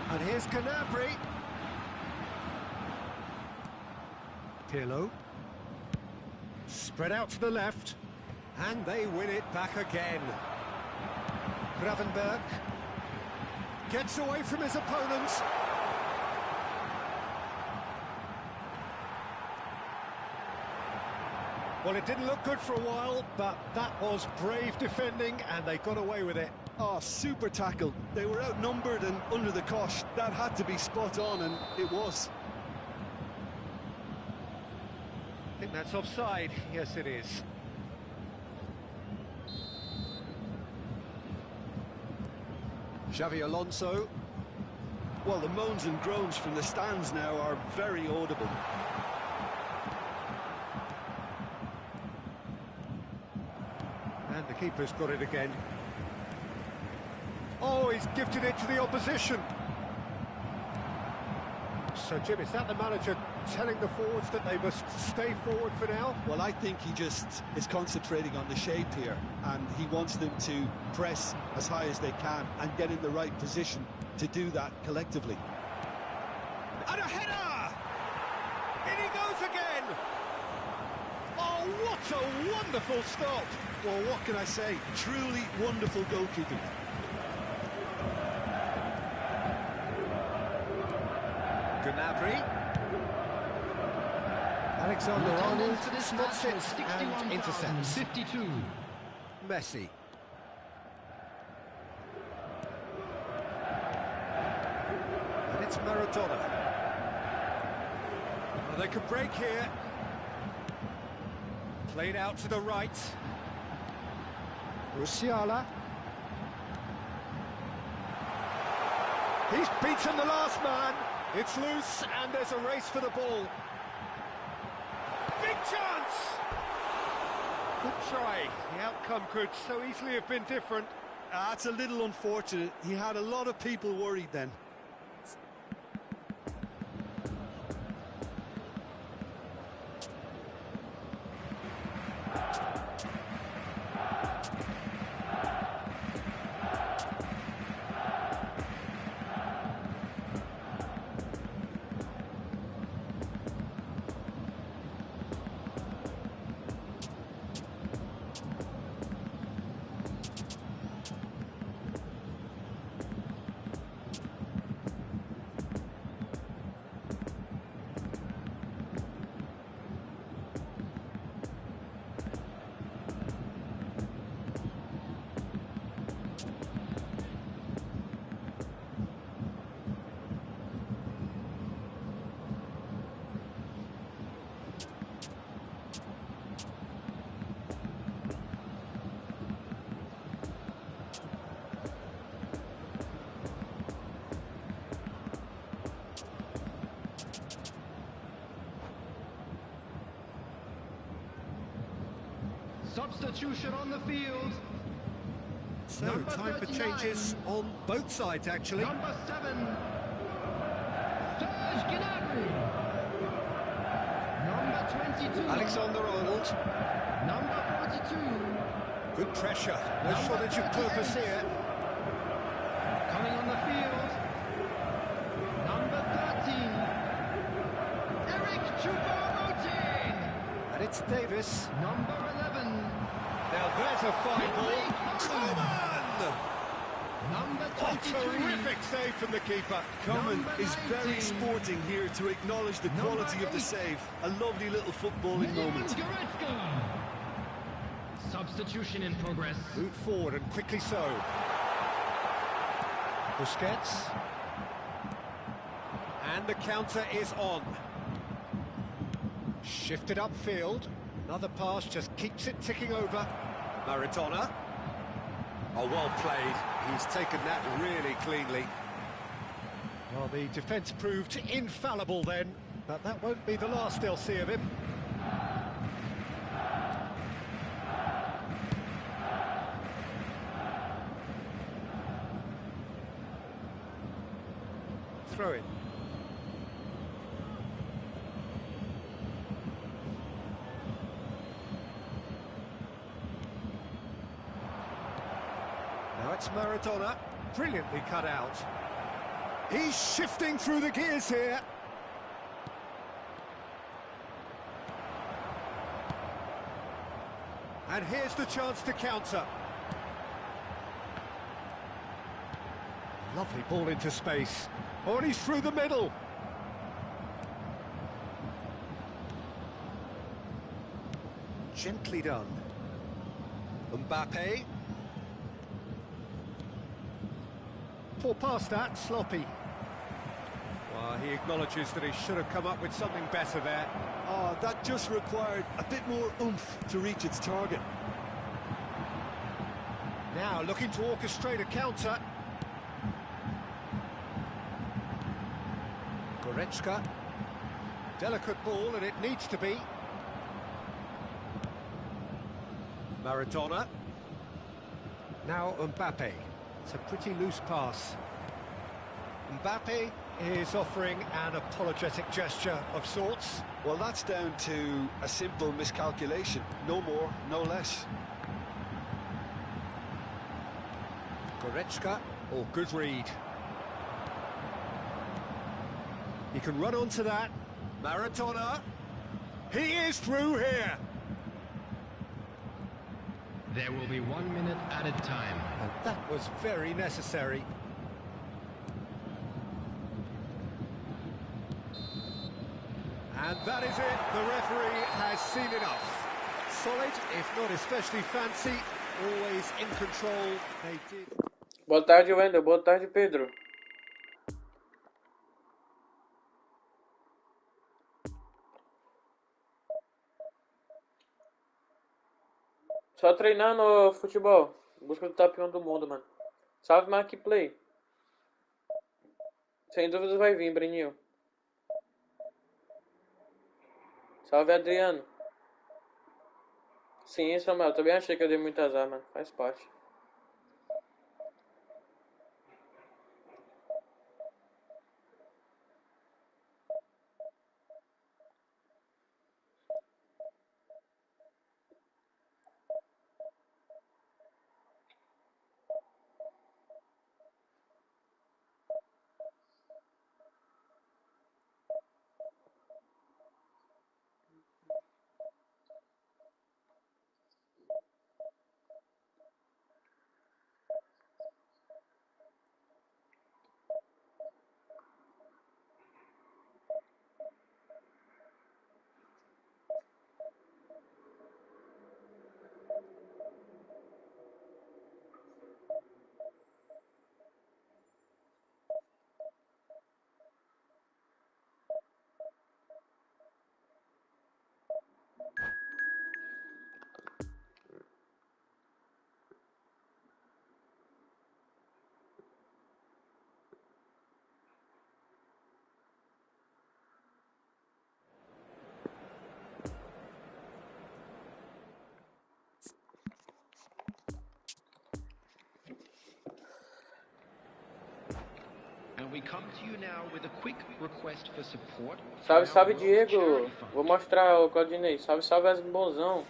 And here's Gnabry. Pirlo. Spread out to the left. And they win it back again. Gravenberg gets away from his opponent. Well, it didn't look good for a while, but that was brave defending, and they got away with it. Oh, super tackle. They were outnumbered and under the cosh. That had to be spot on, and it was. I think that's offside. Yes, it is. Xavi Alonso. Well, the moans and groans from the stands now are very audible. And the keeper's got it again. Oh, he's gifted it to the opposition. So, Jim, is that the manager telling the forwards that they must stay forward for now? Well, I think he just is concentrating on the shape here, and he wants them to press as high as they can and get in the right position to do that collectively. And a header! In he goes again! Oh, what a wonderful stop! Well, what can I say? Truly wonderful goalkeeping. Gnabry. Alexander-Arnold spots it and intercepts. 52. Messi. And it's Maradona. Well, they could break here. Played out to the right. Musiala. He's beaten the last man. It's loose, and there's a race for the ball. Big chance! Good try. The outcome could so easily have been different. That's a little unfortunate. He had a lot of people worried then. Substitution on the field. So, Number time for 39. changes on both sides, actually. Number 7, Serge Gnabry. Number 22, Alexander-Arnold. Number 42, Good pressure. No Number shortage of purpose 38. here. coming on the field. Number 13, Eric Choupo-Moting. And it's Davis. Number 11, Now there's a fine ball. Coman! number Oh, 23. terrific save from the keeper. Coman Number is very 19. sporting here to acknowledge the Number quality of the 8. save. A lovely little footballing Leon moment. Goretzka. Substitution in progress. Move forward and quickly so. Busquets. And the counter is on. Shifted upfield. Another pass just keeps it ticking over. Maradona. Oh, well played. He's taken that really cleanly. Well, the defence proved infallible then, but that won't be the last they'll see of him. Throw in. Now it's Maradona, brilliantly cut out. He's shifting through the gears here. And here's the chance to counter. Lovely ball into space. Oh, and he's through the middle. Gently done. Mbappe. Poor past that, sloppy. Well, he acknowledges that he should have come up with something better there. Oh, that just required a bit more oomph to reach its target. Now looking to orchestrate a counter. Goretzka. Delicate ball, and it needs to be. Maradona. Now Mbappe. It's a pretty loose pass. Mbappe is offering an apologetic gesture of sorts. Well, that's down to a simple miscalculation. No more, no less. Goretzka. Oh, good read. He can run onto that. Maradona. He is through here. There will be 1 minute added time. And that was very necessary. And that is it. The referee has seen enough. Solid, if not especially fancy. Always in control. They did. Boa tarde, Wendel. Boa tarde, Pedro. Só treinando futebol. Busca do top 1 do mundo, mano. Salve, Mark Play. Sem dúvidas vai vir, Breninho. Salve, Adriano. Sim, Samuel. Também achei que eu dei muito azar, mano. Faz parte. And we come to you now with a quick request for support. Salve, salve, Diego. Vou mostrar o Claudinei. Salve, salve, as bonzão.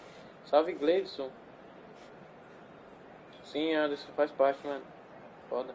Salve, Gleidson. Sim, Anderson, faz parte, mano. Foda.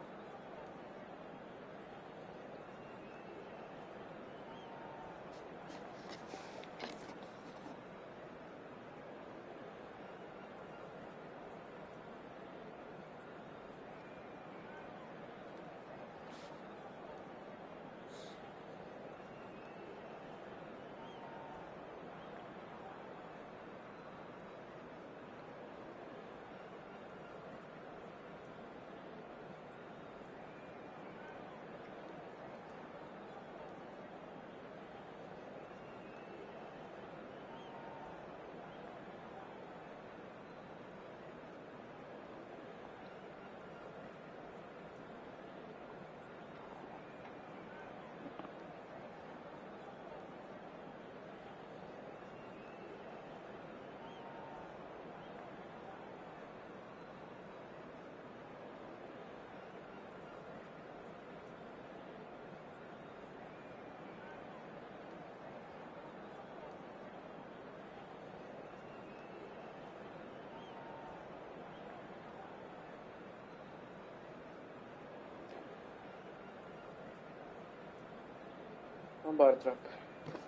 Vambora, tropa.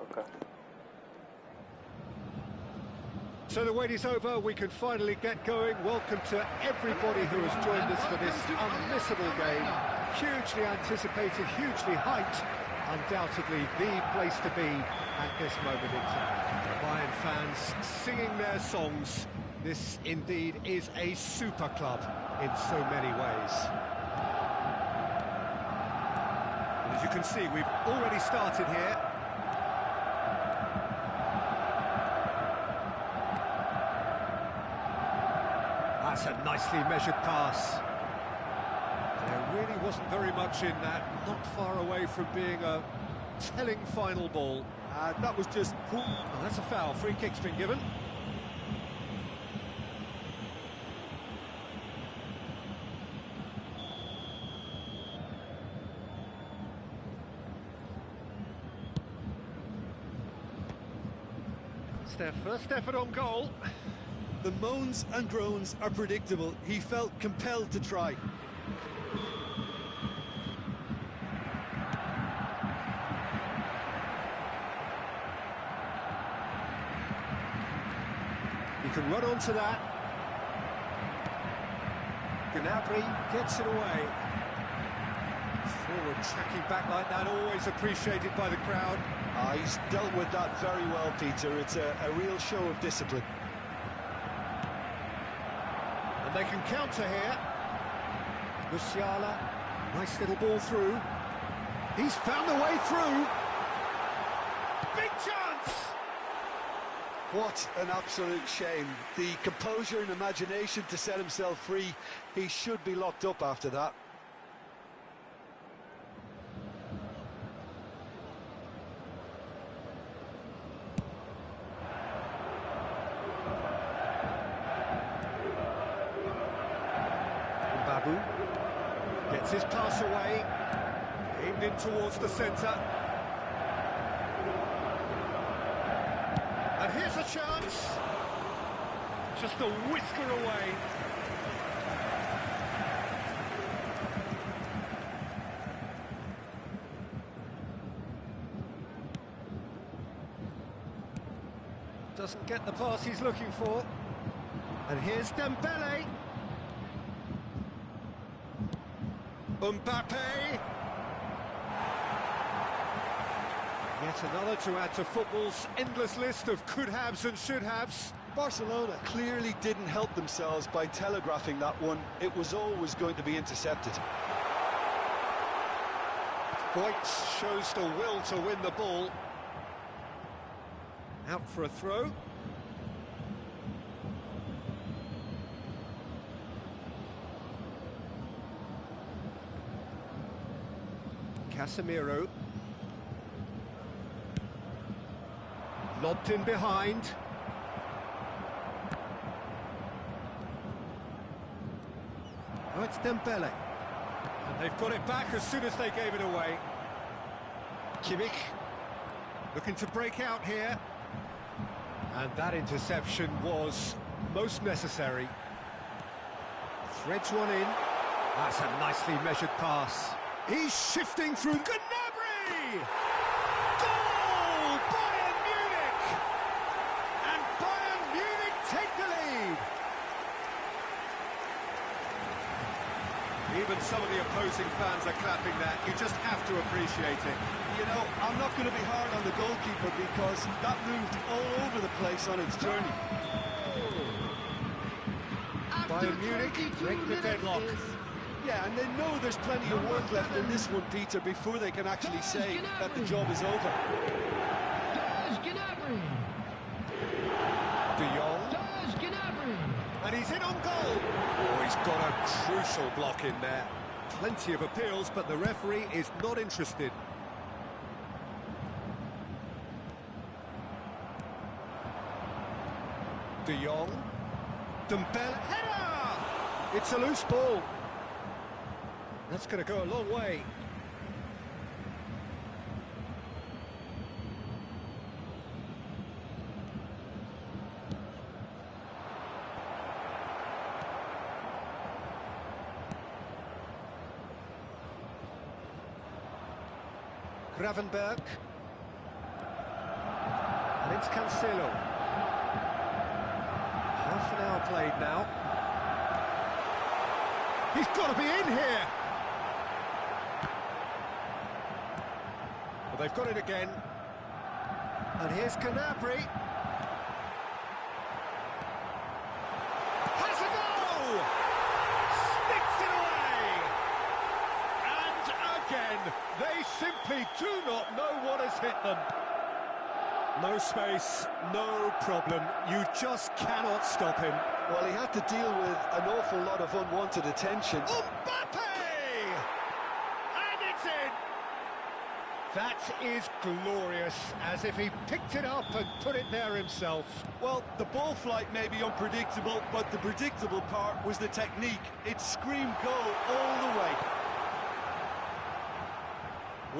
Ok. So the wait is over, we can finally get going. Welcome to everybody who has joined us for this unmissable game. Hugely anticipated, hugely hyped. Undoubtedly the place to be at this moment in time. The Bayern fans singing their songs. This indeed is a super club in so many ways. And as you can see, we've already started here. That's a nicely measured pass. There really wasn't very much in that, not far away from being a telling final ball. That was just... Oh, that's a foul. Free kick's been given. It's their first effort on goal. The moans and groans are predictable. He felt compelled to try. He can run onto that. Gnabry gets it away. Forward tracking back like that, always appreciated by the crowd. He's dealt with that very well, Peter. It's a real show of discipline. And they can counter here. Musiala, nice little ball through. He's found a way through. Big chance! What an absolute shame. The composure and imagination to set himself free. He should be locked up after that. Babu gets his pass away, aimed in towards the centre. And here's a chance. Just a whisker away. Doesn't get the pass he's looking for. And here's Dembele. Mbappe! Yet another to add to football's endless list of could-haves and should-haves. Barcelona clearly didn't help themselves by telegraphing that one. It was always going to be intercepted. Voigt shows the will to win the ball. Out for a throw. Casemiro. Lobbed in behind. Oh, it's Dembele. And they've got it back as soon as they gave it away. Kimmich looking to break out here. And that interception was most necessary. Threads one in. That's a nicely measured pass. He's shifting through. Gnabry! Goal! Bayern Munich! And Bayern Munich take the lead! Even some of the opposing fans are clapping that. You just have to appreciate it. You know, I'm not going to be hard on the goalkeeper because that moved all over the place on its journey. Bayern Munich break the deadlock. Yeah, and they know there's plenty of work left in this one, Peter, before they can actually say that the job is over. De Jong. And he's in on goal. Oh, he's got a crucial block in there. Plenty of appeals, but the referee is not interested. De Jong. Dembele. Header! It's a loose ball. That's going to go a long way. Gravenberg. It's Cancelo. Half an hour played now. He's got to be in here! Well, they've got it again. And here's Canabry. Has a go! Sticks it away! And again, they simply do not know what has hit them. No space, no problem. You just cannot stop him. Well, he had to deal with an awful lot of unwanted attention. Mbappe! And it's in! That is glorious, as if he picked it up and put it there himself. Well, the ball flight may be unpredictable, but the predictable part was the technique. It screamed goal all the way.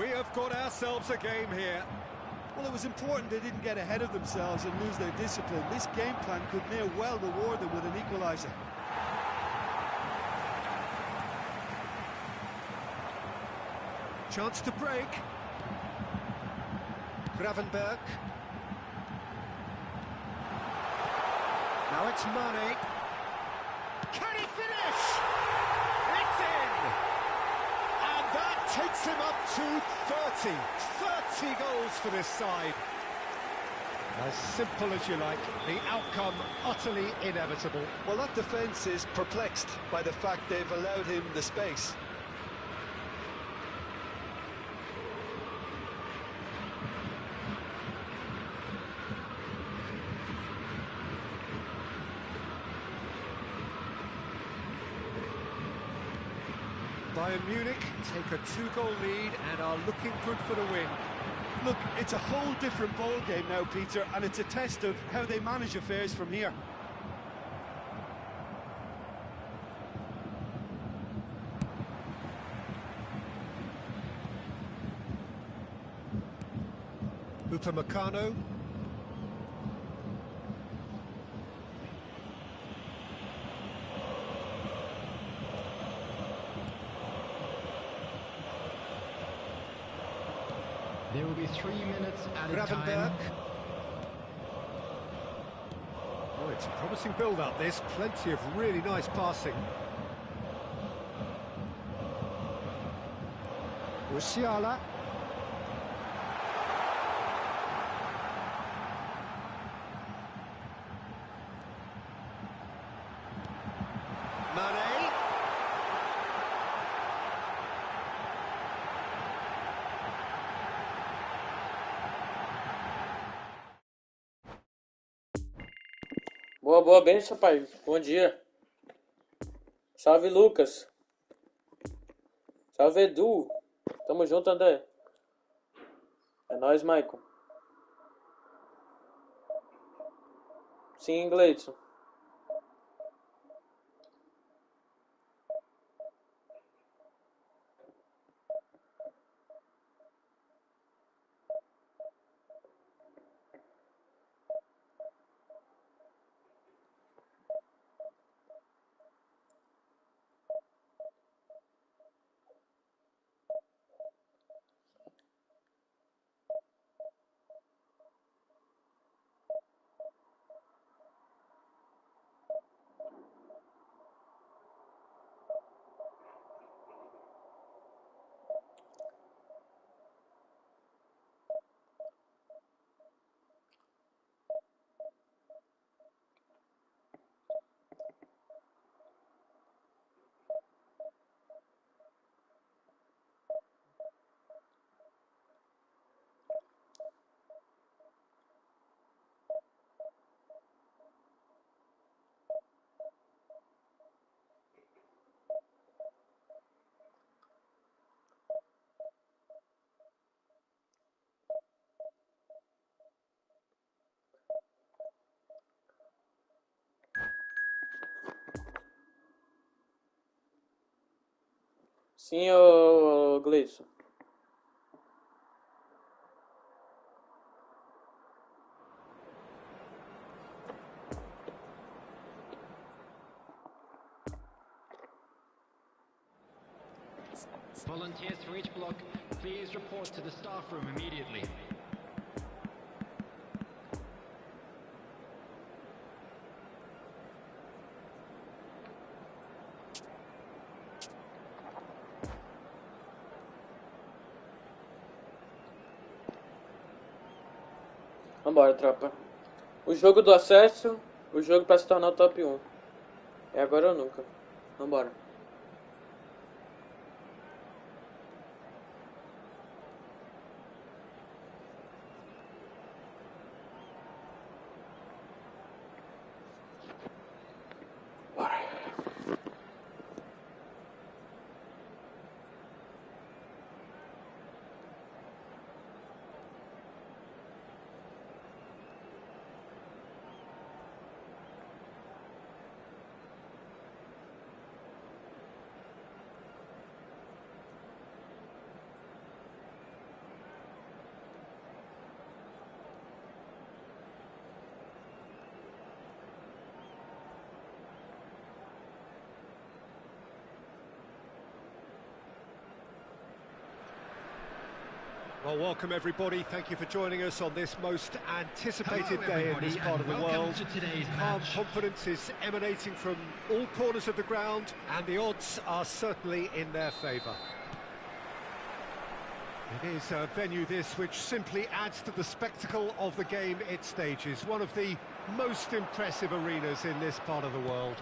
We have got ourselves a game here. Well, it was important they didn't get ahead of themselves and lose their discipline. This game plan could near well reward them with an equaliser. Chance to break. Gravenberg. Now it's Mane. Can he finish? It's in! And that takes him up to 30. 30 goals for this side. As simple as you like, the outcome utterly inevitable. Well, that defence is perplexed by the fact they've allowed him the space. Bayern Munich take a 2-goal lead and are looking good for the win. Look, it's a whole different ball game now, Peter, and it's a test of how they manage affairs from here. Upamecano. There will be 3 minutes added Gravenberg. time. Oh, it's a promising build-up, this. Plenty of really nice passing. Musiala. Mane. Boa, boa, bem, rapaz. Bom dia. Salve, Lucas. Salve, Edu. Tamo junto, André. É nóis, Maicon. Sim, Gleidson. Sim, ô Gleison. Volunteers for each block, please report to the staff room immediately. Vambora, tropa. O jogo do acesso, o jogo pra se tornar o top 1. É agora ou nunca. Vambora. Well, welcome everybody. Thank you for joining us on this most anticipated day in this part of the world. Calm confidence is emanating from all corners of the ground, and the odds are certainly in their favour. It is a venue this which simply adds to the spectacle of the game it stages. One of the most impressive arenas in this part of the world.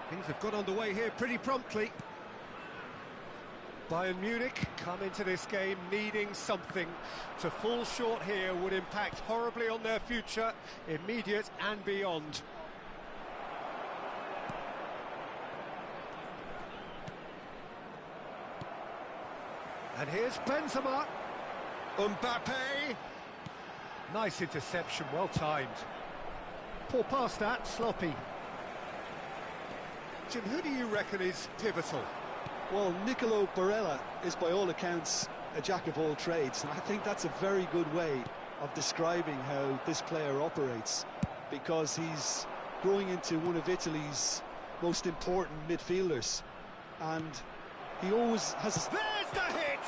Things have got underway here pretty promptly. Bayern Munich come into this game needing something. To fall short here would impact horribly on their future, immediate and beyond. And here's Benzema. Mbappe. Nice interception, well timed. Poor pass that, sloppy. Jim, who do you reckon is pivotal? Well, Nicolo Barella is by all accounts a jack of all trades, and I think that's a very good way of describing how this player operates, because he's growing into one of Italy's most important midfielders, and he always has a... There's the hit!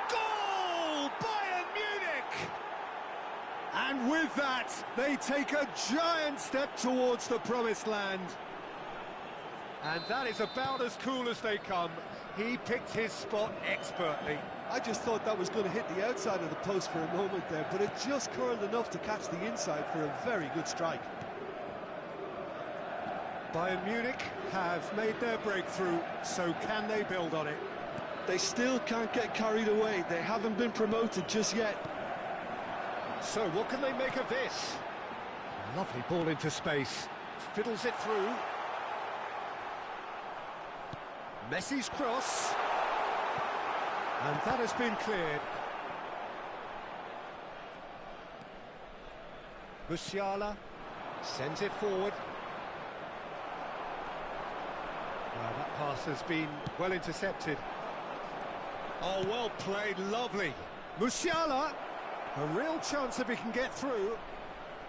Goal! Bayern Munich! And with that, they take a giant step towards the promised land. And that is about as cool as they come. He picked his spot expertly. I just thought that was going to hit the outside of the post for a moment there, but it just curled enough to catch the inside for a very good strike. Bayern Munich have made their breakthrough, so can they build on it? They still can't get carried away. They haven't been promoted just yet. So what can they make of this? Lovely ball into space. Fiddles it through. Messi's cross. And that has been cleared. Musiala sends it forward. Now that pass has been well intercepted. Oh, well played, lovely. Musiala, a real chance if he can get through.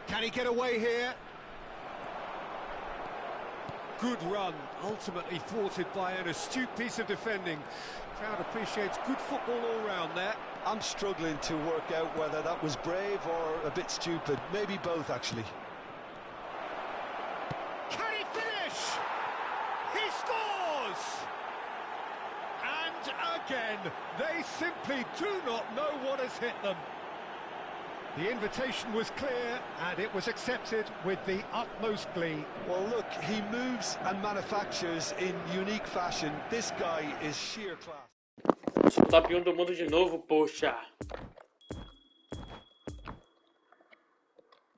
Can he get away here? Good run, ultimately thwarted by an astute piece of defending. Crowd appreciates good football all round there. I'm struggling to work out whether that was brave or a bit stupid. Maybe both, actually. Can he finish? He scores! And again, they simply do not know what has hit them. The invitation was clear, and it was accepted with the utmost glee. Well, look, he moves and manufactures in unique fashion. This guy is sheer class. Top 1 do mundo de novo, poxa.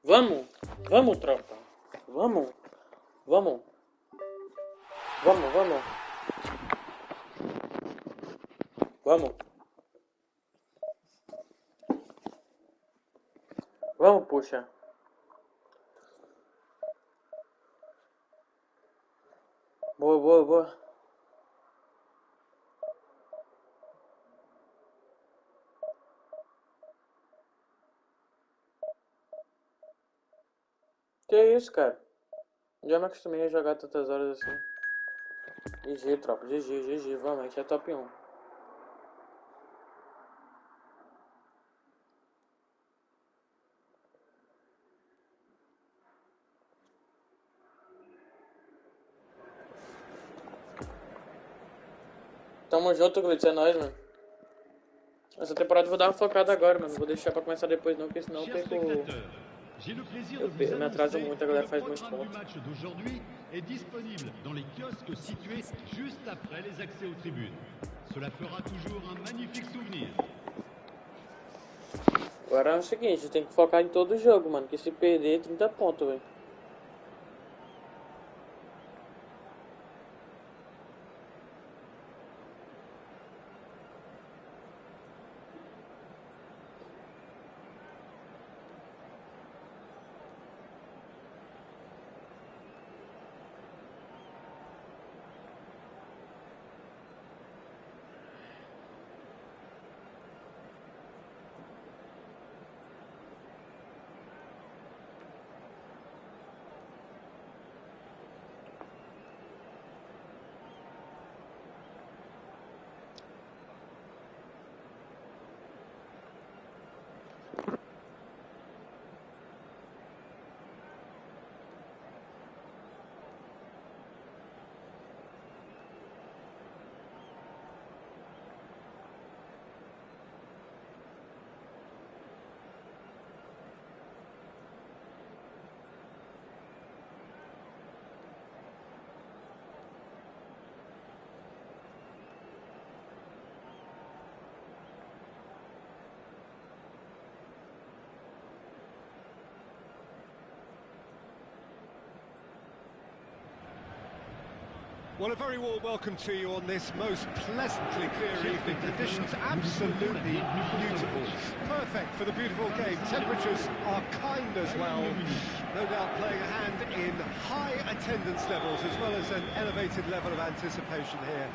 Vamos, vamos, tropa. Vamos, vamos. Vamos, vamos. Vamos. Vamos, puxa. Boa, boa, boa. Que isso, cara? Já me acostumei a jogar tantas horas assim. GG, tropa. GG, GG. Vamos, a gente é top 1. Tamo junto, Glitz. É nóis, mano. Essa temporada eu vou dar uma focada agora, mano. Não vou deixar pra começar depois não, porque senão eu Chers perco. spectateurs, j'ai le plaisir de vous Eu me atraso annoncer muito, a que galera le faz muito programme du ponto. match d'aujourd'hui est disponible dans les kiosques situés juste après les accès aux tribunes. Cela fera toujours un magnifique souvenir. Agora é o seguinte, tem que focar em todo jogo, mano. Que se perder, 30 pontos, velho. Well, a very warm welcome to you on this most pleasantly clear evening. Conditions absolutely beautiful. Perfect for the beautiful game. Temperatures are kind as well. No doubt playing a hand in high attendance levels as well as an elevated level of anticipation here.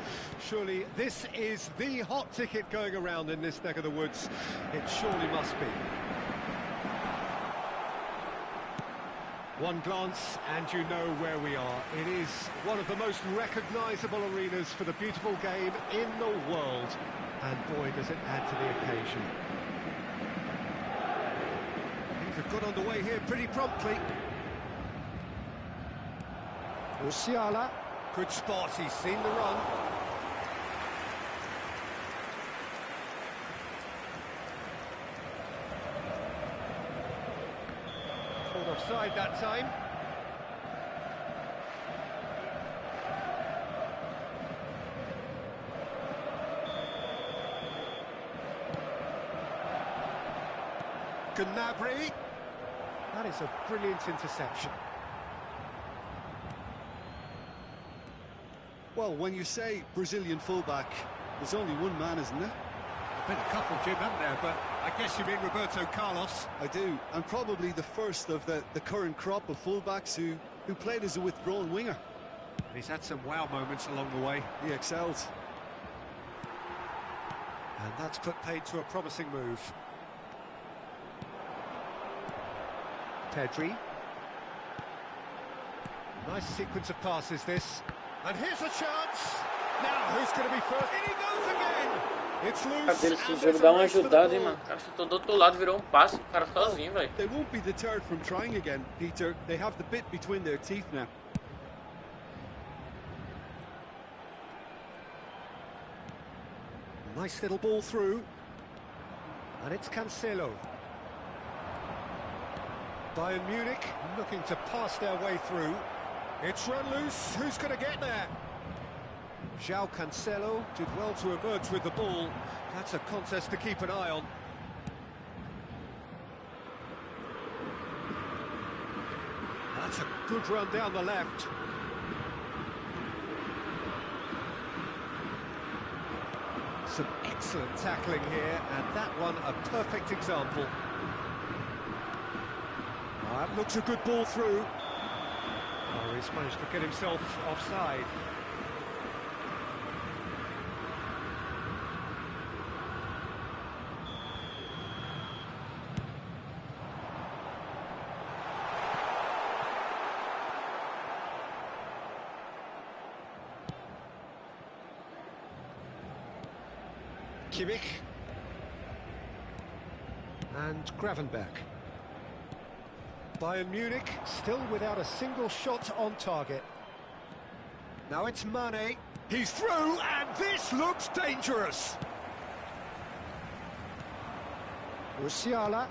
Surely this is the hot ticket going around in this neck of the woods. It surely must be. One glance and you know where we are. It is one of the most recognisable arenas for the beautiful game in the world. And boy, does it add to the occasion. Things have got underway here pretty promptly. Musiala, good spot, he's seen the run. Offside that time. Gnabry. That is a brilliant interception. Well, when you say Brazilian fullback, there's only one man, isn't there? Been a couple, Jim, haven't there? But I guess you mean Roberto Carlos. I do, and probably the first of the current crop of fullbacks who played as a withdrawn winger. He's had some wow moments along the way. He excelled. And that's put paid to a promising move. Pedri. Nice sequence of passes, this. And here's a chance. Now, who's going to be first? In he goes again. It's loose. Esse jogo dá uma ajudada, hein, mano. Cara, chutou do outro lado, virou passe, o cara sozinho, velho. They won't be deterred from trying again, Peter. They have the bit between their teeth now. Nice little ball through. And it's Cancelo. Bayern Munich looking to pass their way through. It's run loose. Who's going to get there? João Cancelo did well to emerge with the ball. That's a contest to keep an eye on. That's a good run down the left. Some excellent tackling here, and that one a perfect example. That looks a good ball through. Oh, he's managed to get himself offside. Kimmich and Gravenberch. Bayern Munich still without a single shot on target. Now it's Mane. He's through, and this looks dangerous. Musiala.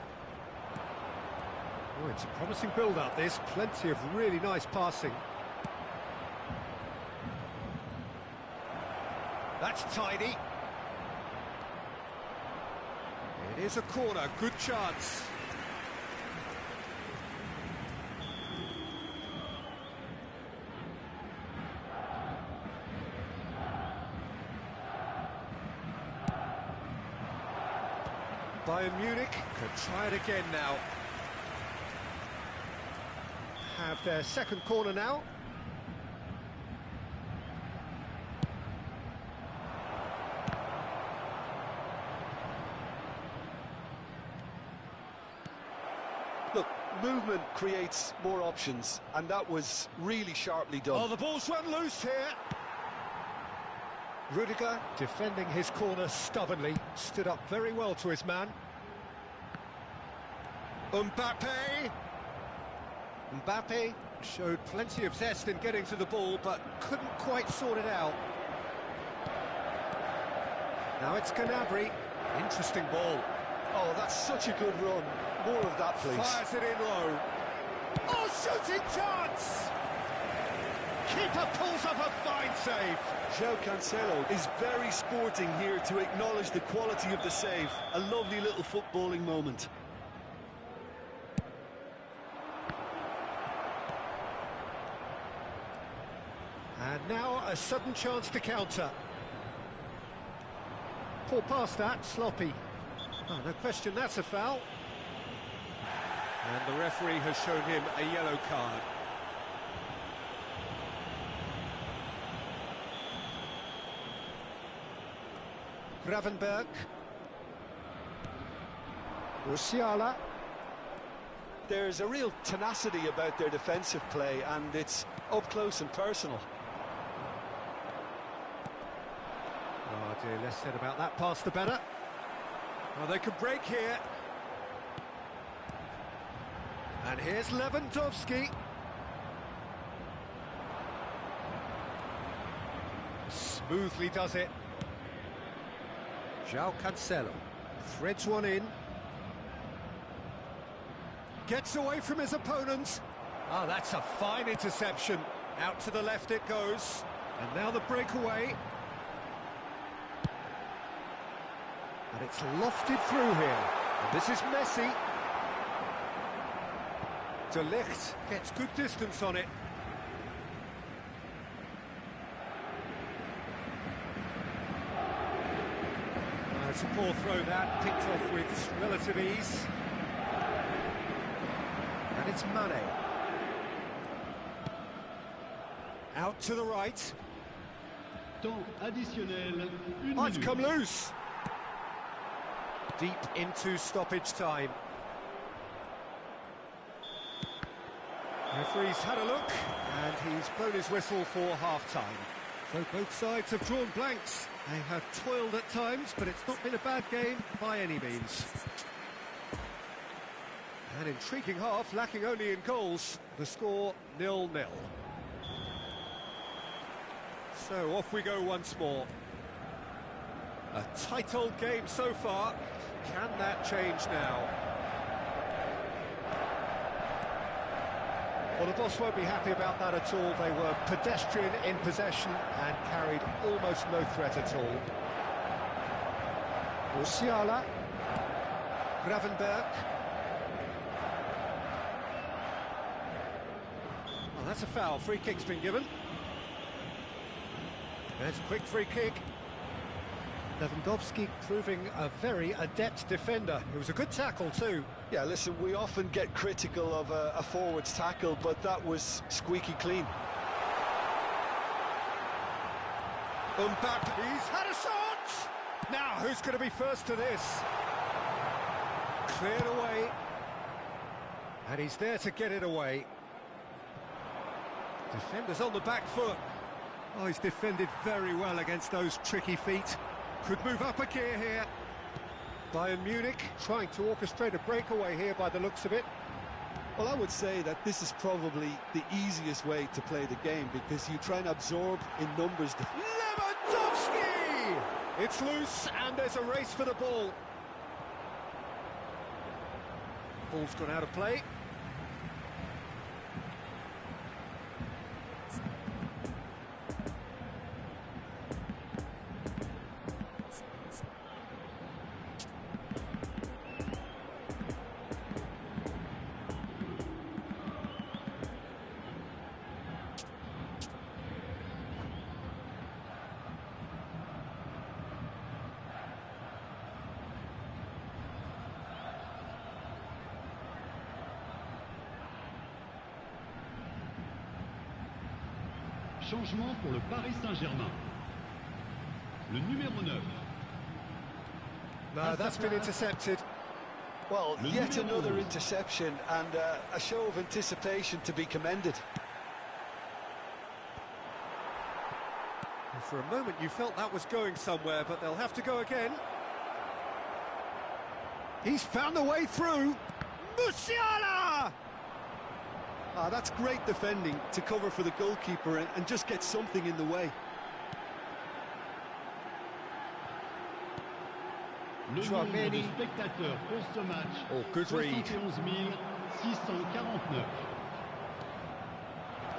Oh, it's a promising build-up, this. Plenty of really nice passing. That's tidy. It is a corner, good chance. Bayern Munich can try it again now. Have their second corner now. Look, movement creates more options, and that was really sharply done. Oh, the ball's run loose here. Rudiger, defending his corner stubbornly, stood up very well to his man. Mbappe showed plenty of zest in getting to the ball, but couldn't quite sort it out. Now it's Gnabry. Interesting ball. Oh, that's such a good run. More of that, please. Fires it in low. Oh, shooting chance! Keeper pulls up a fine save. João Cancelo is very sporting here to acknowledge the quality of the save. A lovely little footballing moment. And now a sudden chance to counter. Poor pass that, sloppy. Oh, no question that's a foul. And the referee has shown him a yellow card. Gravenberg. Musiala. There's a real tenacity about their defensive play, and it's up close and personal. Oh dear, less said about that pass the better. Well, they could break here. And here's Lewandowski. Smoothly does it. João Cancelo threads one in. Gets away from his opponent. Oh, that's a fine interception. Out to the left it goes. And now the breakaway. And it's lofted through here. And this is Messi. De Ligt gets good distance on it. It's a poor throw that, picked off with relative ease. And it's Mane. Out to the right. Temps additionnel, une Oh, it's minute. come loose. Deep into stoppage time. Referee's had a look, and he's blown his whistle for half-time. So both sides have drawn blanks. They have toiled at times, but it's not been a bad game by any means. An intriguing half, lacking only in goals. The score 0-0. So off we go once more. A tight old game so far. Can that change now? Well, the boss won't be happy about that at all. They were pedestrian in possession and carried almost no threat at all. Musiala. Gravenberg. Oh, that's a foul. Free kick's been given. There's a quick free kick. Lewandowski proving a very adept defender. It was a good tackle too. Yeah, listen, we often get critical of a forward's tackle, but that was squeaky clean. Mbappe, he's had a shot! Now, who's going to be first to this? Cleared away. And he's there to get it away. Defender's on the back foot. Oh, he's defended very well against those tricky feet. Could move up a gear here. Bayern Munich trying to orchestrate a breakaway here by the looks of it. Well, I would say that this is probably the easiest way to play the game, because you try and absorb in numbers. Lewandowski! It's loose and there's a race for the ball. Ball's gone out of play. Changement pour le Paris Saint-Germain. Le numéro 9. No, that's been intercepted. Well, yet another interception and a show of anticipation to be commended. For a moment you felt that was going somewhere, but they'll have to go again. He's found the way through. Musiala! Ah, that's great defending to cover for the goalkeeper and just get something in the way. Le nombre de spectateurs pour ce match, Oh, good read. 71 649.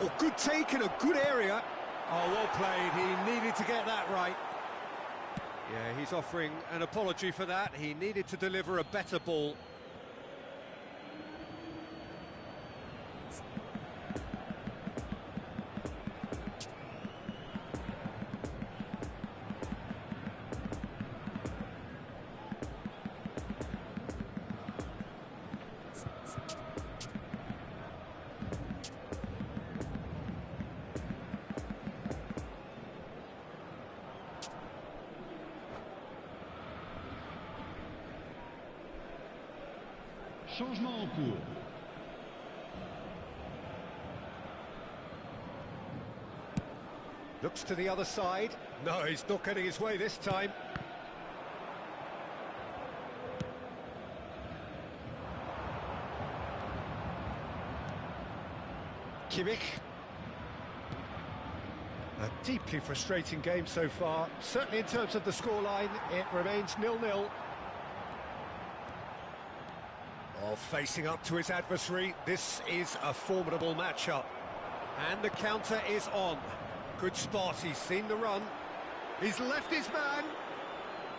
Oh, good take in a good area. Oh, well played. He needed to get that right. Yeah, he's offering an apology for that. He needed to deliver a better ball. Changement en cours. Looks to the other side. No, he's not getting his way this time. Kimmich. A deeply frustrating game so far. Certainly in terms of the scoreline, it remains 0-0. Oh, facing up to his adversary, this is a formidable matchup. And the counter is on. Good spot, he's seen the run. He's left his man.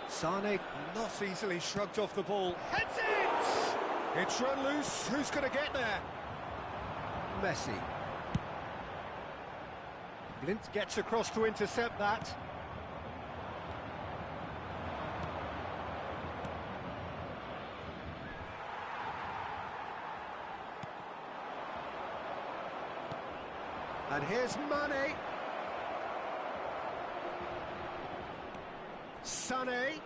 Sane not easily shrugged off the ball. Heads it! It's run loose, who's going to get there? Messi. Blint gets across to intercept that. And here's Mane. Sané.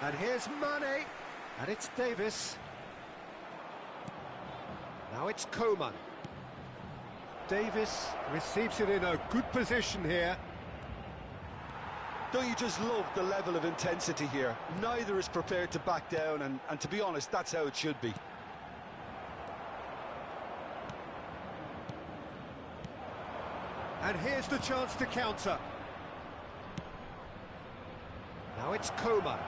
And here's Mane. And it's Davis. Now it's Coman. Davis receives it in a good position here. Don't you just love the level of intensity here? Neither is prepared to back down, and to be honest, that's how it should be. And here's the chance to counter. Now it's Coman.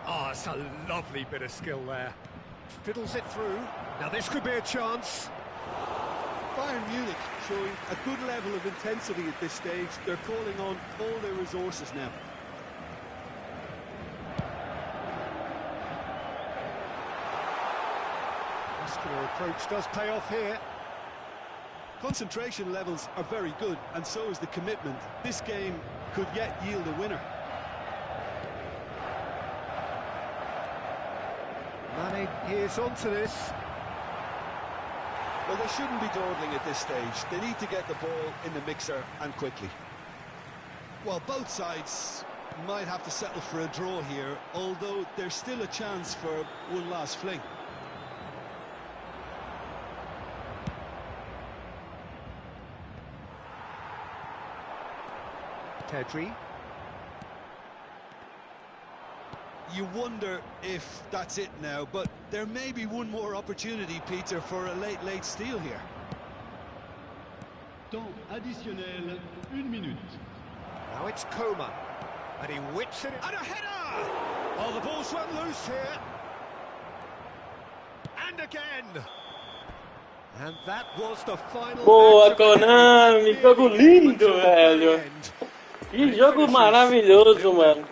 Oh, it's a lovely bit of skill there. Fiddles it through. Now this could be a chance. Bayern Munich showing a good level of intensity at this stage. They're calling on all their resources now. Muscular approach does pay off here. Concentration levels are very good, and so is the commitment. This game could yet yield a winner. Mane is onto this. Well, they shouldn't be dawdling at this stage. They need to get the ball in the mixer, and quickly. Well, both sides might have to settle for a draw here, although there's still a chance for one last fling. Pedri. You wonder if that's it now, but there may be one more opportunity, Peter, for a late steal here. Temps additionnel, 1 minute. Now it's Coman. And he whips it in. And a header! Oh, the ball's run loose here. And again. And that was the final. Boa, Konami! Jogo lindo, velho! Que jogo maravilhoso, mano!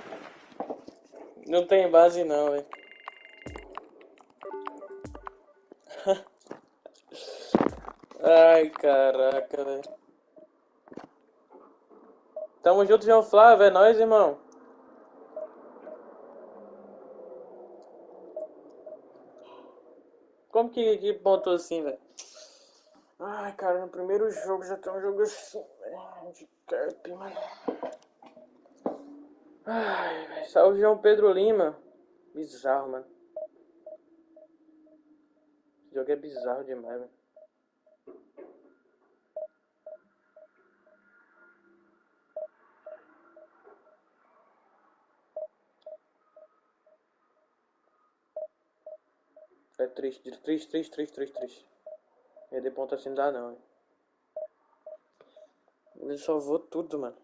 Não tem base não, velho. Ai, caraca, velho. Tamo junto, João Flávio, é nóis, irmão. Como que pontou assim, velho? Ai, cara, no primeiro jogo já tem um jogo assim, velho. De carpe, mano. Ai, velho. Salve, João Pedro Lima. Bizarro, mano. Esse jogo é bizarro demais, velho. É triste, triste. Perder ponto assim não dá não, hein. Ele salvou tudo, mano.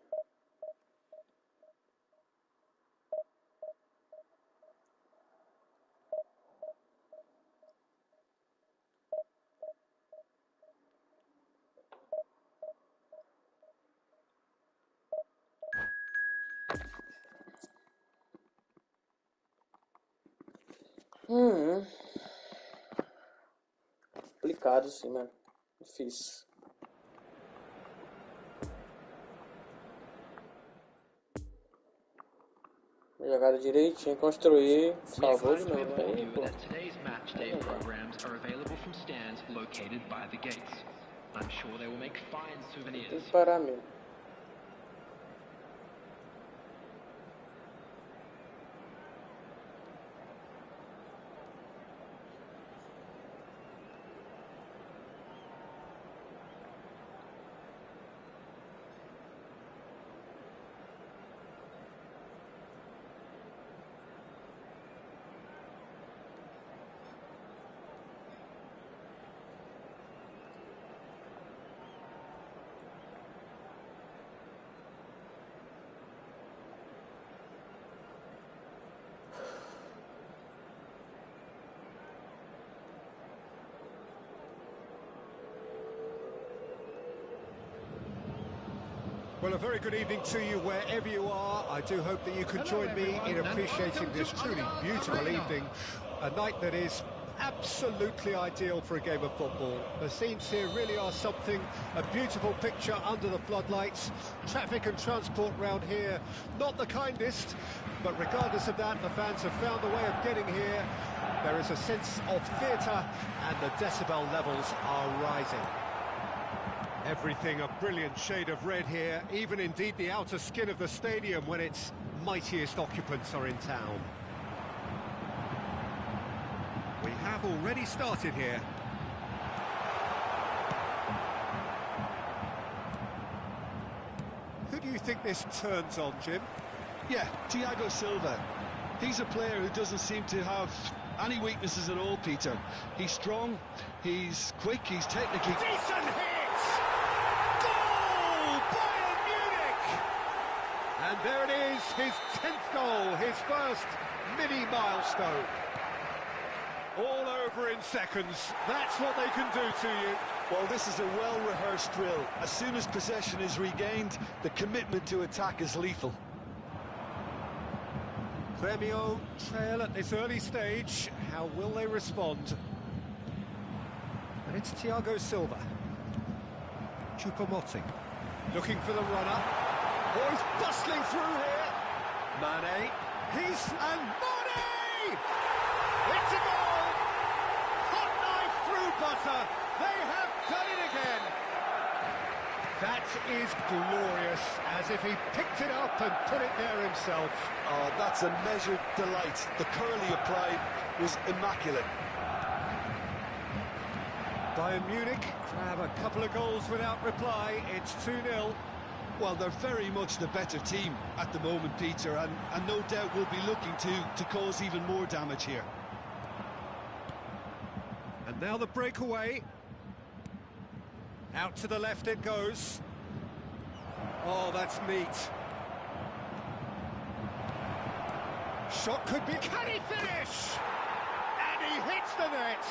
Complicado sim, mano. Difícil. Jogada direitinho, construir, salvou de novo. Aí, pô. Today's match day programs are available from stands located by the gates. I'm sure they will make fine Tem souvenirs. que parar mesmo. Well, a very good evening to you wherever you are. I do hope that you can join me in appreciating this truly beautiful evening. A night that is absolutely ideal for a game of football. The scenes here really are something, a beautiful picture under the floodlights. Traffic and transport round here, not the kindest, but regardless of that, the fans have found a way of getting here. There is a sense of theatre and the decibel levels are rising. Everything a brilliant shade of red here, even indeed the outer skin of the stadium when its mightiest occupants are in town. We have already started here. Who do you think this turns on, Jim? Yeah, Thiago Silva. He's a player who doesn't seem to have any weaknesses at all, Peter. He's strong, he's quick, he's technically... Decent hit! Goal! Bayern Munich! And there it is, his 10th goal, his first mini milestone. All over in seconds. That's what they can do to you. Well, this is a well-rehearsed drill. As soon as possession is regained, the commitment to attack is lethal. Grêmio trail at this early stage. How will they respond? And it's Thiago Silva. Choupo-Moting looking for the runner. Oh, he's bustling through here. Mane. And Mane! It's a goal! Hot knife through butter. They have done it again. That is glorious, as if he picked it up and put it there himself. Oh, that's a measured delight. The curl he applied was immaculate. Bayern Munich grab a couple of goals without reply. It's 2-0. Well, they're very much the better team at the moment, Peter, and no doubt will be looking to cause even more damage here. And now the breakaway. Out to the left it goes. Oh, that's neat. Shot could be... Can he finish? And he hits the net!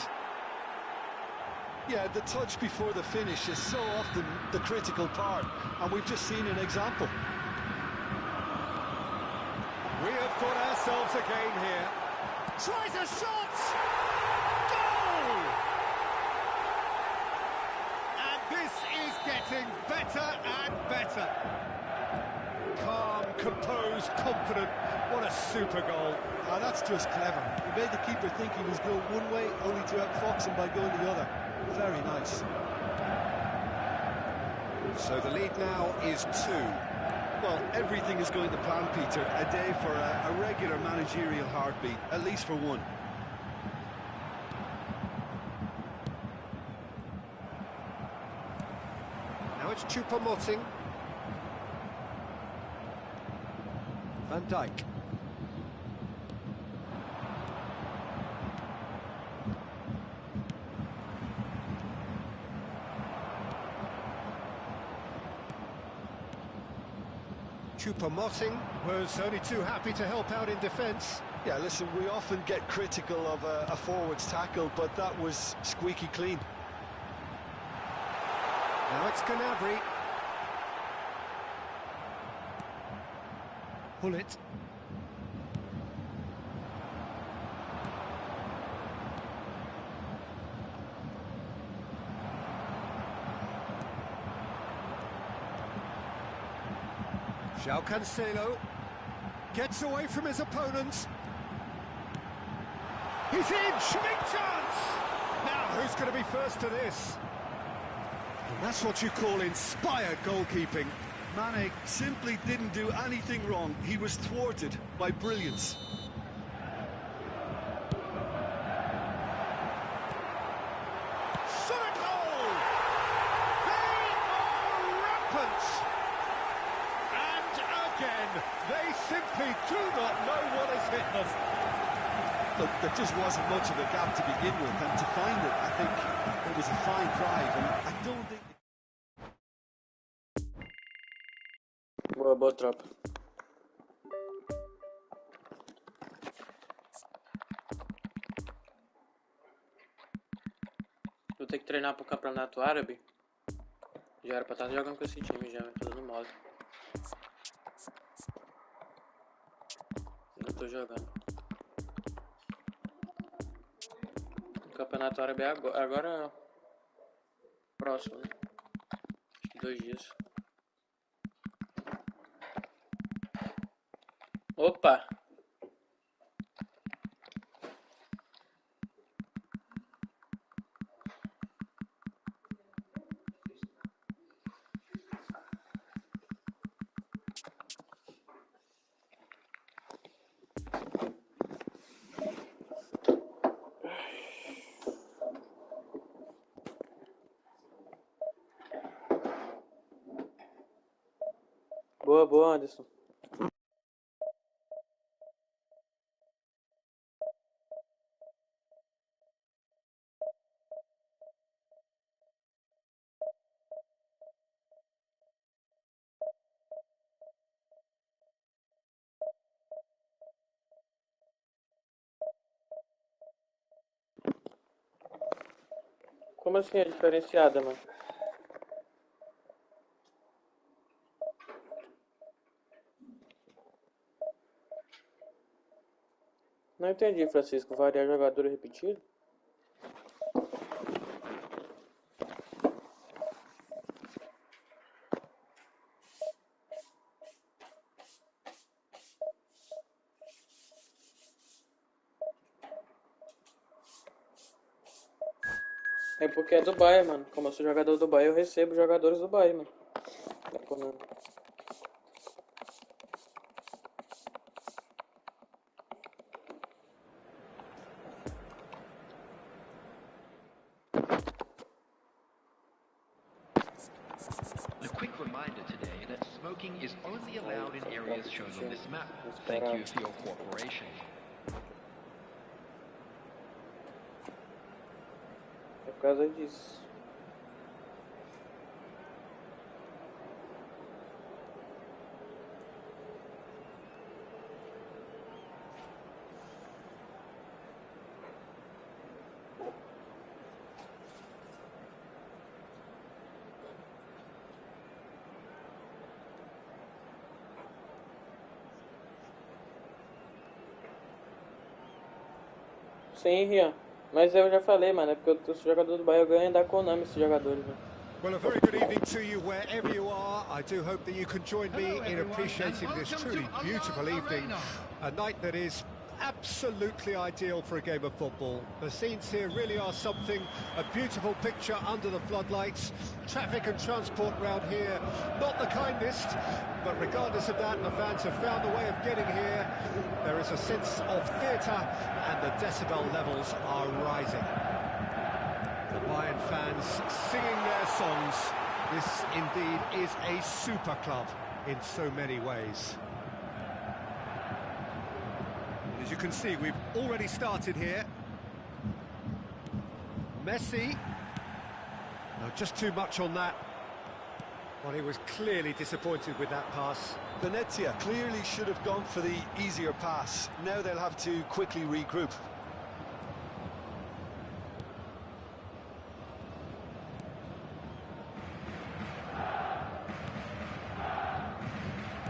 Yeah, the touch before the finish is so often the critical part, and we've just seen an example. We have got ourselves a game here. Tries a shot! Goal! And this is getting better and better. Calm, composed, confident. What a super goal. Ah, that's just clever. He made the keeper think he was going one way, only to outfox him by going the other. Very nice. So the lead now is 2. Well, everything is going to plan, Peter. A day for a regular managerial heartbeat, at least for one. Now it's Choupo-Moting. Van Dijk. Choupo-Moting was only too happy to help out in defence. Yeah, listen, we often get critical of a forward's tackle, but that was squeaky clean. Now it's Gnabry. Pull it. João Cancelo gets away from his opponents. He's in! Big chance! Now, who's going to be first to this? And that's what you call inspired goalkeeping. Mane simply didn't do anything wrong. He was thwarted by brilliance. Shot a goal! They are rampant! And again, they simply do not know what has hit them. Look, there just wasn't much of a gap to begin with, and to find it, I think it was a fine drive, and I don't think... Boa, boa tropa. Vou ter que treinar pro campeonato árabe. Já era pra estar jogando com esse time já, mas tô dando mole. Não tô jogando. O campeonato árabe é agora próximo, né? Acho que 2 dias. Opa! Boa, boa, Anderson. Como assim é diferenciada, mano? Não entendi, Francisco. Variar jogador repetido? É porque é do Bahia, mano. Como eu sou jogador do Bahia, eu recebo jogadores do Bahia, mano. A quick reminder today that smoking is only allowed in areas shown on this map. Thank you for your cooperation. É por causa disso. Sim, Rian. Mas eu já falei, mano, é porque o jogador do Bahia ganha da Konami, esses jogadores, mano. Well, a very good evening to you wherever you are. I do hope that you can join me in appreciating this truly beautiful evening. A night that is absolutely ideal for a game of football. The scenes here really are something, a beautiful picture under the floodlights. Traffic and transport round here, not the kindest, but regardless of that, the fans have found a way of getting here. There is a sense of theatre and the decibel levels are rising. The Bayern fans singing their songs. This indeed is a super club in so many ways. As you can see, we've already started here. Messi. No, just too much on that. Well, he was clearly disappointed with that pass. Venezia clearly should have gone for the easier pass. Now they'll have to quickly regroup.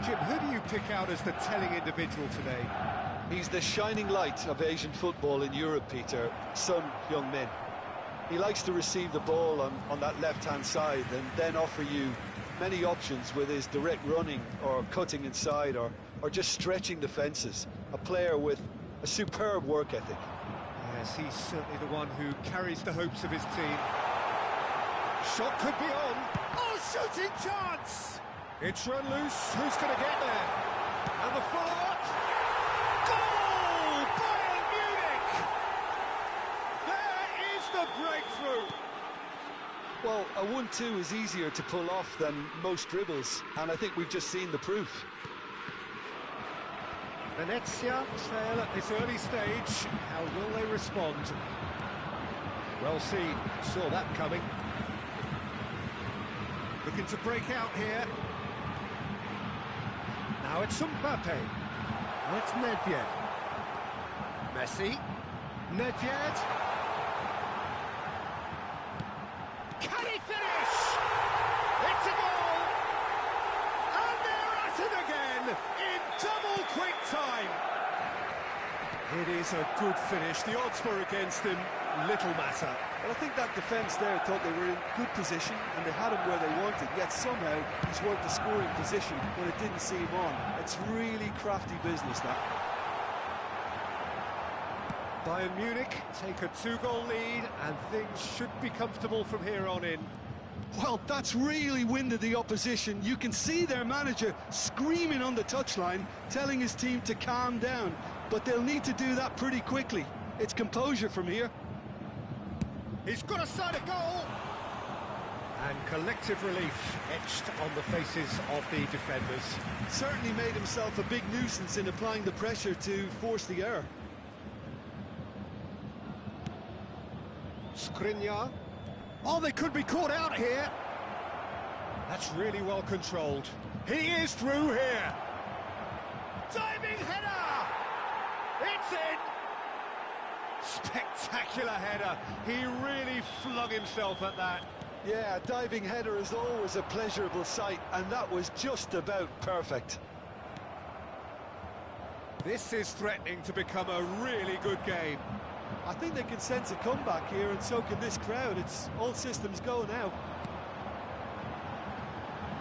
Jim, who do you pick out as the telling individual today? He's the shining light of Asian football in Europe, Peter. Son Heung-min. He likes to receive the ball on that left-hand side and then offer you many options with his direct running or cutting inside or just stretching defences. A player with a superb work ethic. Yes, he's certainly the one who carries the hopes of his team. Shot could be on. Oh, shooting chance! It's run loose. Who's going to get there? And the follow-up. Goal! Bayern Munich! There is the breakthrough. Well, a 1-2 is easier to pull off than most dribbles, and I think we've just seen the proof. Venezia trail at this early stage. How will they respond? Well seen. Saw that coming. Looking to break out here. Now it's Mbappe. Now it's Nedved. Messi. Nedved. Can he finish? It's a goal! And they're at it again in double quick time. It is a good finish. The odds were against him. Little matter. Well, I think that defence there thought they were in good position and they had him where they wanted, yet somehow he's worked the scoring position when it didn't seem on. It's really crafty business, that. Bayern Munich take a 2-goal lead and things should be comfortable from here on in. Well, that's really winded the opposition. You can see their manager screaming on the touchline, telling his team to calm down. But they'll need to do that pretty quickly. It's composure from here. He's got a side of goal! And collective relief etched on the faces of the defenders. Certainly made himself a big nuisance in applying the pressure to force the error. Skriniar. Oh, they could be caught out here. That's really well controlled. He is through here. Diving header! It's in! Spectacular header. He really flung himself at that. Yeah, a diving header is always a pleasurable sight, and that was just about perfect. This is threatening to become a really good game. I think they can sense a comeback here, and so can this crowd. It's all systems go now.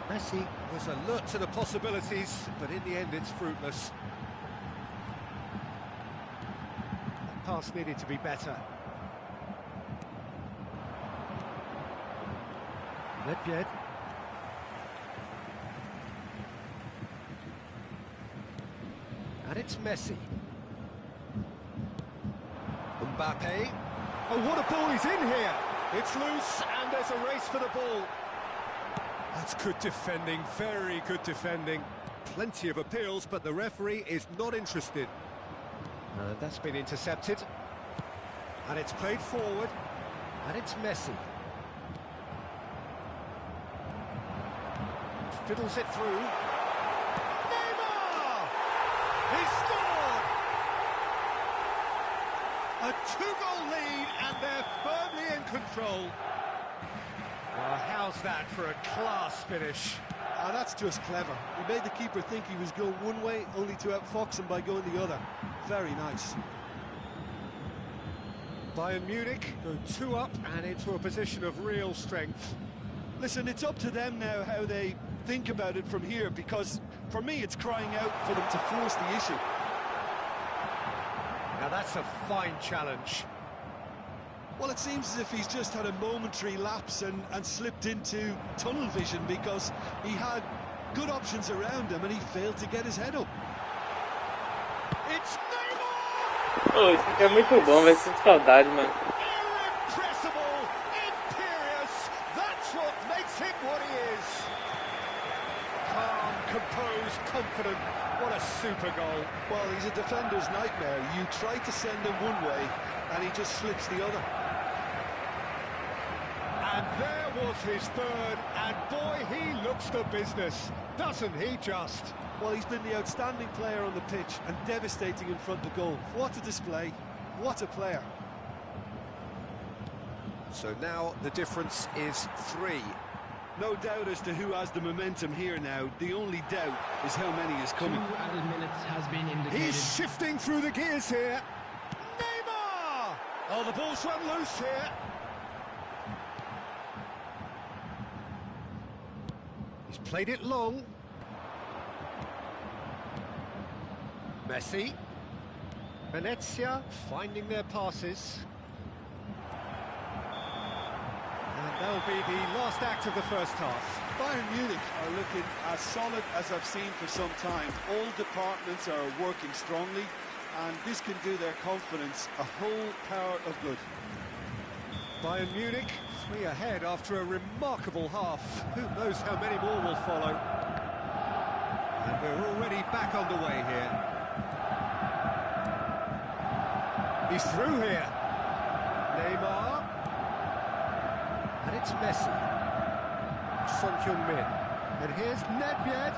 Messi was alert to the possibilities, but in the end it's fruitless. That pass needed to be better. Nedved. And it's Messi. Mbappe. Oh, what a ball he's in here! It's loose, and there's a race for the ball. That's good defending, very good defending. Plenty of appeals, but the referee is not interested. And that's been intercepted. And it's played forward. And it's Messi. Fiddles it through. Neymar! He scored! A 2-goal lead, and they're firmly in control. Well, how's that for a class finish? Ah, that's just clever. He made the keeper think he was going one way, only to outfox him by going the other. Very nice. Bayern Munich go 2 up and into a position of real strength. Listen, it's up to them now how they think about it from here, because for me it's crying out for them to force the issue. Now that's a fine challenge. Well, it seems as if he's just had a momentary lapse and slipped into tunnel vision, because he had good options around him and he failed to get his head up. It's Neymar! Oh, isso aqui é muito bom, vai ser saudade, mano. Irrepressible, imperious, that's what makes him what he is. Calm, composed, confident, what a super goal. Well, he's a defender's nightmare. You try to send him one way and he just slips the other. And there was his third, and boy, he looks the business, doesn't he just? Well, he's been the outstanding player on the pitch and devastating in front of goal. What a display, what a player. So now the difference is 3. No doubt as to who has the momentum here now. The only doubt is how many is coming. 2 added minutes has been indicated. He's shifting through the gears here. Neymar! Oh, the ball's run loose here. He's played it long. Messi. Venezia finding their passes. And that'll be the last act of the first half. Bayern Munich are looking as solid as I've seen for some time. All departments are working strongly, and this can do their confidence a whole power of good. Bayern Munich 3 ahead after a remarkable half. Who knows how many more will follow. And we're already back underway here. He's through here. Neymar. And it's Messi. Son Heung-min. And here's Nedved.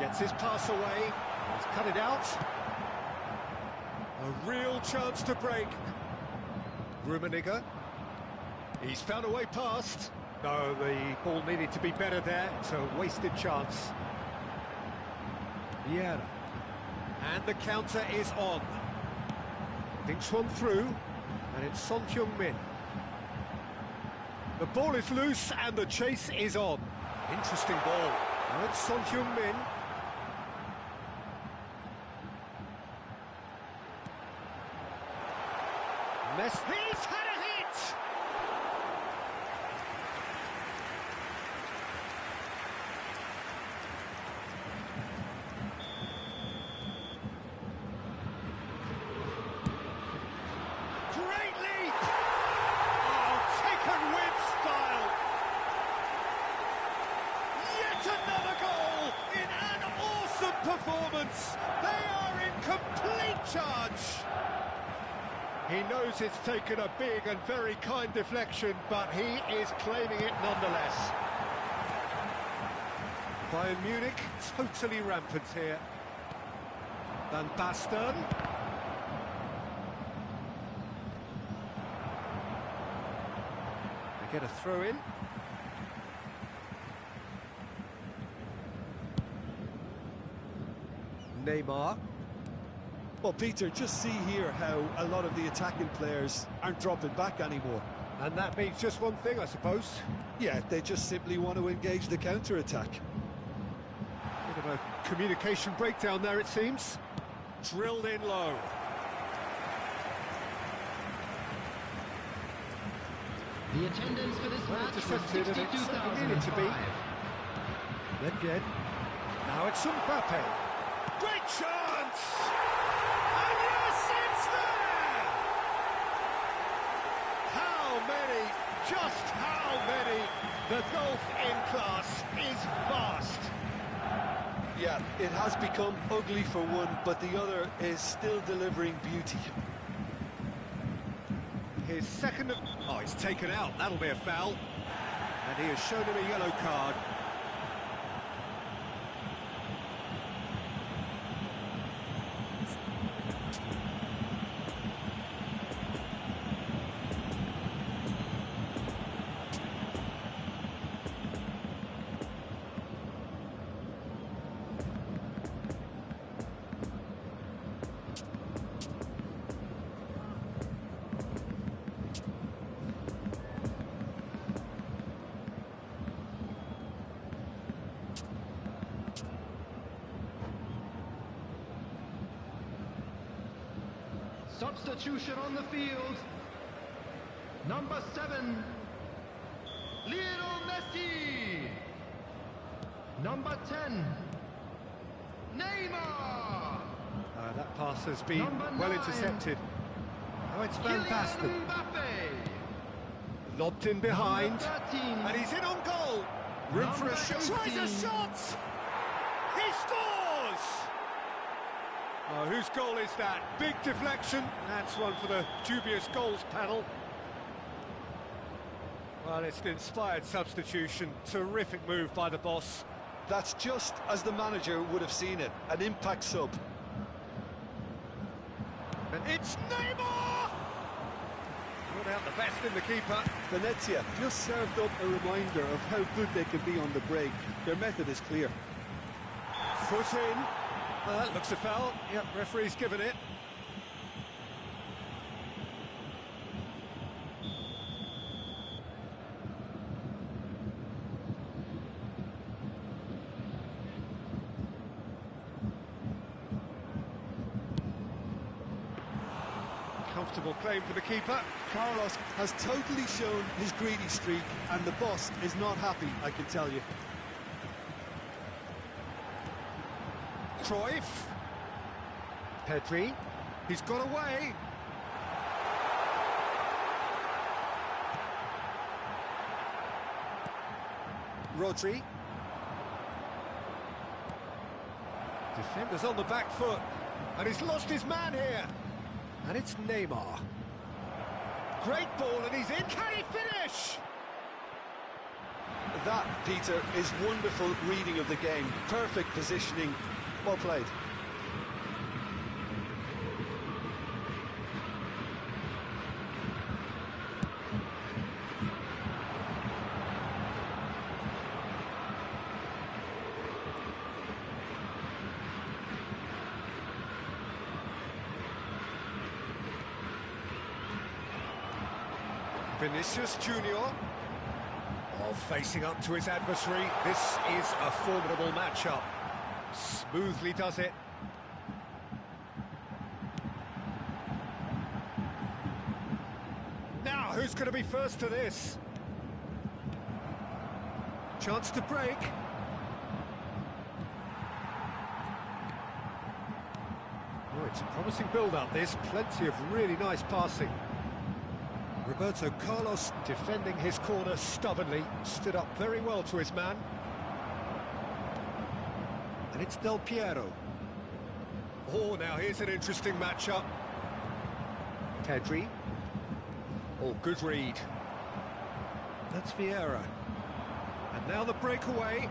Gets his pass away. He's cut it out. A real chance to break. Rummenigge. He's found a way past. No, the ball needed to be better there. It's a wasted chance. Vieira. And the counter is on. Thinks one through. And it's Son Heung-min. The ball is loose and the chase is on. Interesting ball. Now it's Son Heung-min. Messi. He's had a hit! Great leap! Oh, taken with style! Yet another goal in an awesome performance! They are in complete charge! He knows it's taken a big and very kind deflection, but he is claiming it nonetheless. Bayern Munich totally rampant here. Van Basten. They get a throw in. Neymar. Well, Peter, just see here how a lot of the attacking players aren't dropping back anymore. And that means just one thing, I suppose. Yeah, they just simply want to engage the counter-attack. Bit of a communication breakdown there, it seems. Drilled in low. The attendance for this Well match was intercepted, and it certainly needed to be. 62,005. Nedved. Now it's Mbappe. Great chance! And yes, it's there! How many? Just how many? The gulf in class is vast. Yeah, it has become ugly for one, but the other is still delivering beauty. His second... Oh, he's taken out. That'll be a foul. And he has shown him a yellow card. Substitution on the field. Number 7, Lionel Messi. Number 10, Neymar. That pass has been Number well 9, intercepted. Oh, it's Van Basten. Kylian Mbappe. Lobbed in behind. Number 13, And he's in on goal. Room for a Number shot. Tries 18. a shot. He scores. Oh, whose goal is that? Big deflection. That's one for the dubious goals panel. Well, it's an inspired substitution. Terrific move by the boss. That's just as the manager would have seen it, an impact sub. And it's Neymar! Put out the best in the keeper. Venezia just served up a reminder of how good they can be on the break. Their method is clear. Foot in. That looks a foul. Yep, referee's given it. Comfortable claim for the keeper. Carlos has totally shown his greedy streak, and the boss is not happy, I can tell you. Cruyff. Pedri. He's got away. Rodri. Defenders on the back foot. And he's lost his man here. And it's Neymar. Great ball, and he's in. Can he finish? That, Peter, is wonderful reading of the game. Perfect positioning. Well played. Vinicius Junior. Oh, facing up to his adversary. This is a formidable matchup. Smoothly does it. Now, who's going to be first to this? Chance to break. Oh, it's a promising build-up, this. Plenty of really nice passing. Roberto Carlos defending his corner stubbornly, stood up very well to his man. And it's Del Piero. Oh, now here's an interesting matchup. Pedri. Oh, good read. That's Vieira. And now the breakaway.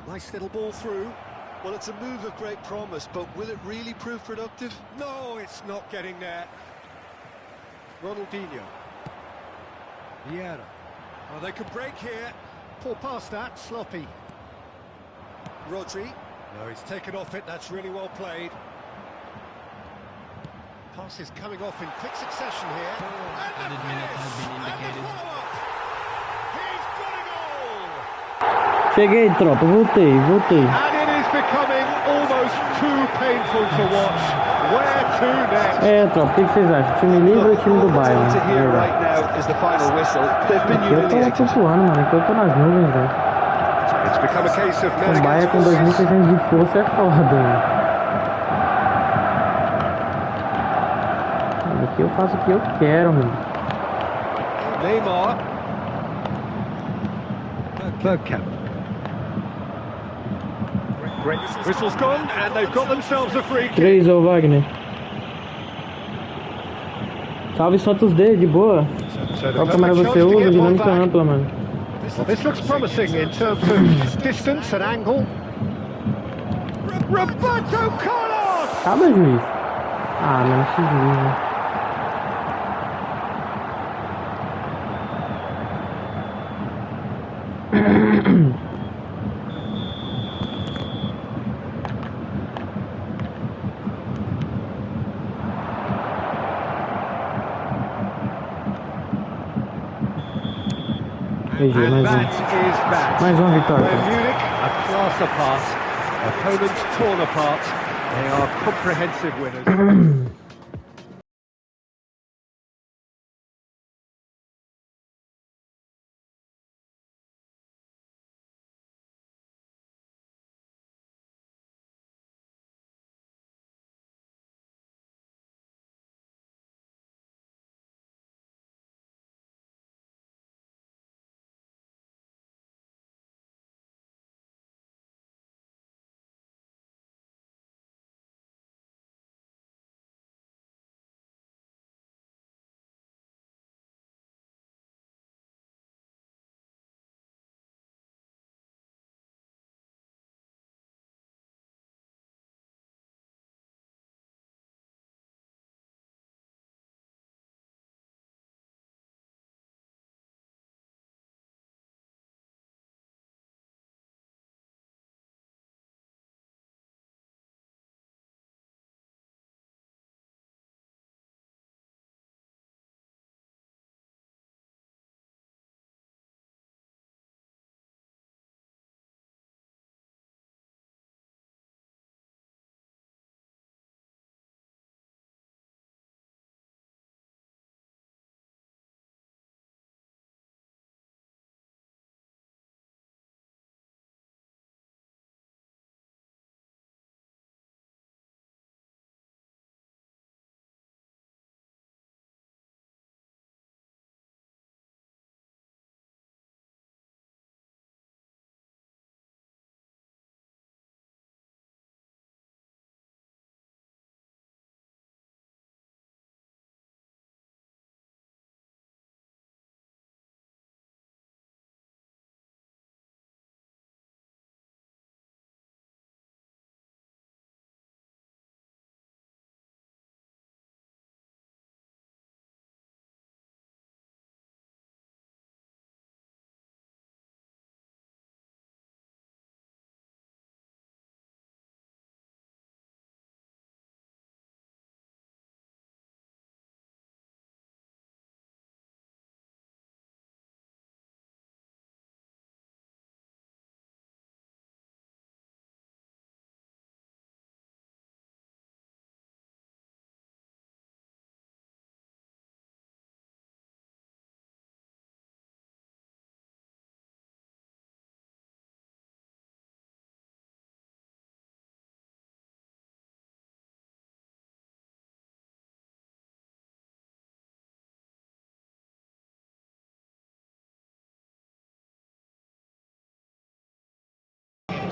Nice little ball through. Well, it's a move of great promise, but will it really prove productive? No, it's not getting there. Ronaldinho. Vieira. Oh, they could break here. Pull past that, sloppy. Rodri. No, he's taken off it, that's really well played. Pass is coming off in quick succession here. Added minute has been indicated. He's got a goal! Cheguei, tropa, voltei. And it is becoming almost too painful to watch. Where to next? Tropa, o que vocês acham? Time livre ou time do Bayern? To hear right now is the final whistle. They've been Eu tô humiliated. flutuando, mano. Aqui eu tô nas nuvens, velho. It's become a case of men O Bayern com against 2.600 de força é foda, velho. Aqui eu faço o que eu quero, mano. Neymar. Bergkamp. Great. Whistle's gone, and they've got themselves a free kick. 3, ô Wagner. Salve, solta os dedos, de boa. So the Qual câmera perfect você chance to usa? get one Dinâmica back. ampla, mano. Well, this looks promising in terms of distance and angle. Roberto Carlos! Acaba, juiz. Ah, mano, X-Livre. GG, And mais that is that. Mais uma vitória. Where Munich are class apart, opponents torn apart, they are comprehensive winners.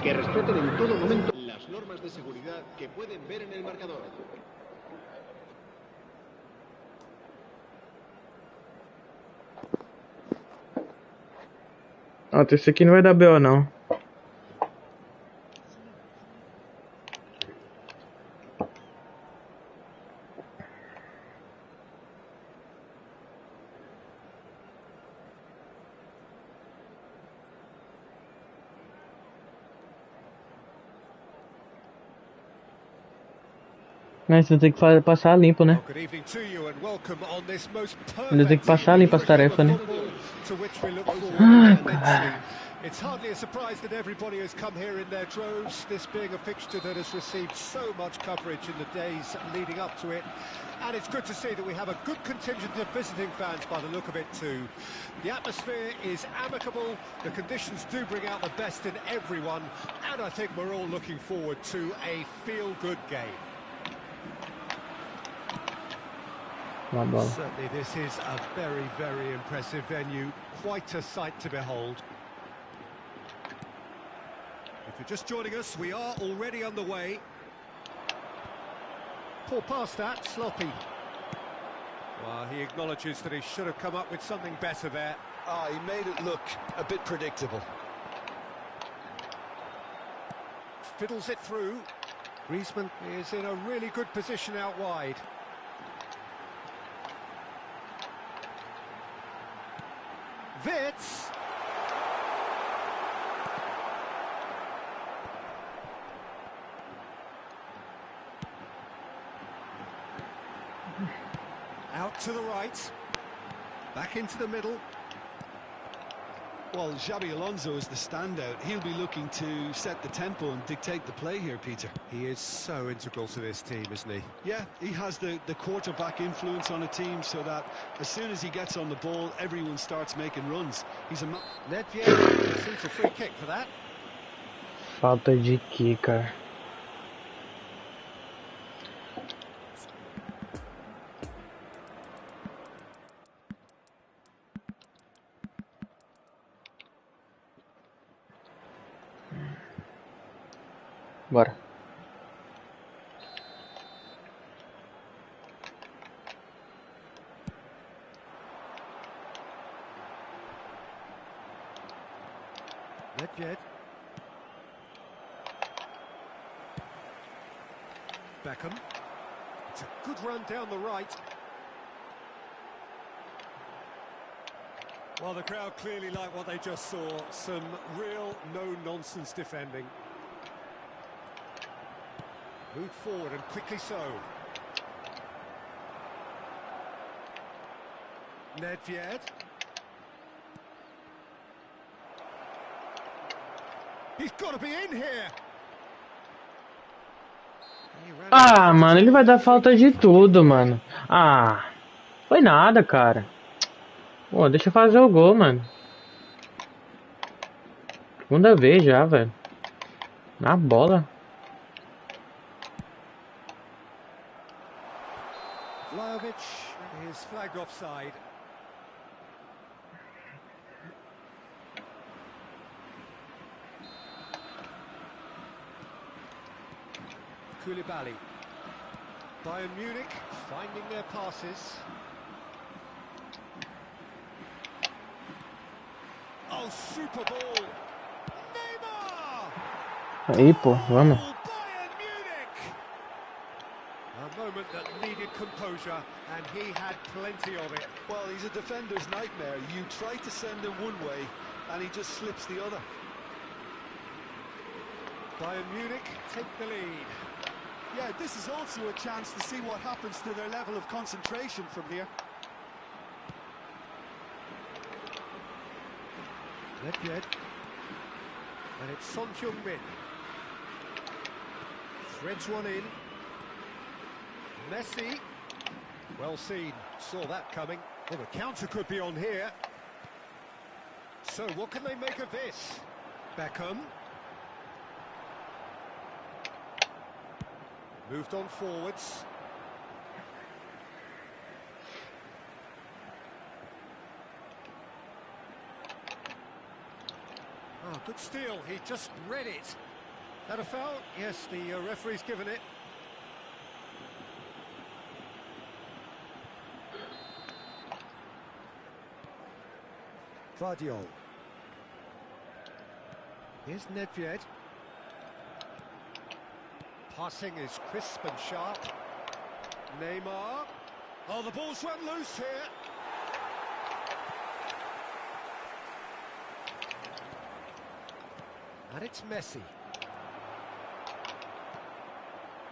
que respeten en todo momento las normas de seguridad que pueden ver en el marcador. Ó, esse aqui não vai dar BO não. Mas você tem que passar limpo, né? Good evening to you and welcome on this most Ainda tem que passar limpo as tarefas, né? to which we look forward Ai, immensely. cara. It's hardly a surprise that everybody has come here in their droves, this being a fixture that has received so much coverage in the days leading up to it. And it's good to see that we have a good contingent of visiting fans by the look of it too. The atmosphere is amicable, the conditions do bring out the best in everyone, and I think we're all looking forward to a feel-good game. Uma bola. Certainly this is a very, very impressive venue, quite a sight to behold. If you're just joining us, we are already underway. Poor pass that, sloppy. Well, he acknowledges that he should have come up with something better there. Ah, he made it look a bit predictable. Fiddles it through. Griezmann is in a really good position out wide. Wits. Out to the right. Back into the middle. Well, Xabi Alonso is the standout. He'll be looking to set the tempo and dictate the play here, Peter. He is so integral to this team, isn't he? Yeah, he has the quarterback influence on a team so that as soon as he gets on the ball, everyone starts making runs. He's a... Nedved seems a free kick for that. Falta de kicker. Bora. Nedved. Beckham. It's a good run down the right. Well, the crowd clearly like what they just saw. Some real no-nonsense defending. Move forward and quickly so. Nedved. He's got to be in here. Ah, mano, ele vai dar falta de tudo, mano. Ah, foi nada, cara. Pô, deixa eu fazer o gol, mano. Segunda vez já, velho. Na bola. Vlahovic is flagged offside. Koulibaly. Bayern Munich finding their passes. Oh, super ball. Neymar! Aí, pô, vamos. Bayern Munich! A moment that needed composure, and he had plenty of it. Well, he's a defender's nightmare. You try to send him one way, and he just slips the other. Bayern Munich take the lead. Yeah, this is also a chance to see what happens to their level of concentration from here. Nedved. And it's Son Heung-min. Threads one in. Messi. Well seen. Saw that coming. Well, the counter could be on here. So, what can they make of this? Beckham. Moved on forwards. Oh, good steal. He just read it. That a foul? Yes, the referee's given it. Vardiol. Here's Nedved. Passing is crisp and sharp. Neymar. Oh, the ball's run loose here. And it's Messi.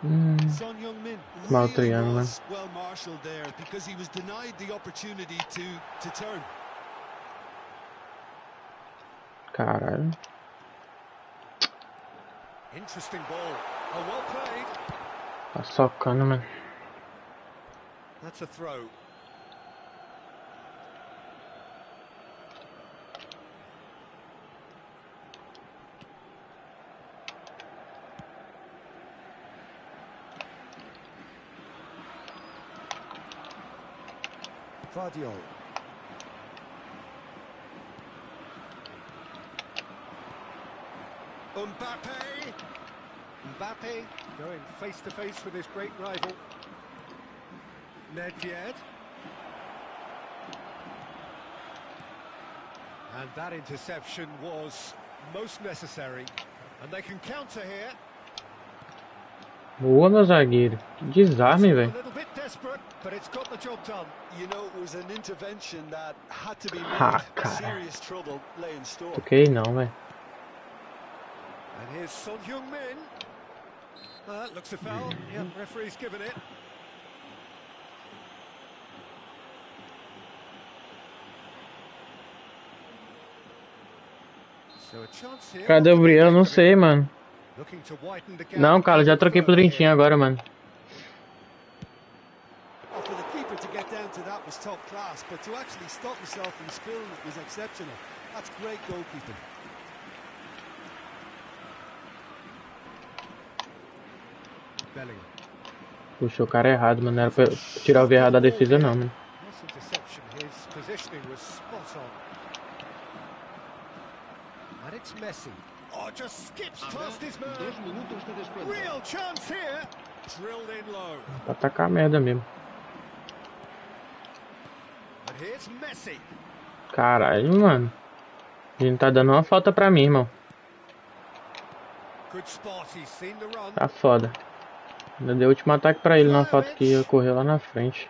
Son Heung-min really was well marshalled there because he was denied the opportunity to turn. Caralho. Interesting ball. Oh, well played. Tá socando, mano. That's a throw. Vardiol. Mbappe going face to face with his great rival. Nedved. And that interception was most necessary. And they can counter here. Boa, meu zagueiro. Que desarme, velho. A little bit desperate, but it's got the job done. You know, it was an intervention that had to be Ah, made. cara. Serious trouble lay in store. Toquei não, velho. And here's Son Heung-min. Looks a foul. Yep, referee's given it. So a chance here. Cadê o Brian? Eu não sei, mano. Looking to widen the gap. Não, cara, já troquei pro Drentinho agora, mano. Oh, for the keeper to get down to that was top class, but to actually stop himself from spilling it was exceptional. That's great goalkeeping. Bellingham. Puxou o cara errado, mano. Não era pra eu tirar o V errado da defesa, não, mano. Nice interception. His positioning was spot on. And it's Messi. Oh, just skips past his man. Real chance here. Drilled in low. Pra tacar merda mesmo. And here's Messi. Caralho, mano. Ele não tá dando uma falta pra mim, irmão. Good spot. He's seen the run. Tá foda. Ainda deu o último ataque pra ele, numa falta que ocorreu lá na frente.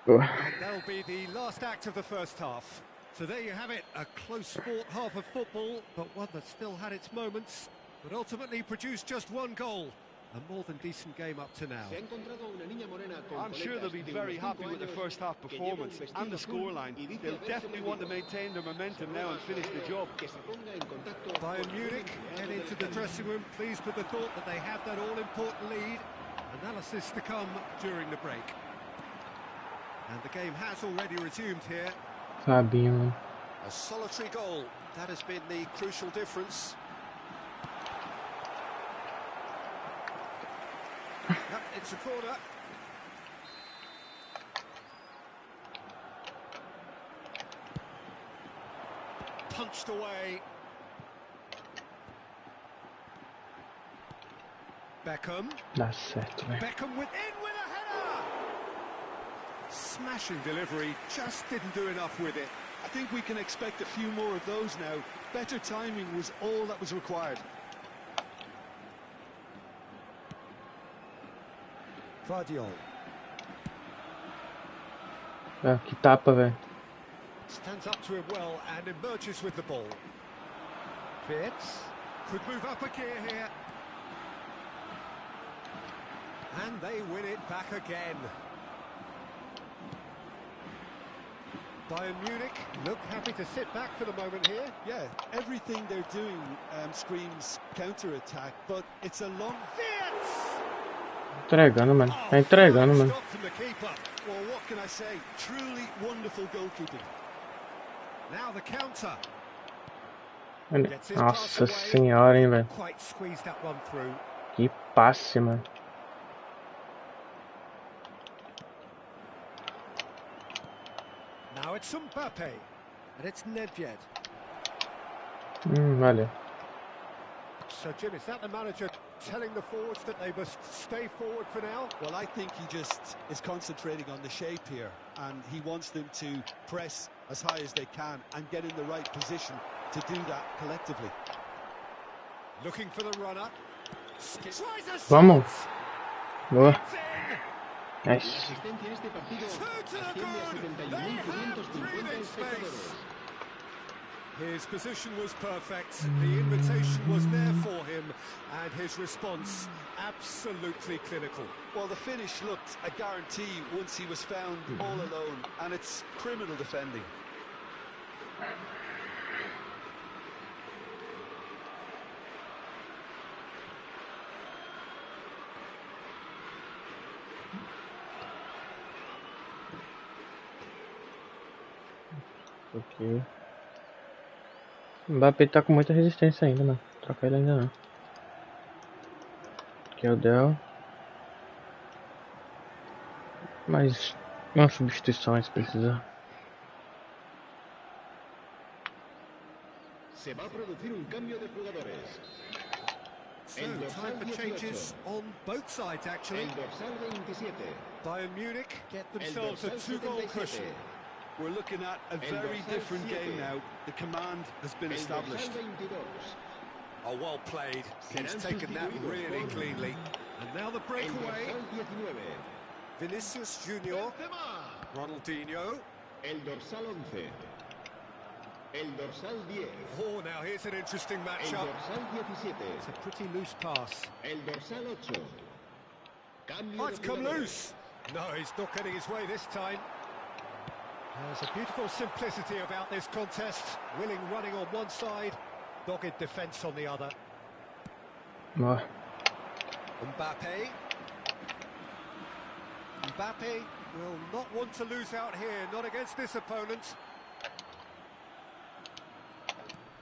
And that'll be the last act of the first half. So there you have it, a close fought half of football, but one that still had its moments, but ultimately produced just one goal. A more than decent game up to now. I'm sure they'll be very happy with the first half performance and the scoreline. They'll definitely want to maintain their momentum now and finish the job. Bayern Munich head into the dressing room pleased with the thought that they have that all-important lead. Analysis to come during the break. And the game has already resumed here. Fabinho, mano. A solitary goal, that has been the crucial difference. Yep, it's a corner. Punched away. Beckham. Dá certo, velho. Beckham in with a header. Smashing delivery, just didn't do enough with it. I think we can expect a few more of those now. Better timing was all that was required. Vardiol. Ah, que tapa, velho. Stands up to him well and emerges with the ball. Fitz could move up a gear here. And they win it back again. Bayern Munich look happy to sit back for the moment here. Yeah, everything they're doing screams counter-attack, but it's a long... Fitz! Entregando, mano. Tá entregando, mano. Stop from the keeper. Well, what can I say? Truly wonderful goalkeeping. Now the counter. Nossa senhora, hein, velho. Quite squeezed that one through. Que passe, mano. Now it's Mbappe. And it's Nedved. Valeu. So, Jim, is that the manager telling the forwards that they must stay forward for now? Well, I think he just is concentrating on the shape here, and he wants them to press as high as they can and get in the right position to do that collectively. Looking for the runner. Vamos. Boa. It's in. Nice. Asistencia a este partido Two to the asciende a good. They have 71.550 breathing space. espectadores. His position was perfect, the invitation was there for him, and his response absolutely clinical. Well, the finish looked a guarantee once he was found all alone, and it's criminal defending. Ok. O Mbappé tá com muita resistência ainda, mano. Trocar ele ainda não. Aqui é o Del. Mas uma substituição se precisar. Se va a producir un cambio de jugadores. So, time for changes on both sides, actually. El dorsal 27. Bayern Munich get themselves a two-goal cushion. We're looking at a very different game now. The command has been El dorsal established. 22. Oh, well played. He's taken that really cleanly. And now the El breakaway. dorsal 19. Vinicius Junior. Ronaldinho. El dorsal 11. El dorsal 10. Oh, now here's an interesting El matchup. dorsal 17. It's a pretty loose pass. El dorsal 8. Cambio Oh, de it's come jugadores. loose. No, he's not getting his way this time. There's a beautiful simplicity about this contest. Willing running on one side, dogged defence on the other. Boa. Mbappe. Mbappe will not want to lose out here, not against this opponent.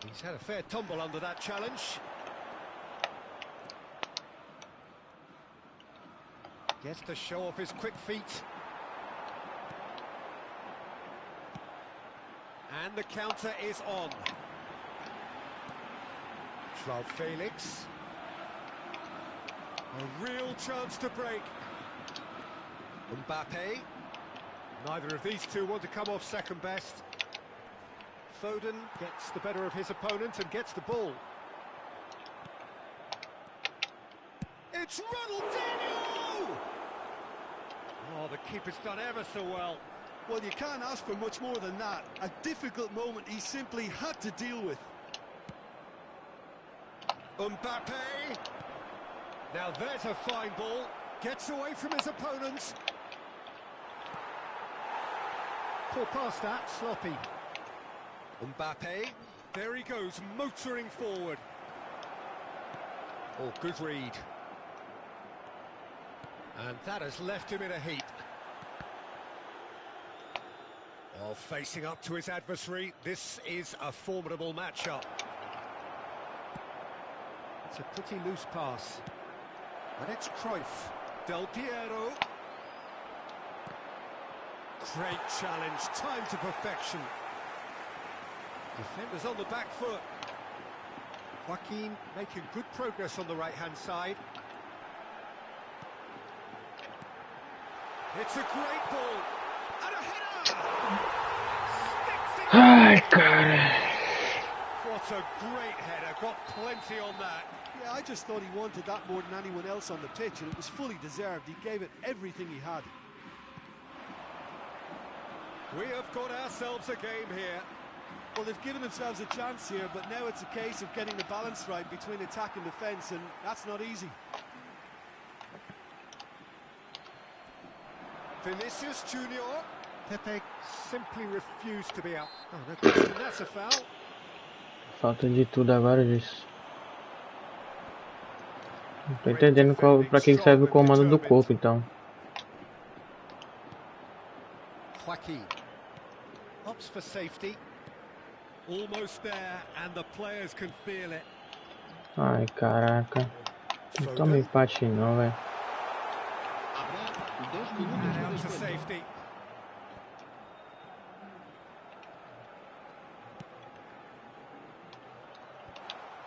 He's had a fair tumble under that challenge. Gets to show off his quick feet. And the counter is on. Joao Felix. A real chance to break. Mbappe. Neither of these two want to come off second best. Foden gets the better of his opponent and gets the ball. It's Ronaldinho! Oh, the keeper's done ever so well. Well, you can't ask for much more than that. A difficult moment he simply had to deal with. Mbappe. Now there's a fine ball. Gets away from his opponent. Poor pass that, sloppy. Mbappe. There he goes, motoring forward. Oh, good read. And that has left him in a heap. Oh, facing up to his adversary, this is a formidable matchup. It's a pretty loose pass. And it's Cruyff. Del Piero. Great challenge, time to perfection. Defenders on the back foot. Joaquin making good progress on the right-hand side. It's a great ball. And a header! Ai, cara. What a great header, got plenty on that. Yeah, I just thought he wanted that more than anyone else on the pitch, and it was fully deserved. He gave it everything he had. We have got ourselves a game here. Well, they've given themselves a chance here, but now it's a case of getting the balance right between attack and defence, and that's not easy. Vinicius Junior. Pepe simply refused to be out. Oh, no question, that's a foul. Falta de tudo agora disso. Não tô entendendo pra que serve o comando do corpo, então. Joaquin opts for safety. Almost there, and the players can feel it. Ai, caraca. Não toma empate não, velho. Habrá 2 And minutos de out to descuento. safety.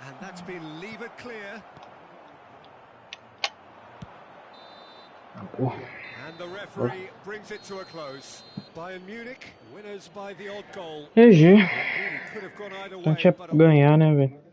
And that's been levered clear. And the referee brings it to a close. Bayern Munich, winners by the odd goal. GG. It really could have gone either Então way, tinha but que ganhar, né, velho?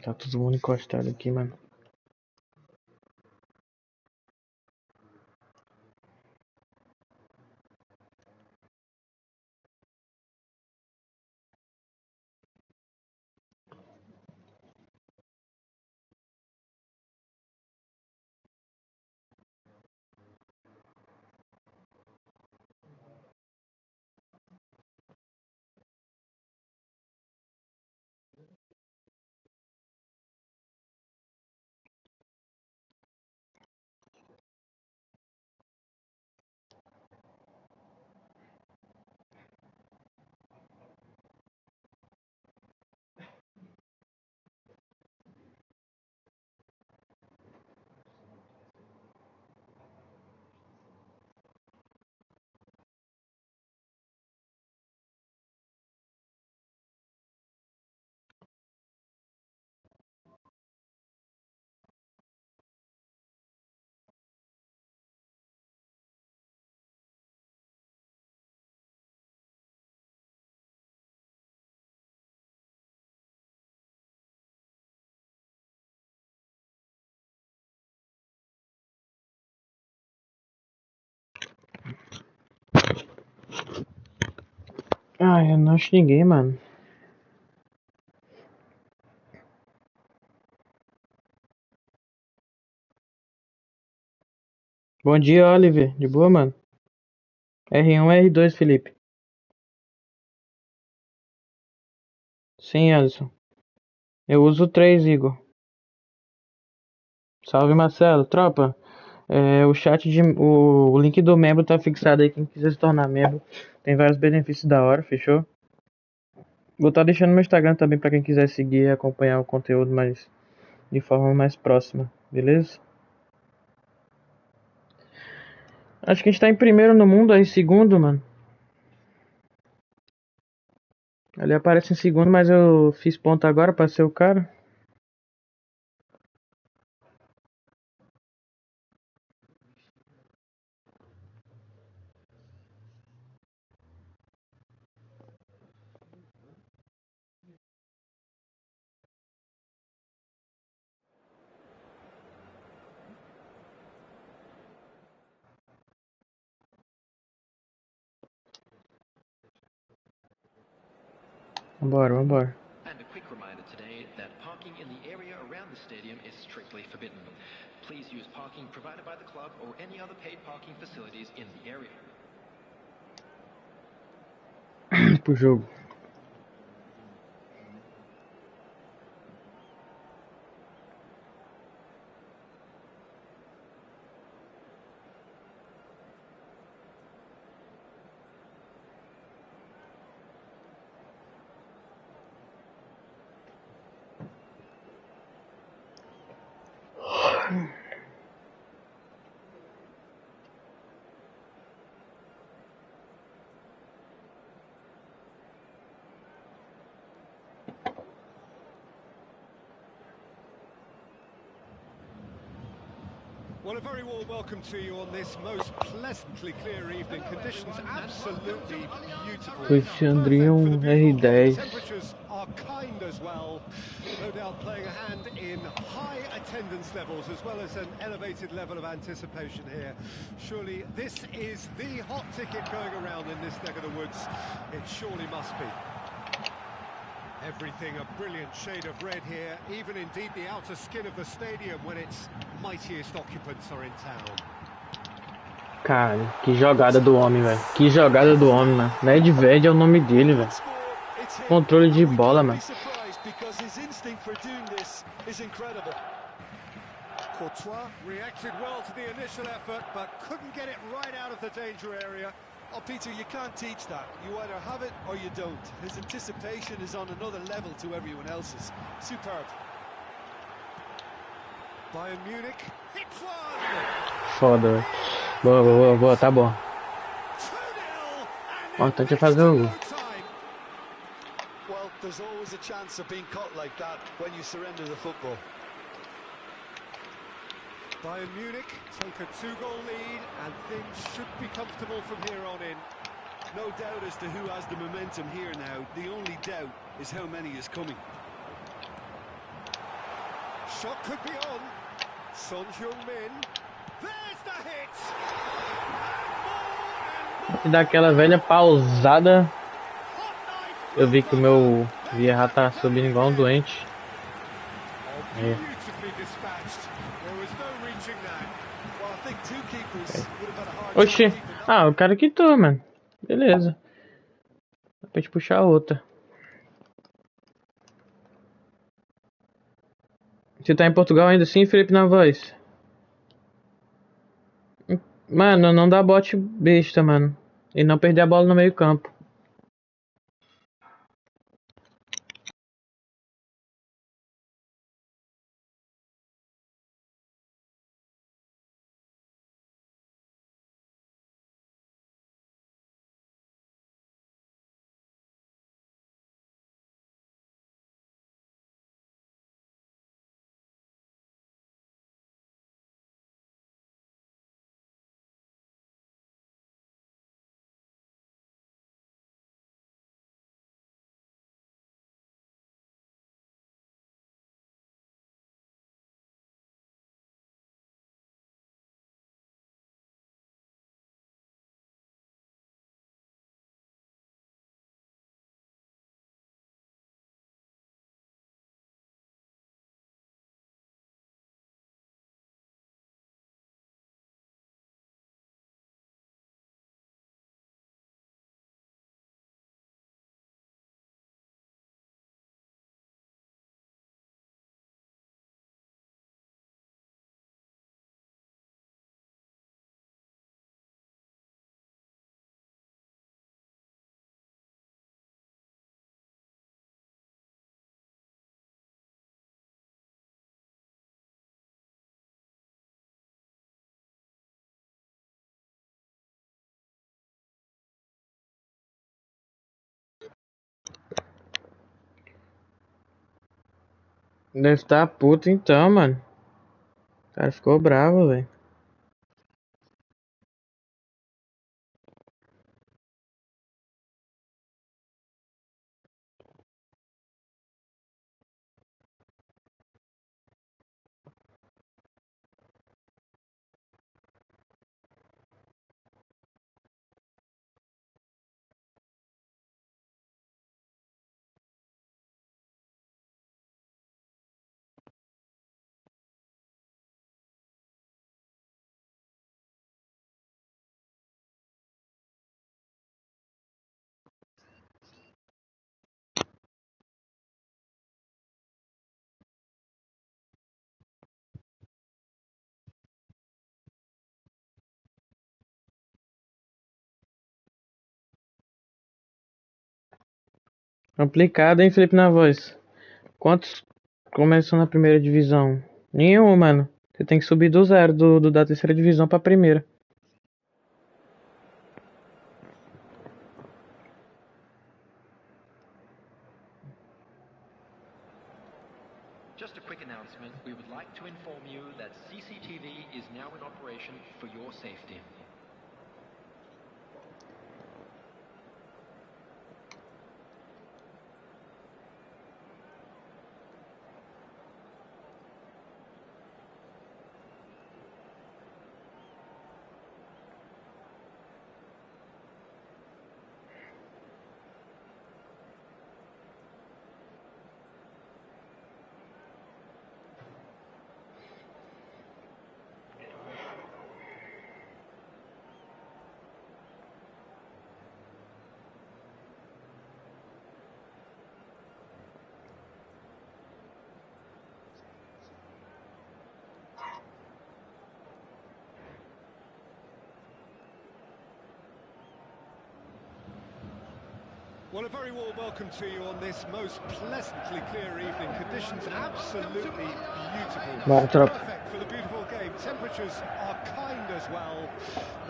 Tá todo mundo encostado aqui, mano. Ai, eu não acho ninguém, mano. Bom dia, Oliver. De boa, mano? R1, R2, Felipe. Sim, Alisson. Eu uso 3, Igor. Salve, Marcelo. Tropa, o link do membro tá fixado aí. Quem quiser se tornar membro, tem vários benefícios da hora, fechou? Vou estar deixando meu Instagram também pra quem quiser seguir e acompanhar o conteúdo mais de forma mais próxima, beleza? Acho que a gente tá em primeiro no mundo, aí em segundo, mano. Ali aparece em segundo, mas eu fiz ponto agora pra ser o cara. Vambora, vambora. And a quick reminder today that parking in the area around the stadium is strictly forbidden. Please use parking provided by the club or any other paid parking facilities in the area. Pro jogo. Well, a very warm welcome to you on this most pleasantly clear evening. Conditions absolutely beautiful. Alexandrium R10. Temperatures are kind as well. No doubt playing a hand in high attendance levels as well as an elevated level of anticipation here. Surely this is the hot ticket going around in this neck of the woods. It surely must be. Everything a brilliant shade of red here, even indeed the outer skin of the stadium when its mightiest occupants are in town. Cara, que jogada do homem, velho. Que jogada do homem, mano. Nedved é o nome dele, velho. Controle de bola, mano. Courtois reacted well to the initial effort, but couldn't get it right out of the danger area. Oh, Peter, you can't teach that. You either have it or you don't. His anticipation is on another level to everyone else's. Superb. Bayern Munich. Hits one. Foda, velho. Boa, boa, boa, boa, tá bom. 2-0. Importante é fazer o gol. Well, there's always a chance of being caught like that when you surrender the football. Bayern Munich take a 2-goal lead and things should be comfortable from here on in. No doubt as to who has the momentum here now. The only doubt is how many is coming. Shot could be on. Son Heung-min. There's the hit. E daquela velha pausada. Eu vi que o meu VRA tá subindo igual um doente. É. Oxi. Ah, o cara quitou, mano. Beleza. Dá pra gente puxar outra. Você tá em Portugal ainda sim, Felipe, na voz? Mano, não dá bote besta, mano. E não perder a bola no meio campo. Deve estar puto então, mano. O cara ficou bravo, velho. Complicado, hein, Felipe na voz. Quantos começam na primeira divisão? Nenhum, mano. Você tem que subir do zero, da terceira divisão pra primeira. Just a quick announcement. We would like to inform you that CCTV is now in operation for your safety. Well, a very warm welcome to you on this most pleasantly clear evening. Conditions absolutely beautiful. Bora, tropa. Perfect for the beautiful game. Temperatures are kind as well.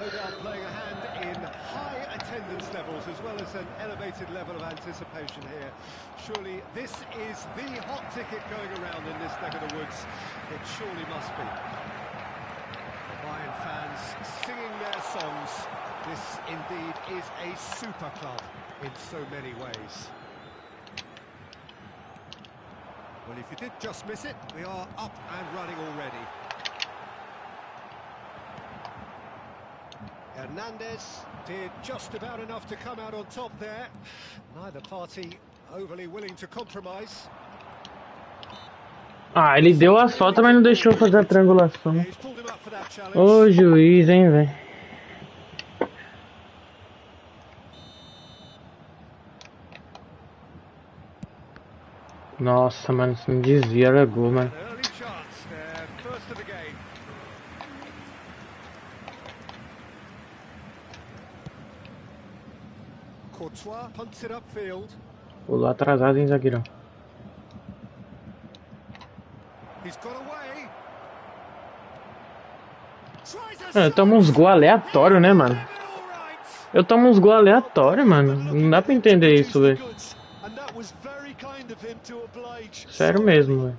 No doubt playing a hand in high attendance levels as well as an elevated level of anticipation here. Surely this is the hot ticket going around in this neck of the woods. It surely must be. Bayern fans singing their songs. This indeed is a super club in so many ways. Well, if you did just miss it, we are up and running already. Hernandez did just about enough to come out on top there. Neither party overly willing to compromise. Ah, ele deu a falta, mas não deixou fazer a triangulação. He's pulled him up for that challenge. Ô, juiz, hein, velho. Nossa, mano, se não desvia, era gol, mano. An early chance there, first of the game. Courtois punts it upfield. Pulou atrasado, hein, zagueirão. He's got away. Eu tomo uns gols aleatórios, né, mano? Eu tomo uns gols aleatórios, mano. Não dá pra entender isso, velho. Sério mesmo, velho.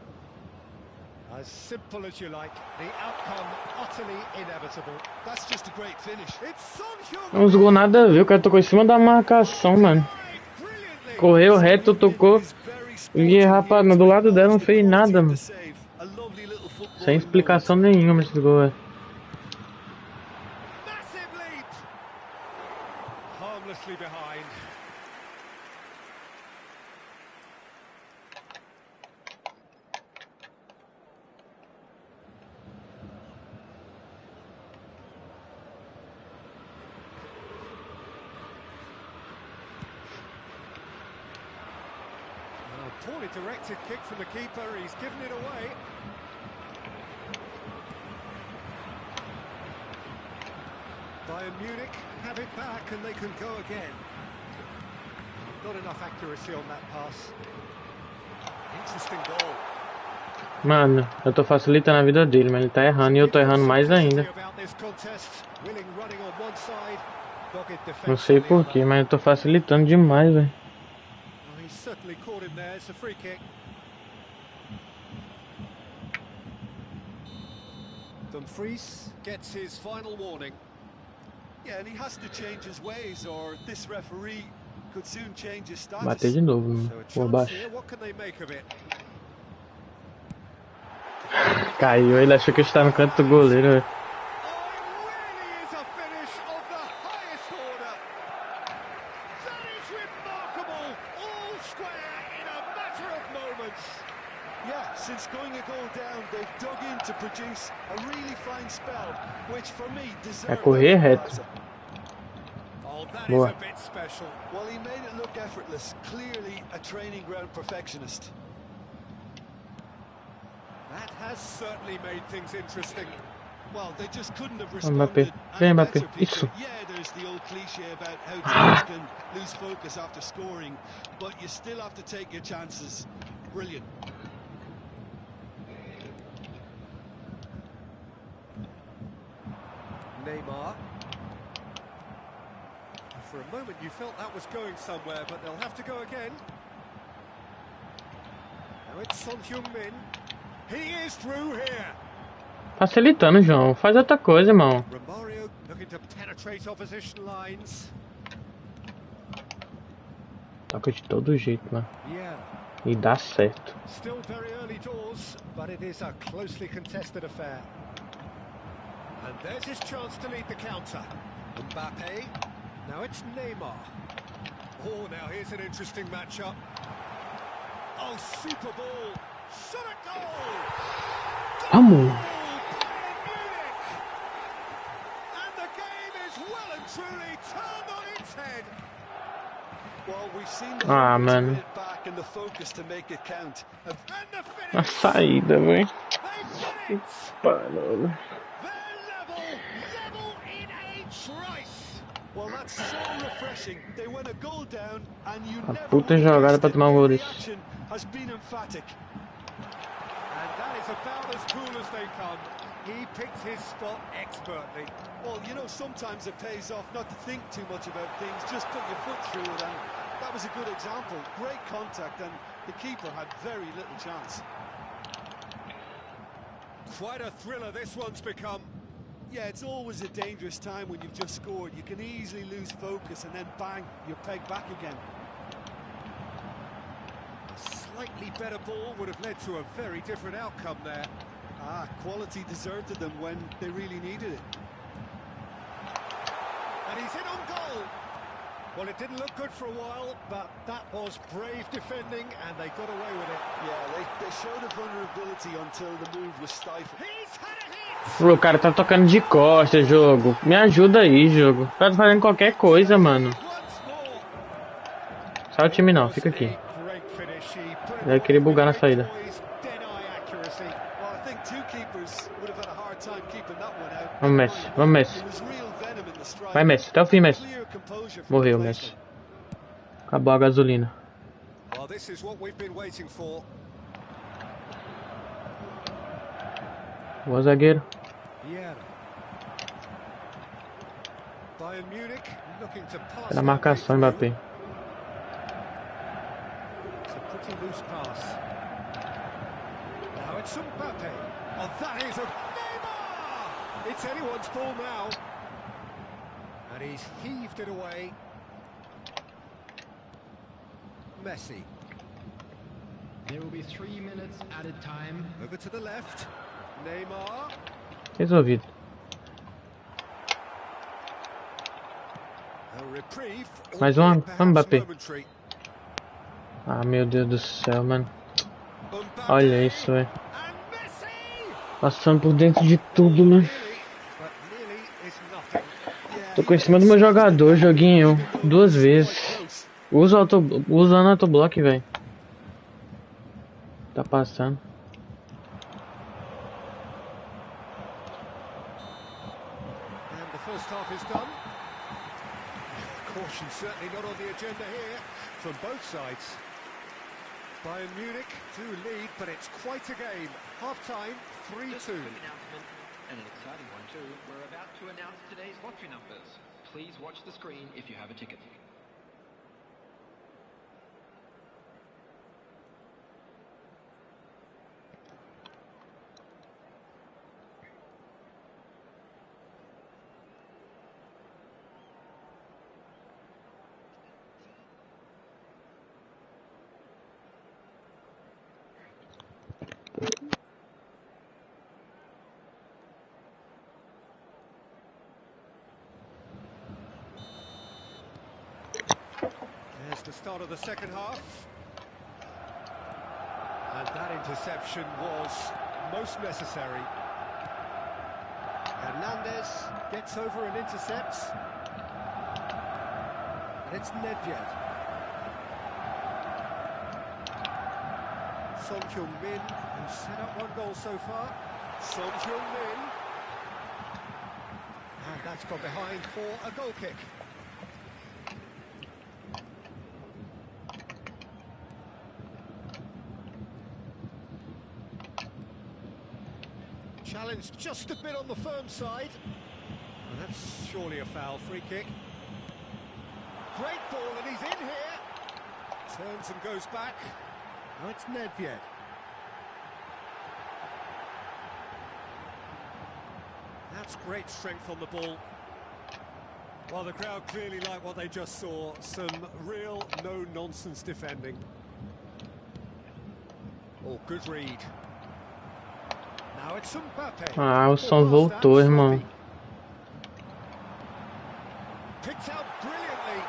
As simple as you like, the outcome utterly inevitable. That's just a great finish. It's Uns gols nada a ver, o cara tocou em cima da marcação, mano. Correu reto, tocou. E rapaz, do lado dela não fez nada, mano. Sem explicação nenhuma esse gol, velho. harmlessly behind. Poorly directed kick from the keeper, he's given it away. Bayern Munich have it back and they can go again. Not enough accuracy on that pass. Interesting goal. Mano, eu tô facilitando a vida dele, mas ele tá errando e eu tô errando mais ainda. Não sei porquê, mas eu tô facilitando demais, velho. He's certainly caught him there. It's a free kick. Dumfries gets his final warning. Yeah, and he has to change his ways, or this referee could soon change his status. Bater de novo, por baixo. What can they make of it? Caiu, ele achou que eu estava no canto do goleiro, velho. Since going a goal down, they've dug in to produce a really fine spell, which for me deserves. É correr reto. Boa. Well, he made it look effortless. Clearly a training ground perfectionist. That has certainly made things interesting. Well, they just couldn't have Mbappé. responded. Vem, Mbappé. Isso. Yeah, there's the old cliche about how teams can lose focus after scoring, but you still have to take your chances. Brilliant. Neymar. For a moment you felt that was going somewhere, but they'll have to go again. Now it's Son Heung-min. He is through here. Facilitando, João. Faz outra coisa, irmão. Romario looking to penetrate opposition lines. Toca de todo jeito, mano. Yeah. E dá certo. Still very early doors, but it is a closely contested affair. And there's his chance to lead the counter. Mbappé. Now it's Neymar. Oh, now here's an interesting matchup. Oh, super ball. Shot a goal! Vamos! And the game is well and truly turned on its head. Well, we've seen the mano. back and the focus to make it count. A saída, velho. Parou. Level in a trice. Well, that's so refreshing. They went a goal down, and you A never puta would have jogada guessed pra it. tomar um gol The desse. reaction has been emphatic. And that is about as cool as they come. He picked his spot expertly. Well, you know, sometimes it pays off not to think too much about things, just put your foot through it, and that was a good example. Great contact, and the keeper had very little chance. Quite a thriller this one's become. Yeah, it's always a dangerous time when you've just scored. You can easily lose focus, and then bang, you're pegged back again. A slightly better ball would have led to a very different outcome there. Quality deserted them when they really needed it. And he's in on goal. Well, it didn't look good for a while, but that was brave defending, and they got away with it. Yeah, they showed a vulnerability until the move was stifled. He's had a hit! O cara tá tocando de costas, jogo. Me ajuda aí, jogo. Tá fazendo qualquer coisa, mano. Sai o time não, fica aqui. Vai querer bugar na saída. Vamos, Messi. Vamos, Messi. Vai, Messi. Até o fim, Messi. Morreu, Messi. Acabou a gasolina. Well, this is what we've been waiting for. Boa, zagueiro. Bayern Munich looking to pass. Pela marcação, Mbappé. It's a pretty loose pass. Now it's Mbappé. Oh, that is a Neymar! It's anyone's ball now. And he's heaved it away. Messi. There will be 3 minutes added time. Over to the left. Neymar. Resolvido. A reprieve. Mais um. Vamos, Mbappé. Ah, meu Deus do céu, mano. Olha isso, velho. Passando por dentro de tudo, mano. Tô com em cima do meu jogador, joguinho 2 vezes. Usando autoblock, velho. Tá passando. And the first half is done. Caution certainly not on the agenda here from both sides. Bayern Munich do lead, but it's quite a game. Half-time, 3-2. Just a quick announcement, and an exciting one too. We're about to announce today's lottery numbers. Please watch the screen if you have a ticket. There's the start of the second half. And that interception was most necessary. Hernandez gets over and intercepts. And it's Nedved. Son Heung-min, who's set up 1 goal so far. Son Heung-min. And that's gone behind for a goal kick. Challenge just a bit on the firm side. And that's surely a foul. Free kick. Great ball, and he's in here. Turns and goes back. Now it's Nedved. That's great strength on the ball. Well, the crowd clearly like what they just saw. Some real no-nonsense defending. Oh, good read. Now it's Mbappé. Ah, o som voltou, irmão. Picked out brilliantly.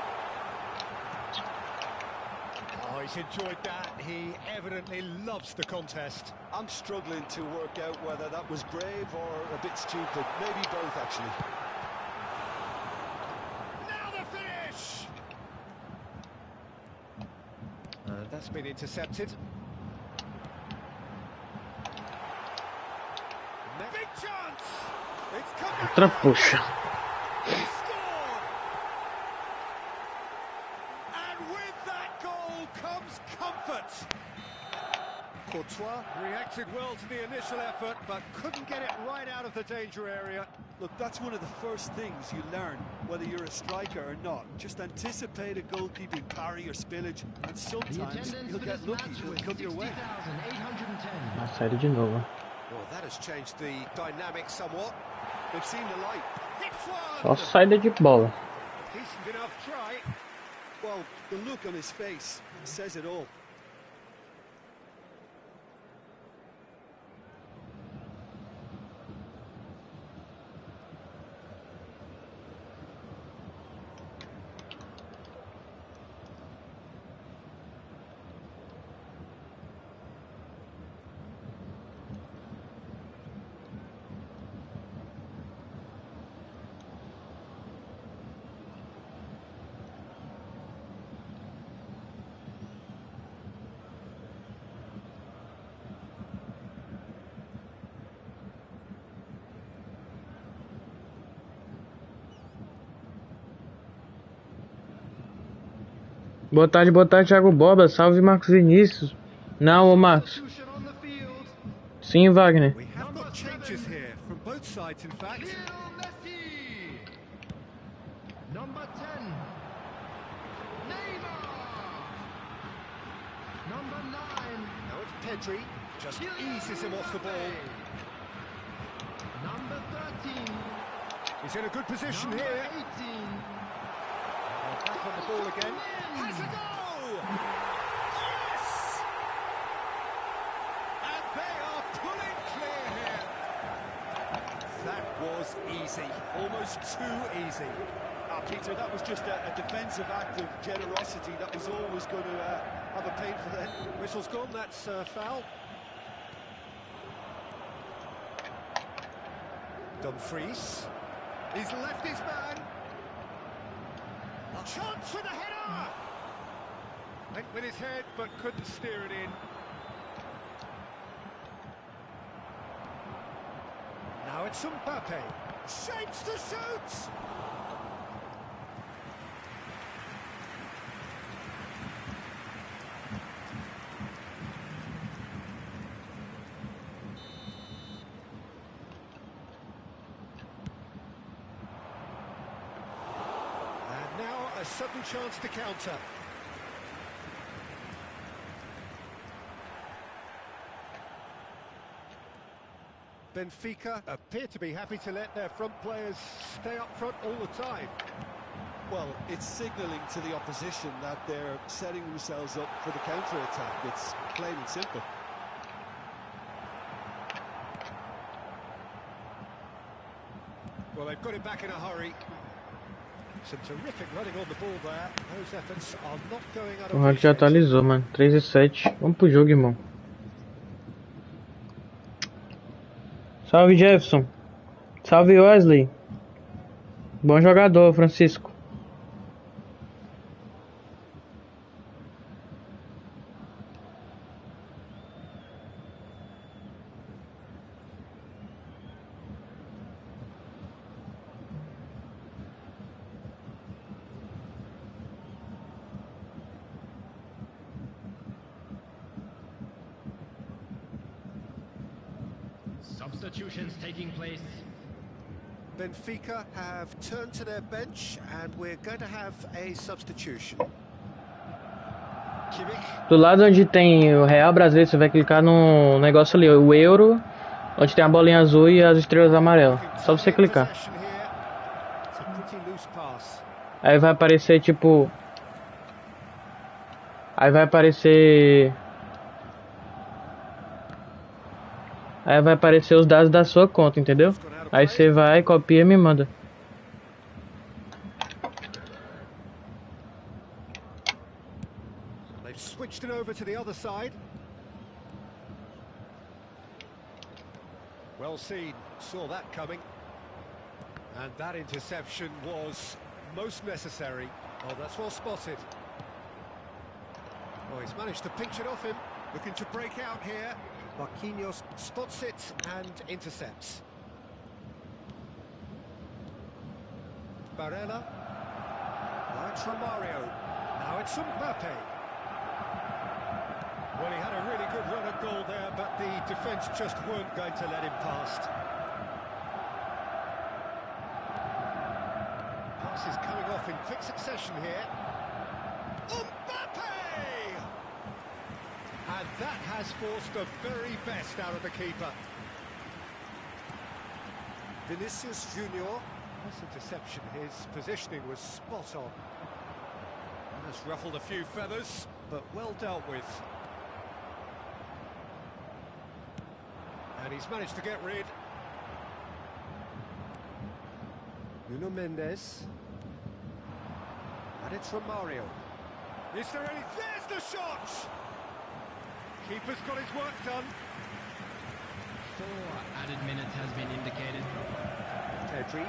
Oh, he's enjoyed that. He evidently loves the contest. I'm struggling to work out whether that was brave or a bit stupid. Maybe both, actually. Now the finish! That's been intercepted. Big chance! It's come Outra puxa. Reacted well to the initial effort, but couldn't get it right out of the danger area. Look, that's one of the first things you learn, whether you're a striker or not. Just anticipate a goalkeeping parry or spillage, and sometimes you'll get lucky, it'll come your way. A saída de novo. Well, that has changed the dynamic somewhat. They've seen the light. Hits Só one! saída de bola. Decent enough try. Well, the look on his face says it all. Boa tarde, Thiago Boba. Salve, Marcos Vinícius. Não, ô Marcos. Sim, Wagner. We have got changes here from both sides, in fact. Number 10, Neymar. Number 9, Now it's Pedri, just eases him off the ball. number 13, He's in a good position number here. 18. Back on the ball again. Has a go! Yes! And they are pulling clear here. That was easy, almost too easy. Peter, that was just a defensive act of generosity that was always going to have a painful end. Whistle's gone, that's foul. Dumfries. He's left his man. Chance for the header! Went with his head, but couldn't steer it in. Now it's Mbappe. Shapes to shoot! A sudden chance to counter. Benfica appear to be happy to let their front players stay up front all the time. Well, it's signalling to the opposition that they're setting themselves up for the counter-attack. It's plain and simple. Well, they've got it back in a hurry. Some terrific running on the ball there. Those efforts are not going out O of rank já atualizou, mano. 3 e 7. Vamos pro jogo, irmão. Salve, Jefferson. Salve, Wesley. Bom jogador, Francisco. Substitutions taking place. Benfica have turned to their bench and we're going to have a substitution. Kimmich. Do lado onde tem o Real Brasileiro, você vai clicar no negócio ali, o Euro, onde tem a bolinha azul e as estrelas amarelas. Só você clicar. Aí vai aparecer tipo... Aí vai aparecer os dados da sua conta, entendeu? Aí você vai, copia e me manda. They've switched it over to the other side. Well seen, saw that coming. And that interception was most necessary. Oh, that's well spotted. Oh, he's managed to pinch it off him. Looking to break out here. Marquinhos spots it and intercepts. Barella. Now it's Romario. Now it's Mbappe. Well, he had a really good run at goal there, but the defence just weren't going to let him past. Passes coming off in quick succession here. Mbappe! And that has forced the very best out of the keeper. Vinicius Junior. Nice interception. His positioning was spot on. Has ruffled a few feathers, but well dealt with. And he's managed to get rid. Nuno Mendes. And it's from Mario. Is there any... There's the shot! Keeper's got his work done. 4 added minutes has been indicated. Pedri.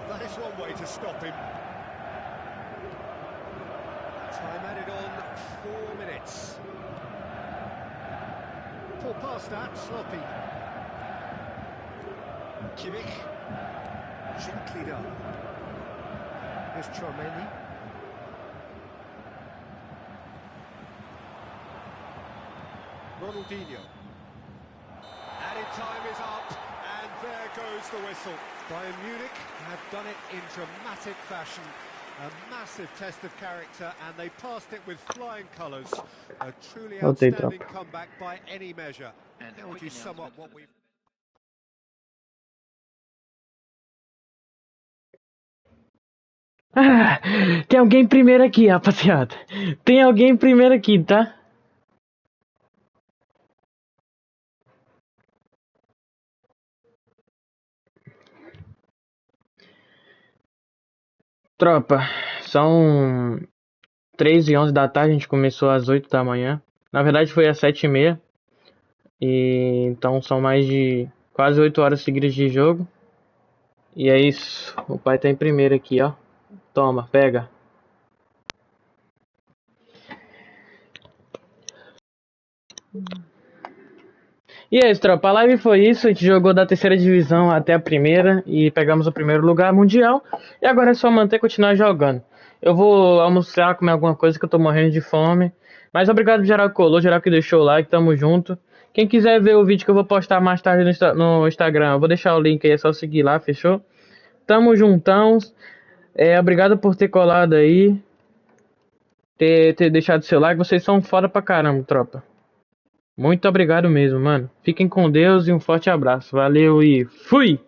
That is one way to stop him. Time added on 4 minutes. Pull past that, sloppy. Kimmich. Gently done. Here's Chouameni. Ronaldinho. Added time is up, and there goes the whistle. Bayern Munich have done it in dramatic fashion. A massive test of character, and they passed it with flying colours. A truly outstanding comeback by any measure. And how would you sum up what we've... Ah, tem alguém primeiro aqui, rapaziada. Tem alguém primeiro aqui, tá? Tropa, são 3h11 da tarde, a gente começou às 8 da manhã. Na verdade foi às 7h30. E então são mais de quase 8 horas seguidas de jogo. E é isso, o pai tá em primeiro aqui, ó. Toma, pega. E é isso, tropa. A live foi isso. A gente jogou da terceira divisão até a primeira e pegamos o primeiro lugar mundial. E agora é só manter e continuar jogando. Eu vou almoçar, comer alguma coisa que eu tô morrendo de fome. Mas obrigado geral que colou, geral que deixou o like, tamo junto. Quem quiser ver o vídeo que eu vou postar mais tarde no Instagram, eu vou deixar o link aí, é só seguir lá, fechou? Tamo juntão. Obrigado por ter colado aí. Ter deixado seu like. Vocês são foda pra caramba, tropa. Muito obrigado mesmo, mano. Fiquem com Deus e um forte abraço. Valeu e fui!